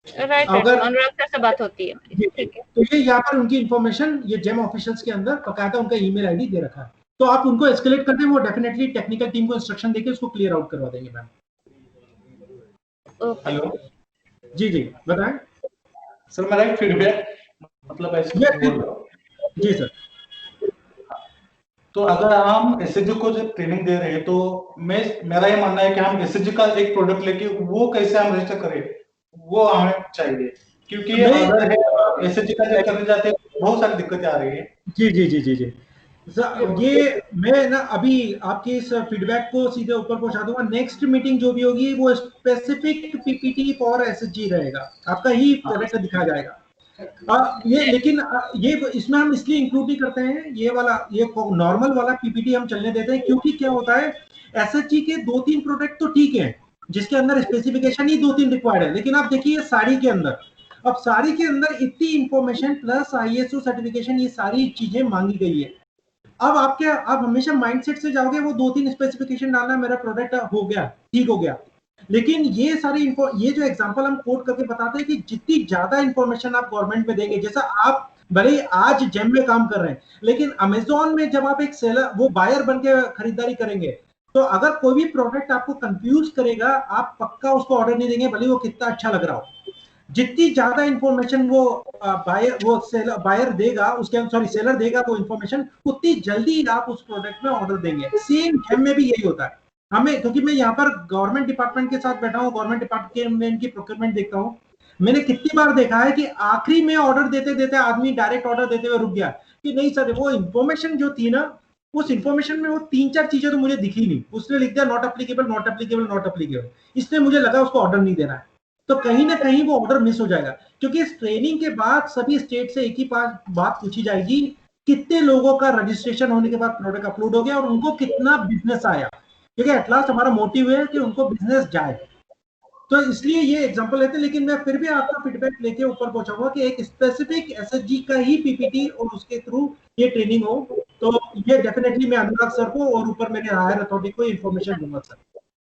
Speaker 10: अगर अनुराग सर से बात होती है, ठीक है,
Speaker 9: तो ये यहाँ पर उनकी इंफॉर्मेशन ये जेम ऑफिशियल्स के अंदर बकायदा उनका ईमेल आईडी दे रखा है। तो आप उनको एस्केलेट कर दें, वो डेफिनेटली टेक्निकल टीम को इंस्ट्रक्शन देके उसको क्लियर आउट करवा देंगे मैम।
Speaker 12: हेलो
Speaker 9: जी बताएं
Speaker 12: सर, मेरा एक फीडबैक मतलब ऐसे
Speaker 9: जी सर।
Speaker 12: तो अगर हम एसएचजी को जब ट्रेनिंग दे रहे हैं तो मेरा ये मानना है कि हम एसएचजी का एक प्रोडक्ट लेके वो कैसे हम रजिस्टर करें वो हमें चाहिए, क्योंकि अगर एसएचजी का जब करने जाते हैं बहुत सारी दिक्कतें आ रही है।
Speaker 9: जी ये मैं ना अभी आपके इस फीडबैक को सीधे ऊपर पहुंचा दूंगा। नेक्स्ट मीटिंग जो भी होगी वो स्पेसिफिक पीपीटी फॉर एसएचजी रहेगा, आपका ही प्रोडक्ट दिखाया जाएगा। ये लेकिन ये इसमें हम इसलिए इंक्लूड नहीं करते हैं, ये वाला ये नॉर्मल वाला पीपीटी हम चलने देते हैं, क्योंकि क्या होता है एसएचजी के 2-3 प्रोडक्ट तो ठीक है जिसके अंदर स्पेसिफिकेशन ही 2-3 रिक्वायर्ड है, लेकिन आप देखिए साड़ी के अंदर, अब साड़ी के अंदर इतनी इंफॉर्मेशन प्लस आईएसओ सर्टिफिकेशन, ये सारी चीजें मांगी गई है। अब आप हमेशा माइंडसेट से जाओगे वो 2-3 स्पेसिफिकेशन डालना, मेरा प्रोडक्ट हो गया, ठीक हो गया। लेकिन ये सारी ये जो एग्जांपल हम कोट करके बताते हैं कि जितनी ज्यादा इंफॉर्मेशन आप गवर्नमेंट में देंगे, जैसा आप भले ही आज जेम में काम कर रहे हैं, लेकिन अमेजोन में जब आप एक सेलर वो बायर बन के खरीदारी करेंगे, तो अगर कोई भी प्रोडक्ट आपको कंफ्यूज करेगा, आप पक्का उसको ऑर्डर नहीं देंगे, भले वो कितना अच्छा लग रहा हो। जितनी ज्यादा इंफॉर्मेशन वो बायर देगा, उसके सॉरी सेलर देगा वो इंफॉर्मेशन, उतनी जल्दी आप उस प्रोडक्ट में ऑर्डर देंगे। सेम जेम में भी यही होता है। हमें, क्योंकि मैं यहाँ पर गवर्नमेंट डिपार्टमेंट के साथ बैठा हूँ, गवर्नमेंट डिपार्टमेंट की प्रोक्योरमेंट देखता हूँ, मैंने कितनी बार देखा है कि आखिरी में ऑर्डर देते देते आदमी डायरेक्ट ऑर्डर देते हुए रुक गया कि नहीं सर, वो इंफॉर्मेशन जो थी ना, उस इंफॉर्मेशन में वो 3-4 चीजें तो मुझे दिखी नहीं, उसने लिख दिया not applicable not applicable not applicable, इसलिए मुझे लगा उसको ऑर्डर नहीं देना है। तो कहीं ना कहीं वो ऑर्डर मिस हो जाएगा, क्योंकि इस ट्रेनिंग के बाद सभी स्टेट से एक ही बात पूछी जाएगी, कितने लोगों का रजिस्ट्रेशन होने के बाद प्रोडक्ट अपलोड हो गया और उनको कितना बिजनेस आया, क्योंकि एट लास्ट हमारा मोटिव है कि उनको बिजनेस जाए। तो इसलिए ये एग्जांपल लेते हैं, लेकिन मैं फिर भी आपका फीडबैक लेके ऊपर पहुंचाऊंगा कि एक स्पेसिफिक एसएचजी का ही पीपीटी और उसके थ्रू ये ट्रेनिंग हो, तो ये डेफिनेटली मैं अनुराग सर को और ऊपर मेरे हायर अथॉरिटी को इन्फॉर्मेशन दूंगा सर,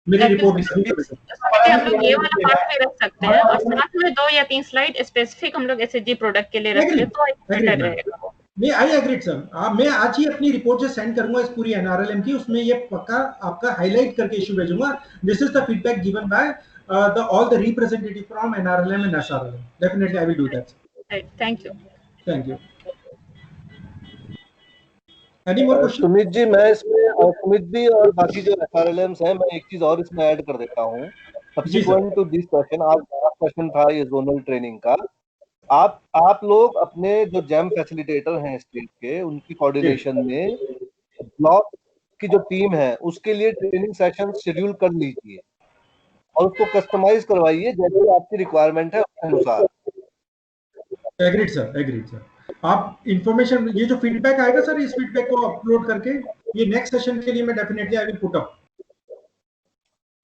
Speaker 9: मेरी रिपोर्ट
Speaker 10: हम लोग ये वाला पार्ट में रख सकते हैं और साथ में 2 या 3 स्लाइड स्पेसिफिक हम लोग एसएचजी प्रोडक्ट के लिए रख ले तो बेटर रहेगा।
Speaker 9: नहीं, आई एग्रीड सर। मैं आज ही अपनी रिपोर्ट जो सेंड करूंगा इस पूरी एनआरएलएम की, उसमें ये पक्का आपका हाईलाइट करके इशू भेजूंगा। This is the feedback given by all the representative from NRLM and SRLM. Definitely I will do that.
Speaker 10: Right. Thank you.
Speaker 9: Thank you. Any more questions?
Speaker 3: Sumit ji, मैं इसमें सुमित जी और बाकी जो SRLMs हैं, मैं एक चीज और इसमें ऐड कर देता हूँ। Subsequent to this question, आज क्वेश्चन था ये जोनल ट्रेनिंग का। आप लोग अपने जो जैम फैसिलिटेटर हैं स्टेट के, उनकी कोऑर्डिनेशन में ब्लॉक की जो टीम है उसके लिए ट्रेनिंग सेशन शेड्यूल कर लीजिए और उसको कस्टमाइज करवाइए जैसे आपकी रिक्वायरमेंट है उसके अनुसार।
Speaker 9: Agreed sir. आप इंफॉर्मेशन, ये जो फीडबैक आएगा सर, इस फीडबैक को अपलोड करके ये नेक्स्ट सेशन के लिए मैं definitely I will put up.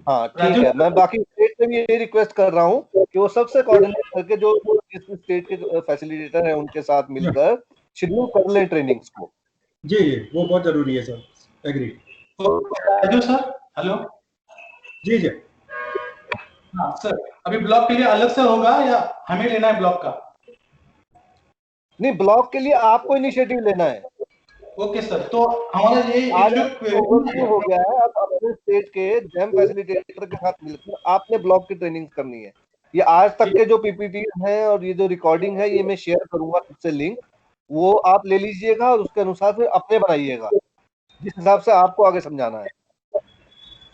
Speaker 3: हाँ ठीक है, मैं बाकी स्टेट से भी ये रिक्वेस्ट कर रहा हूँ कि वो सबसे कोऑर्डिनेट करके जो इस स्टेट के फैसिलिटेटर हैं उनके साथ मिलकर शेड्यूल कर लें ट्रेनिंग्स को।
Speaker 9: जी वो बहुत जरूरी है सर। एग्रीड।
Speaker 12: Raju sir, hello.
Speaker 9: जी
Speaker 12: हाँ सर, अभी ब्लॉक के लिए अलग से होगा या हमें लेना है ब्लॉक का?
Speaker 3: नहीं, ब्लॉक के लिए आपको इनिशिएटिव लेना है।
Speaker 12: ओके सर, तो हमारा ये
Speaker 3: हो गया है, अब अपने स्टेट के जैम फैसिलिटेटर के साथ मिलकर आपने ब्लॉक की ट्रेनिंग करनी है। ये आज तक के जो पीपीटी हैं और ये जो रिकॉर्डिंग है, ये मैं शेयर करूंगा सबसे लिंक, वो आप ले लीजिएगा और उसके अनुसार फिर अपने बनाइएगा जिस हिसाब से आपको आगे समझाना है।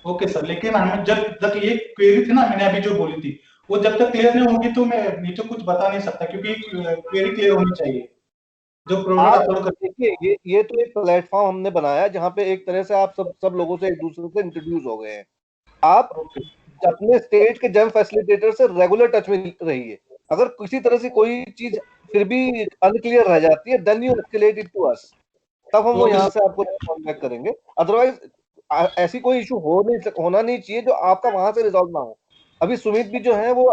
Speaker 12: ओके सर, लेकिन हमें जब तक ये क्वेरी थी ना, मैंने अभी जो बोली थी, वो जब तक क्लियर नहीं होगी तो मैं नीचे कुछ बता नहीं सकता, क्योंकि क्वेरी क्लियर होनी चाहिए जो प्रोडक्ट अपलोड कर।
Speaker 3: देखिए, ये तो एक प्लेटफॉर्म हमने बनाया जहाँ पे एक तरह से आप सब लोगों से एक दूसरे से इंट्रोड्यूस हो गए हैं। आप अपने स्टेट के जैम फैसिलिटेटर से रेगुलर टच में रहिए। अगर किसी तरह से कोई चीज फिर भी अनक्लियर रह जाती है, then you escalate it to us, तब हम वो यहाँ से आपको कॉन्टैक्ट करेंगे। अदरवाइज ऐसी कोई इशू होना नहीं चाहिए जो आपका वहां से रिजॉल्व ना हो। अभी सुमित भी जो है वो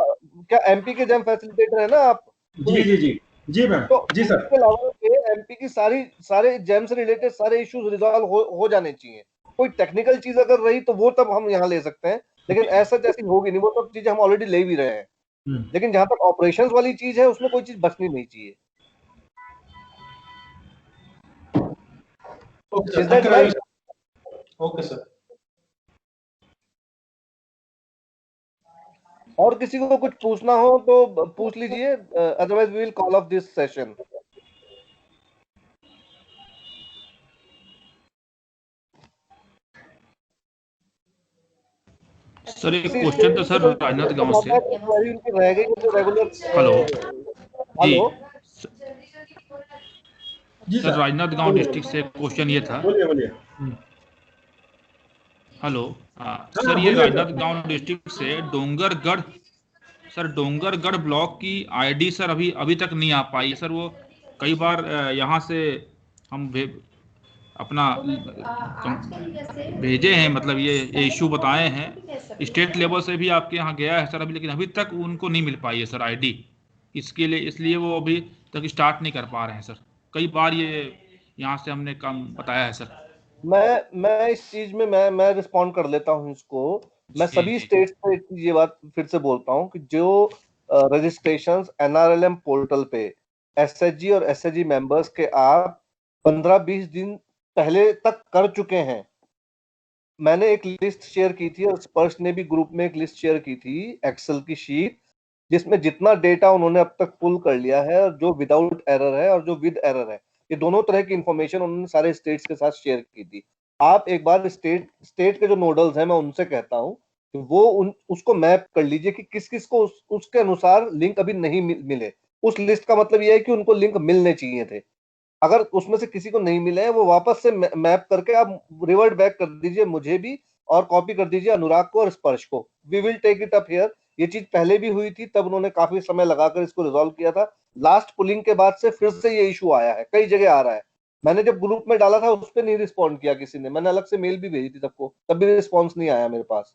Speaker 3: क्या एमपी के जैम फैसिलिटेटर है ना आप?
Speaker 9: जी मैम।
Speaker 3: तो जी सर, इसके अलावा एमपी की सारे जैम से रिलेटेड सारे इश्यूज रिजॉल्व हो जाने चाहिए। कोई टेक्निकल चीज अगर रही तो वो तब हम यहाँ ले सकते हैं, लेकिन ऐसा जैसी होगी नहीं, वो सब चीजें हम ऑलरेडी ले भी रहे हैं। लेकिन जहां तक ऑपरेशंस वाली चीज है उसमें कोई चीज बचनी नहीं चाहिए।
Speaker 12: Okay sir.
Speaker 3: और किसी को कुछ पूछना हो तो पूछ लीजिए, otherwise we will call off this session.
Speaker 6: Sir एक क्वेश्चन था सर राजनाथ गांव से। हेलो जी सर, राजनाथ गांव डिस्ट्रिक्ट से क्वेश्चन ये था।
Speaker 9: बोलिए।
Speaker 6: हेलो सर, ये राजनाथ गांव डिस्ट्रिक्ट से डोंगरगढ़ सर डोंगरगढ़ ब्लॉक की आईडी सर अभी तक नहीं आ पाई सर। वो कई बार यहाँ से हम अपना भेजे हैं, मतलब ये इशू बताए हैं, स्टेट लेवल से भी आपके यहाँ गया है सर अभी, लेकिन अभी तक उनको नहीं मिल पाई है सर आईडी। इसके लिए इसलिए वो अभी तक स्टार्ट नहीं कर पा रहे हैं सर। कई बार ये यहाँ से हमने काम बताया है सर।
Speaker 3: मैं इस चीज में मैं रिस्पॉन्ड कर लेता हूँ इसको। मैं सभी स्टेट्स पे ये बात फिर से बोलता हूँ कि जो रजिस्ट्रेशंस NRLM पोर्टल पे SHG और SHG मेंबर्स के आप 15-20 दिन पहले तक कर चुके हैं। मैंने एक लिस्ट शेयर की थी और स्पर्श ने भी ग्रुप में एक लिस्ट शेयर की थी, एक्सेल की शीट, जिसमें जितना डेटा उन्होंने अब तक पुल कर लिया है और जो विदाउट एरर है और जो विद एरर है, ये दोनों तरह की इंफॉर्मेशन उन्होंने सारे स्टेट्स के साथ शेयर की थी। आप एक बार स्टेट के जो नोडल्स हैं, मैं उनसे कहता हूँ कि वो उसको मैप कर लीजिए कि किस किस को उसके अनुसार लिंक अभी नहीं मिले। उस लिस्ट का मतलब ये है कि उनको लिंक मिलने चाहिए थे। अगर उसमें से किसी को नहीं मिले हैं, वो वापस से मैप करके आप रिवर्ट बैक कर दीजिए मुझे भी, और कॉपी कर दीजिए अनुराग को और स्पर्श को। We will take it up here. ये चीज पहले भी हुई थी, तब उन्होंने काफी समय लगाकर इसको रिजॉल्व किया था। लास्ट पुलिंग के बाद से फिर से ये इशू आया है, कई जगह आ रहा है। मैंने जब ग्रुप में डाला था उस पर नहीं रिस्पॉन्ड किया किसी ने, मैंने अलग से मेल भी भेजी थी सबको, तब भी रिस्पॉन्स नहीं आया मेरे पास।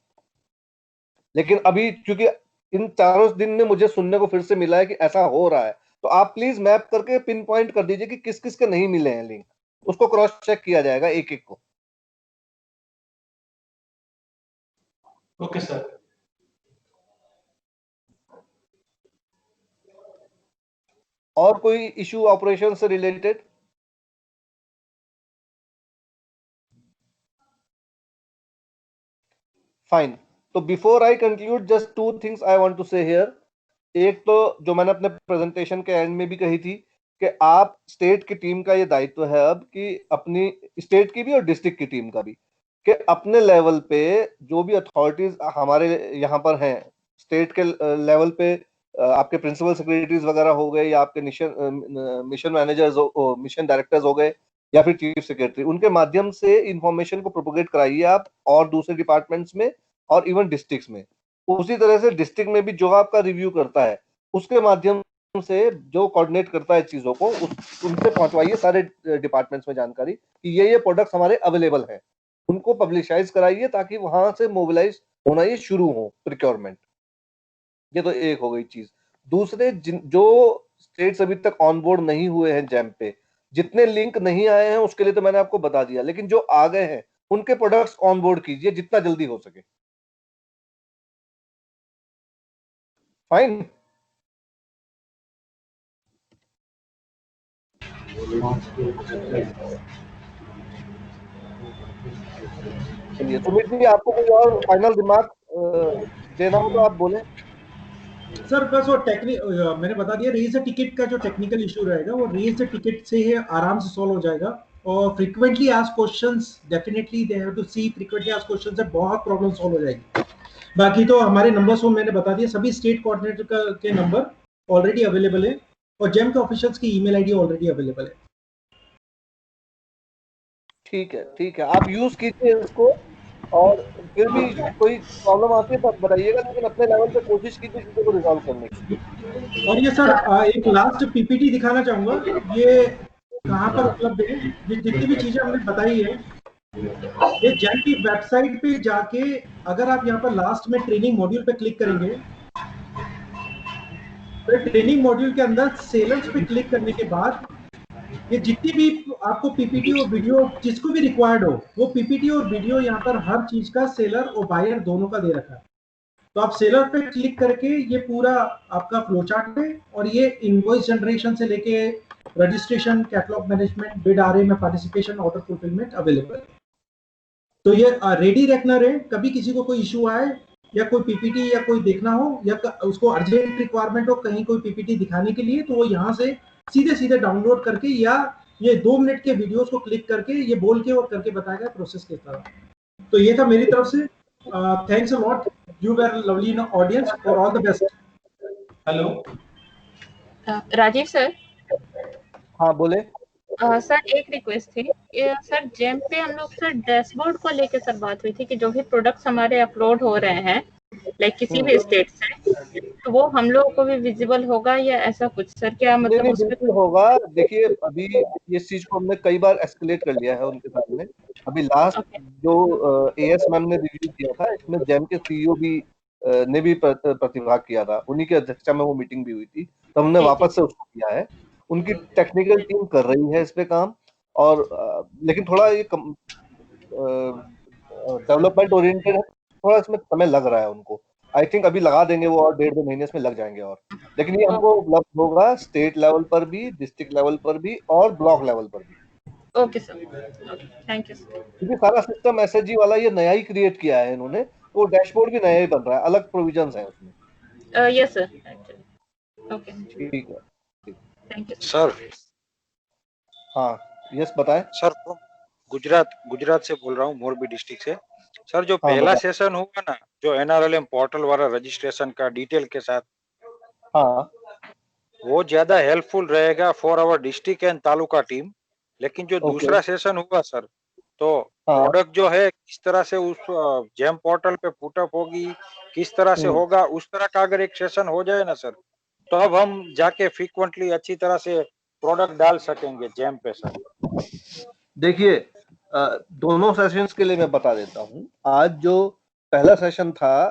Speaker 3: लेकिन अभी क्योंकि इन 4 दिन में मुझे सुनने को फिर से मिला है कि ऐसा हो रहा है, तो आप प्लीज मैप करके पिन पॉइंट कर दीजिए कि किस किस के नहीं मिले हैं लिंक, उसको क्रॉस चेक किया जाएगा एक एक को।
Speaker 12: Okay sir.
Speaker 3: और कोई इशू ऑपरेशन से रिलेटेड? फाइन। तो before I conclude, just 2 things I want to say here. एक तो जो मैंने अपने प्रेजेंटेशन के एंड में भी कही थी कि आप स्टेट की टीम का ये दायित्व है अब कि अपनी स्टेट की भी और डिस्ट्रिक्ट की टीम का भी, कि अपने लेवल पे जो भी अथॉरिटीज हमारे यहाँ पर हैं, स्टेट के लेवल पे आपके प्रिंसिपल सेक्रेटरीज वगैरह हो गए, या आपके मिशन मैनेजर्स मिशन डायरेक्टर्स हो गए, या फिर चीफ सेक्रेटरी, उनके माध्यम से इंफॉर्मेशन को प्रोपोगेट कराइए आप, और दूसरे डिपार्टमेंट्स में और इवन डिस्ट्रिक्ट्स में। उसी तरह से डिस्ट्रिक्ट में भी जो आपका रिव्यू करता है, उसके माध्यम से जो कोऑर्डिनेट करता है चीजों को, उनसे पहुंचवाइए सारे डिपार्टमेंट्स में जानकारी कि ये प्रोडक्ट्स हमारे अवेलेबल हैं, उनको पब्लिशाइज कराइए ताकि वहां से मोबिलाइज होना ये शुरू हो प्रिक्योरमेंट। ये तो एक हो गई चीज। दूसरे जो स्टेट्स अभी तक ऑन बोर्ड नहीं हुए हैं जैम पे, जितने लिंक नहीं आए हैं उसके लिए तो मैंने आपको बता दिया, लेकिन जो आ गए हैं उनके प्रोडक्ट्स ऑन बोर्ड कीजिए जितना जल्दी हो सके। फाइन। चलिए सुमित जी, आपको कोई और फाइनल रिमार्क देना हो तो आप बोले।
Speaker 9: सर बस वो मैंने बता दिया, रेज द टिकट का जो टेक्निकल इशू रहेगा वो रेज द टिकट से ही आराम से सॉल्व हो जाएगा। और frequently asked questions, definitely they have to see frequently asked questions से बहुत प्रॉब्लम सॉल्व हो जाएगी। बाकी तो हमारे नंबर्स वो मैंने बता दिया, सभी स्टेट कोऑर्डिनेटर के नंबर ऑलरेडी अवेलेबल है, और जेम के ऑफिशियल्स की ईमेल आईडी ऑलरेडी अवेलेबल है।
Speaker 3: ठीक है, ठीक है, आप यूज कीजिए इसको, और फिर भी कोई प्रॉब्लम आती है तो बताइएगा, लेकिन अपने लेवल पे कोशिश कीजिए चीजों को रिजॉल्व करने की।
Speaker 9: और ये सर एक लास्ट पीपीटी दिखाना चाहूंगा, ये कहाँ पर उपलब्ध है, ये जितनी भी चीजें हमने बताई है, ये जेम की वेबसाइट पे जाके अगर आप यहाँ पर लास्ट में ट्रेनिंग मॉड्यूल पे क्लिक करेंगे, तो ट्रेनिंग मॉड्यूल के अंदर सेलर्स पे क्लिक करने के बाद ये जितनी भी आपको पीपीटी और वीडियो जिसको भी रिक्वायर्ड हो, वो पीपीटी और वीडियो यहाँ पर हर चीज का सेलर और बायर दोनों का दे रखा है। तो आप सेलर पे क्लिक करके ये पूरा आपका फ्लो चार्ट है, और ये इनवॉइस जनरेशन से लेके registration, catalogue management, bid RA में पार्टिसिपेशन, ऑर्डर फुलफिलमेंट अवेलेबल है। तो ये रेडी रखना रहे, कभी किसी को कोई इशू आए या कोई पीपीटी या कोई देखना हो, या उसको अर्जेंट रिक्वायरमेंट हो कहीं कोई पीपीटी दिखाने के लिए, तो वो यहाँ से सीधे डाउनलोड करके या ये 2 मिनट के वीडियोस को क्लिक करके ये बोल के और करके बताएगा प्रोसेस के तरह। तो ये था मेरी तरफ से। Thanks a lot, you were lovely in audience, और all the best.
Speaker 12: Hello
Speaker 10: Rajiv sir.
Speaker 3: हाँ बोले।
Speaker 10: सर एक रिक्वेस्ट थी, सर जेम पे हम लोग सर डैशबोर्ड को लेके सर बात हुई थी कि जो भी प्रोडक्ट्स हमारे अपलोड हो रहे हैं लाइक किसी भी स्टेट से, तो वो हम लोगों को भी विजिबल होगा या ऐसा कुछ सर? क्या
Speaker 3: नहीं
Speaker 10: मतलब
Speaker 3: नहीं,
Speaker 10: उस पे
Speaker 3: बिल्कुल होगा। देखिए अभी इस चीज को हमने कई बार एस्केलेट कर लिया है उनके सामने। अभी लास्ट जो एएस मैम ने रिव्यू किया था, इसमें जेम के सीईओ भी ने भी प्रतिभाग किया था, उन्हीं की अध्यक्षता में वो मीटिंग भी हुई थी, तो हमने वापस से उसको किया है। उनकी टेक्निकल टीम कर रही है इस पे काम, और लेकिन थोड़ा ये डेवलपमेंट ओरिएंटेड है, थोड़ा इसमें समय लग रहा है उनको। आई थिंक अभी लगा देंगे वो, और 1.5-2 महीने इसमें लग जाएंगे। और लेकिन ये हमको उपलब्ध होगा स्टेट लेवल पर भी, डिस्ट्रिक्ट लेवल पर भी, और ब्लॉक लेवल पर भी।
Speaker 10: Okay sir, thank you sir.
Speaker 3: क्योंकि सारा सिस्टम एसएचजी वाला ये नया ही क्रिएट किया है इन्होंने, तो डैशबोर्ड भी नया ही बन रहा है, अलग प्रोविजंस हैं उसमें।
Speaker 10: यस सर, ओके,
Speaker 3: ठीक है,
Speaker 10: थैंक यू
Speaker 11: सर।
Speaker 3: हाँ यस बताएं
Speaker 11: सर, गुजरात से बोल रहा हूँ, मोरबी डिस्ट्रिक्ट से। सर जो
Speaker 3: हाँ
Speaker 11: पहला
Speaker 3: बताएं।
Speaker 11: सेशन होगा ना, जो एनआरएलएम पोर्टल वाला रजिस्ट्रेशन का डिटेल के साथ,
Speaker 3: हाँ
Speaker 11: वो ज्यादा हेल्पफुल रहेगा for our district and taluka team. लेकिन जो
Speaker 3: ओके
Speaker 11: दूसरा सेशन होगा सर, तो
Speaker 3: हाँ
Speaker 11: प्रोडक्ट जो है किस तरह से उस जेम पोर्टल पे पुटअप होगी, किस तरह से होगा, उस तरह का अगर एक सेशन हो जाए ना सर, तो अब हम जाके फ्रीक्वेंटली अच्छी तरह से प्रोडक्ट डाल सकेंगे जेम पे सर।
Speaker 3: देखिए दोनों सेशंस के लिए मैं बता देता हूँ। आज जो पहला सेशन था,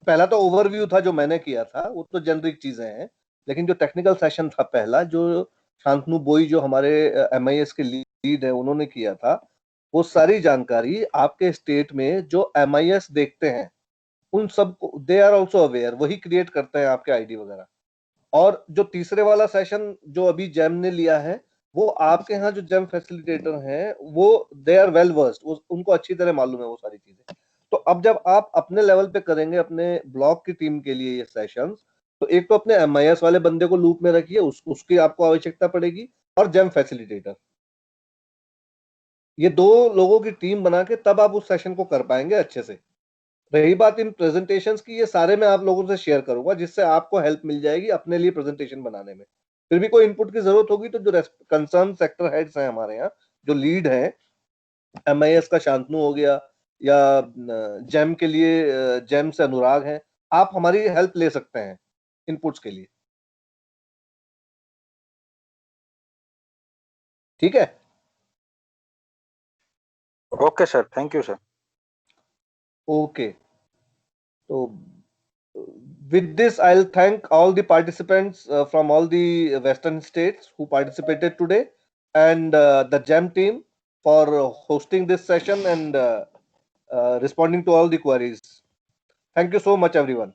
Speaker 3: पहला तो ओवरव्यू था जो मैंने किया था, वो तो जेनरिक चीजें हैं, लेकिन जो टेक्निकल सेशन था पहला, जो शांतनु बोई जो हमारे एमआईएस के लीड है उन्होंने किया था, वो सारी जानकारी आपके स्टेट में जो एमआईएस देखते हैं उन सब को, दे आर ऑल्सो अवेयर, वही क्रिएट करते हैं आपके आईडी वगैरह। और जो तीसरे वाला सेशन जो अभी जेम ने लिया है, वो आपके यहाँ जो जेम फैसिलिटेटर हैं वो दे आर वेल वर्स्ड, उनको अच्छी तरह मालूम है वो सारी चीजें। तो अब जब आप अपने लेवल पे करेंगे अपने ब्लॉक की टीम के लिए ये सेशंस, तो एक तो अपने एमआईएस वाले बंदे को लूप में रखिए, उसकी आपको आवश्यकता पड़ेगी, और जेम फैसिलिटेटर, ये दो लोगों की टीम बना के तब आप उस सेशन को कर पाएंगे अच्छे से। रही बात इन प्रेजेंटेशंस की, ये सारे मैं आप लोगों से शेयर करूंगा, जिससे आपको हेल्प मिल जाएगी अपने लिए प्रेजेंटेशन बनाने में। फिर भी कोई इनपुट की जरूरत होगी तो जो कंसर्न सेक्टर हेड्स हैं हमारे यहाँ, जो लीड हैं, एमआईएस का शांतनु हो गया, या जेम के लिए जेम से अनुराग हैं, आप हमारी हेल्प ले सकते हैं इनपुट्स के लिए। ठीक है,
Speaker 11: okay sir, thank you sir.
Speaker 3: Okay, तो with this I'll thank all the participants from all the western states who participated today, and the GEM team for hosting this session and responding to all the queries. Thank you so much everyone.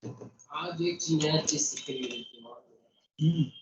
Speaker 13: आज एक चीज नया चीज सीखने मिली।